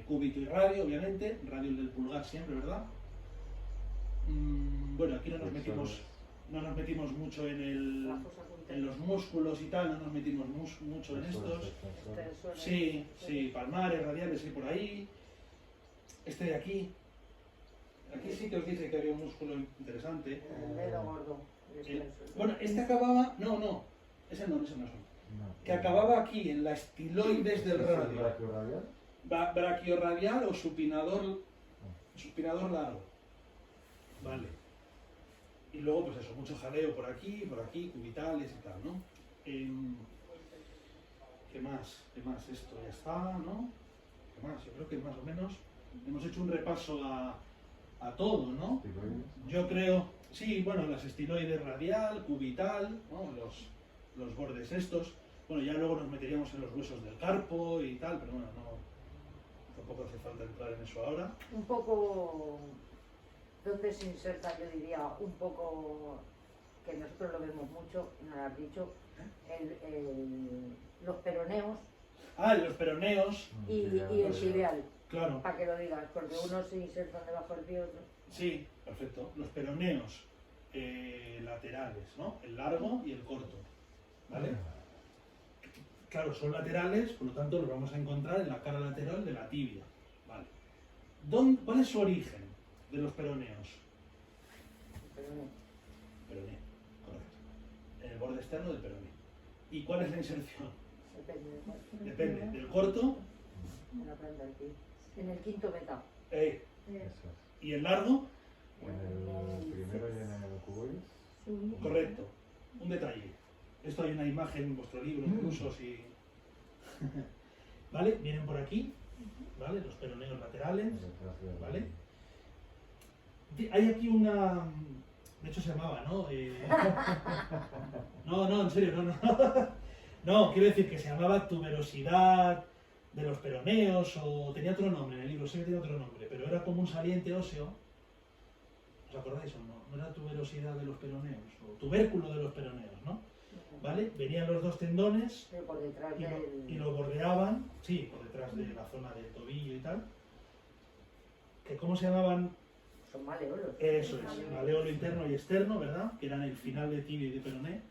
Cúbito y radio, obviamente, radio el del pulgar siempre, ¿verdad? Bueno, aquí no nos metimos mucho en los músculos y tal, no nos metimos mucho en estos. Sí, palmares, radiales y por ahí. Este de aquí. Aquí sí que os dije que había un músculo interesante. El dedo gordo. Bueno, este acababa. No, ese no son. Que acababa aquí, en la estiloides del radio. ¿Brachioradial? Brachiorradial o supinador largo. Vale. Y luego, pues eso, mucho jaleo por aquí, cubitales y tal, ¿no? ¿Qué más? Esto ya está, ¿no? ¿Qué más? Yo creo que más o menos hemos hecho un repaso a todo, ¿no? Yo creo, sí, bueno, las estiloides radial, cubital, ¿no? Los bordes estos. Bueno, ya luego nos meteríamos en los huesos del carpo y tal, pero bueno, tampoco hace falta entrar en eso ahora. Un poco, ¿dónde se inserta? Yo diría un poco, que nosotros lo vemos mucho, no lo has dicho, los peroneos Los peroneos, y el tibial, claro. para que lo digas, porque unos se insertan debajo del pie, otros. Sí, perfecto. Los peroneos laterales, ¿no? El largo y el corto, ¿vale? Claro, son laterales, por lo tanto los vamos a encontrar en la cara lateral de la tibia, ¿vale? ¿Cuál es su origen de los peroneos? Peroneo, correcto. En el borde externo del peroneo. ¿Y cuál es la inserción? Depende. ¿Del corto? En la planta del pie. En el quinto beta. Eso es. ¿Y el largo? En el primero y en el cuboides. Correcto. Un detalle. Esto hay una imagen en vuestro libro, incluso si... ¿Vale? Vienen por aquí, ¿vale? Los peroneos laterales, ¿vale? Hay aquí una... De hecho se llamaba, ¿no? No, en serio, no. No, quiero decir que se llamaba tuberosidad de los peroneos, o tenía otro nombre en el libro, sé que tenía otro nombre, pero era como un saliente óseo. ¿Os acordáis o no? No era tuberosidad de los peroneos, o tubérculo de los peroneos, ¿no? ¿Vale? Venían los dos tendones Pero por detrás y lo bordeaban, sí, por detrás de la zona del tobillo y tal. ¿Cómo se llamaban? Son maleolos. Eso es, maleolo interno y externo, ¿verdad? Que eran el final de tibia y de peroné,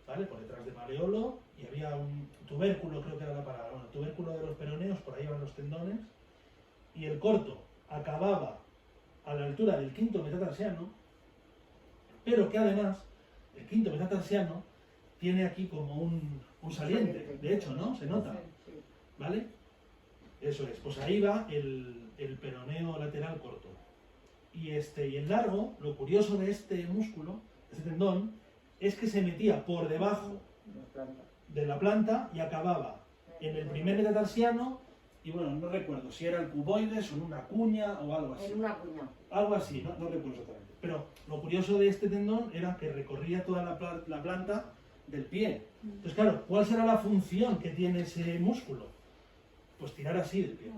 ¿vale? Por detrás de maleolo, y había un tubérculo, creo que era la palabra, bueno, tubérculo de los peroneos, por ahí van los tendones, y el corto acababa a la altura del quinto metatarsiano, pero que además el quinto metatarsiano tiene aquí como un saliente, de hecho, ¿no? Se nota, Sí. ¿vale? Eso es, pues ahí va el peroneo lateral corto. Y el largo, lo curioso de este músculo, este tendón, es que se metía por debajo Las plantas. de la planta y acababa en el primer metatarsiano, y bueno, no recuerdo si era el cuboides o en una cuña o algo así. En una cuña. Algo así, no recuerdo exactamente. Pero lo curioso de este tendón era que recorría toda la planta del pie. Entonces, claro, ¿cuál será la función que tiene ese músculo? Pues tirar así del pie,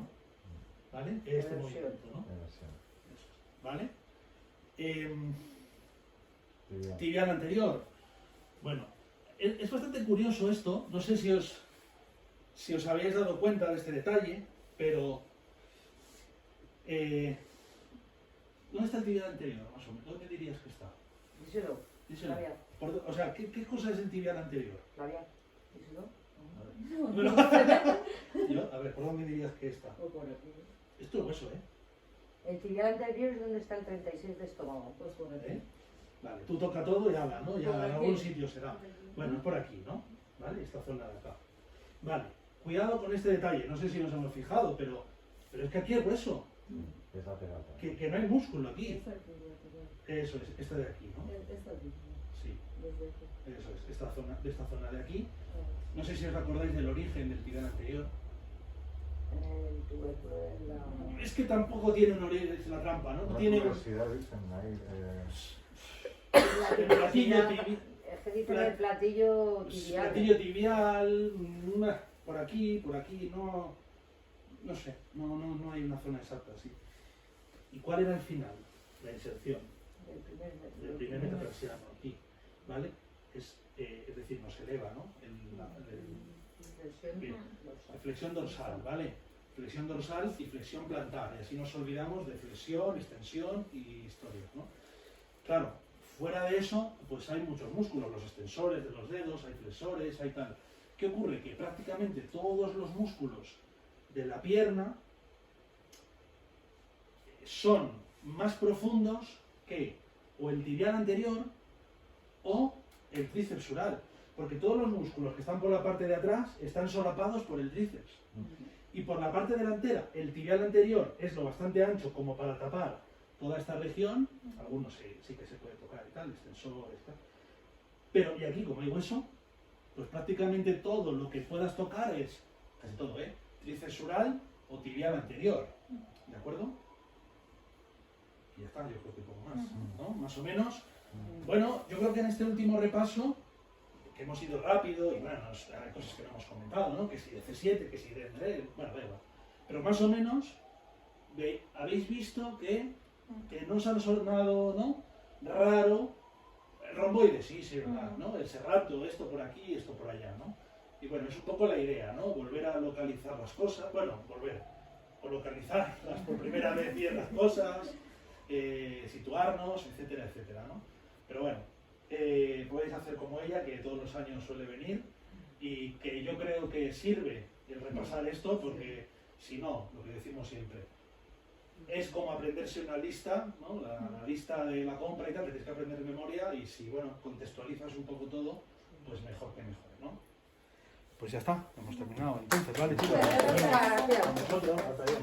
¿vale? Este Reversión. movimiento, ¿no? Reversión. ¿Vale? Tibia. Tibial anterior. Bueno, es bastante curioso esto, no sé si os habéis dado cuenta de este detalle, pero ¿dónde está el tibial anterior, más o menos? ¿Dónde dirías que está? Díselo. Díselo. Labial. O sea, ¿qué cosa es el tibial anterior? Labial. Díselo. Bueno, a ver, ¿por dónde dirías que está? O por aquí. Esto es hueso, ¿eh? El tibial anterior es donde está el 36 de estómago. Pues por aquí. ¿Eh? Vale, tú toca todo y habla, ¿no? Ya Por en aquí. algún sitio será. Bueno, es por aquí, ¿no? ¿Vale? Esta zona de acá. Vale, cuidado con este detalle, no sé si nos hemos fijado, pero es que aquí hay hueso, Es lateral. que no hay músculo aquí. Esta tibial. Eso es, esta de aquí, ¿no? Esta tibial. Sí, Desde aquí. eso es, esta zona de aquí. No sé si os acordáis del origen del tibial anterior. El tubérculo de la... Es que tampoco tiene un origen, es la trampa, ¿no? Una Tiene curiosidad, dicen ahí. el platillo tibial. Es que dicen el platillo tibial. Platillo tibial, por aquí, no sé, no hay una zona exacta así. ¿Y cuál era el final? La inserción del primer metatarsiano aquí, ¿vale? Es decir, nos eleva, ¿no? Bien. La flexión dorsal, ¿vale? Flexión dorsal y flexión plantar, y así nos olvidamos de flexión, extensión y historias, ¿no? Claro, fuera de eso, pues hay muchos músculos, los extensores de los dedos, hay flexores, hay tal. ¿Qué ocurre? Que prácticamente todos los músculos de la pierna son más profundos que o el tibial anterior o el tríceps sural, porque todos los músculos que están por la parte de atrás están solapados por el tríceps. Y por la parte delantera, el tibial anterior es lo bastante ancho como para tapar toda esta región, algunos sí que se puede tocar y tal, extensores, tal. Pero, y aquí como hay hueso, pues prácticamente todo lo que puedas tocar es, casi todo, tríceps sural o tibial anterior, ¿de acuerdo? Y ya está, yo creo que poco más, ¿no? Más o menos. Bueno, yo creo que en este último repaso, que hemos ido rápido, y bueno, hay cosas que no hemos comentado, ¿no? Que si de C7, que si de D, bueno, da igual. Pero más o menos, habéis visto que no os ha sonado, ¿no? Raro, el romboide, sí, ¿verdad? ¿No? El serrato, esto por aquí, esto por allá, ¿no? Y bueno, es un poco la idea, ¿no? Volver a localizar las cosas, o localizarlas por primera vez bien las cosas, situarnos, etcétera, etcétera, ¿no? Pero bueno, podéis hacer como ella, que todos los años suele venir, y que yo creo que sirve el repasar esto, porque si no, lo que decimos siempre, es como aprenderse una lista, ¿no? La lista de la compra y tal, que tienes que aprender de memoria, y si, bueno, contextualizas un poco todo, pues mejor que mejor, ¿no? Pues ya está, hemos terminado entonces, ¿vale, chicos? Gracias. Nosotros, hasta ahí,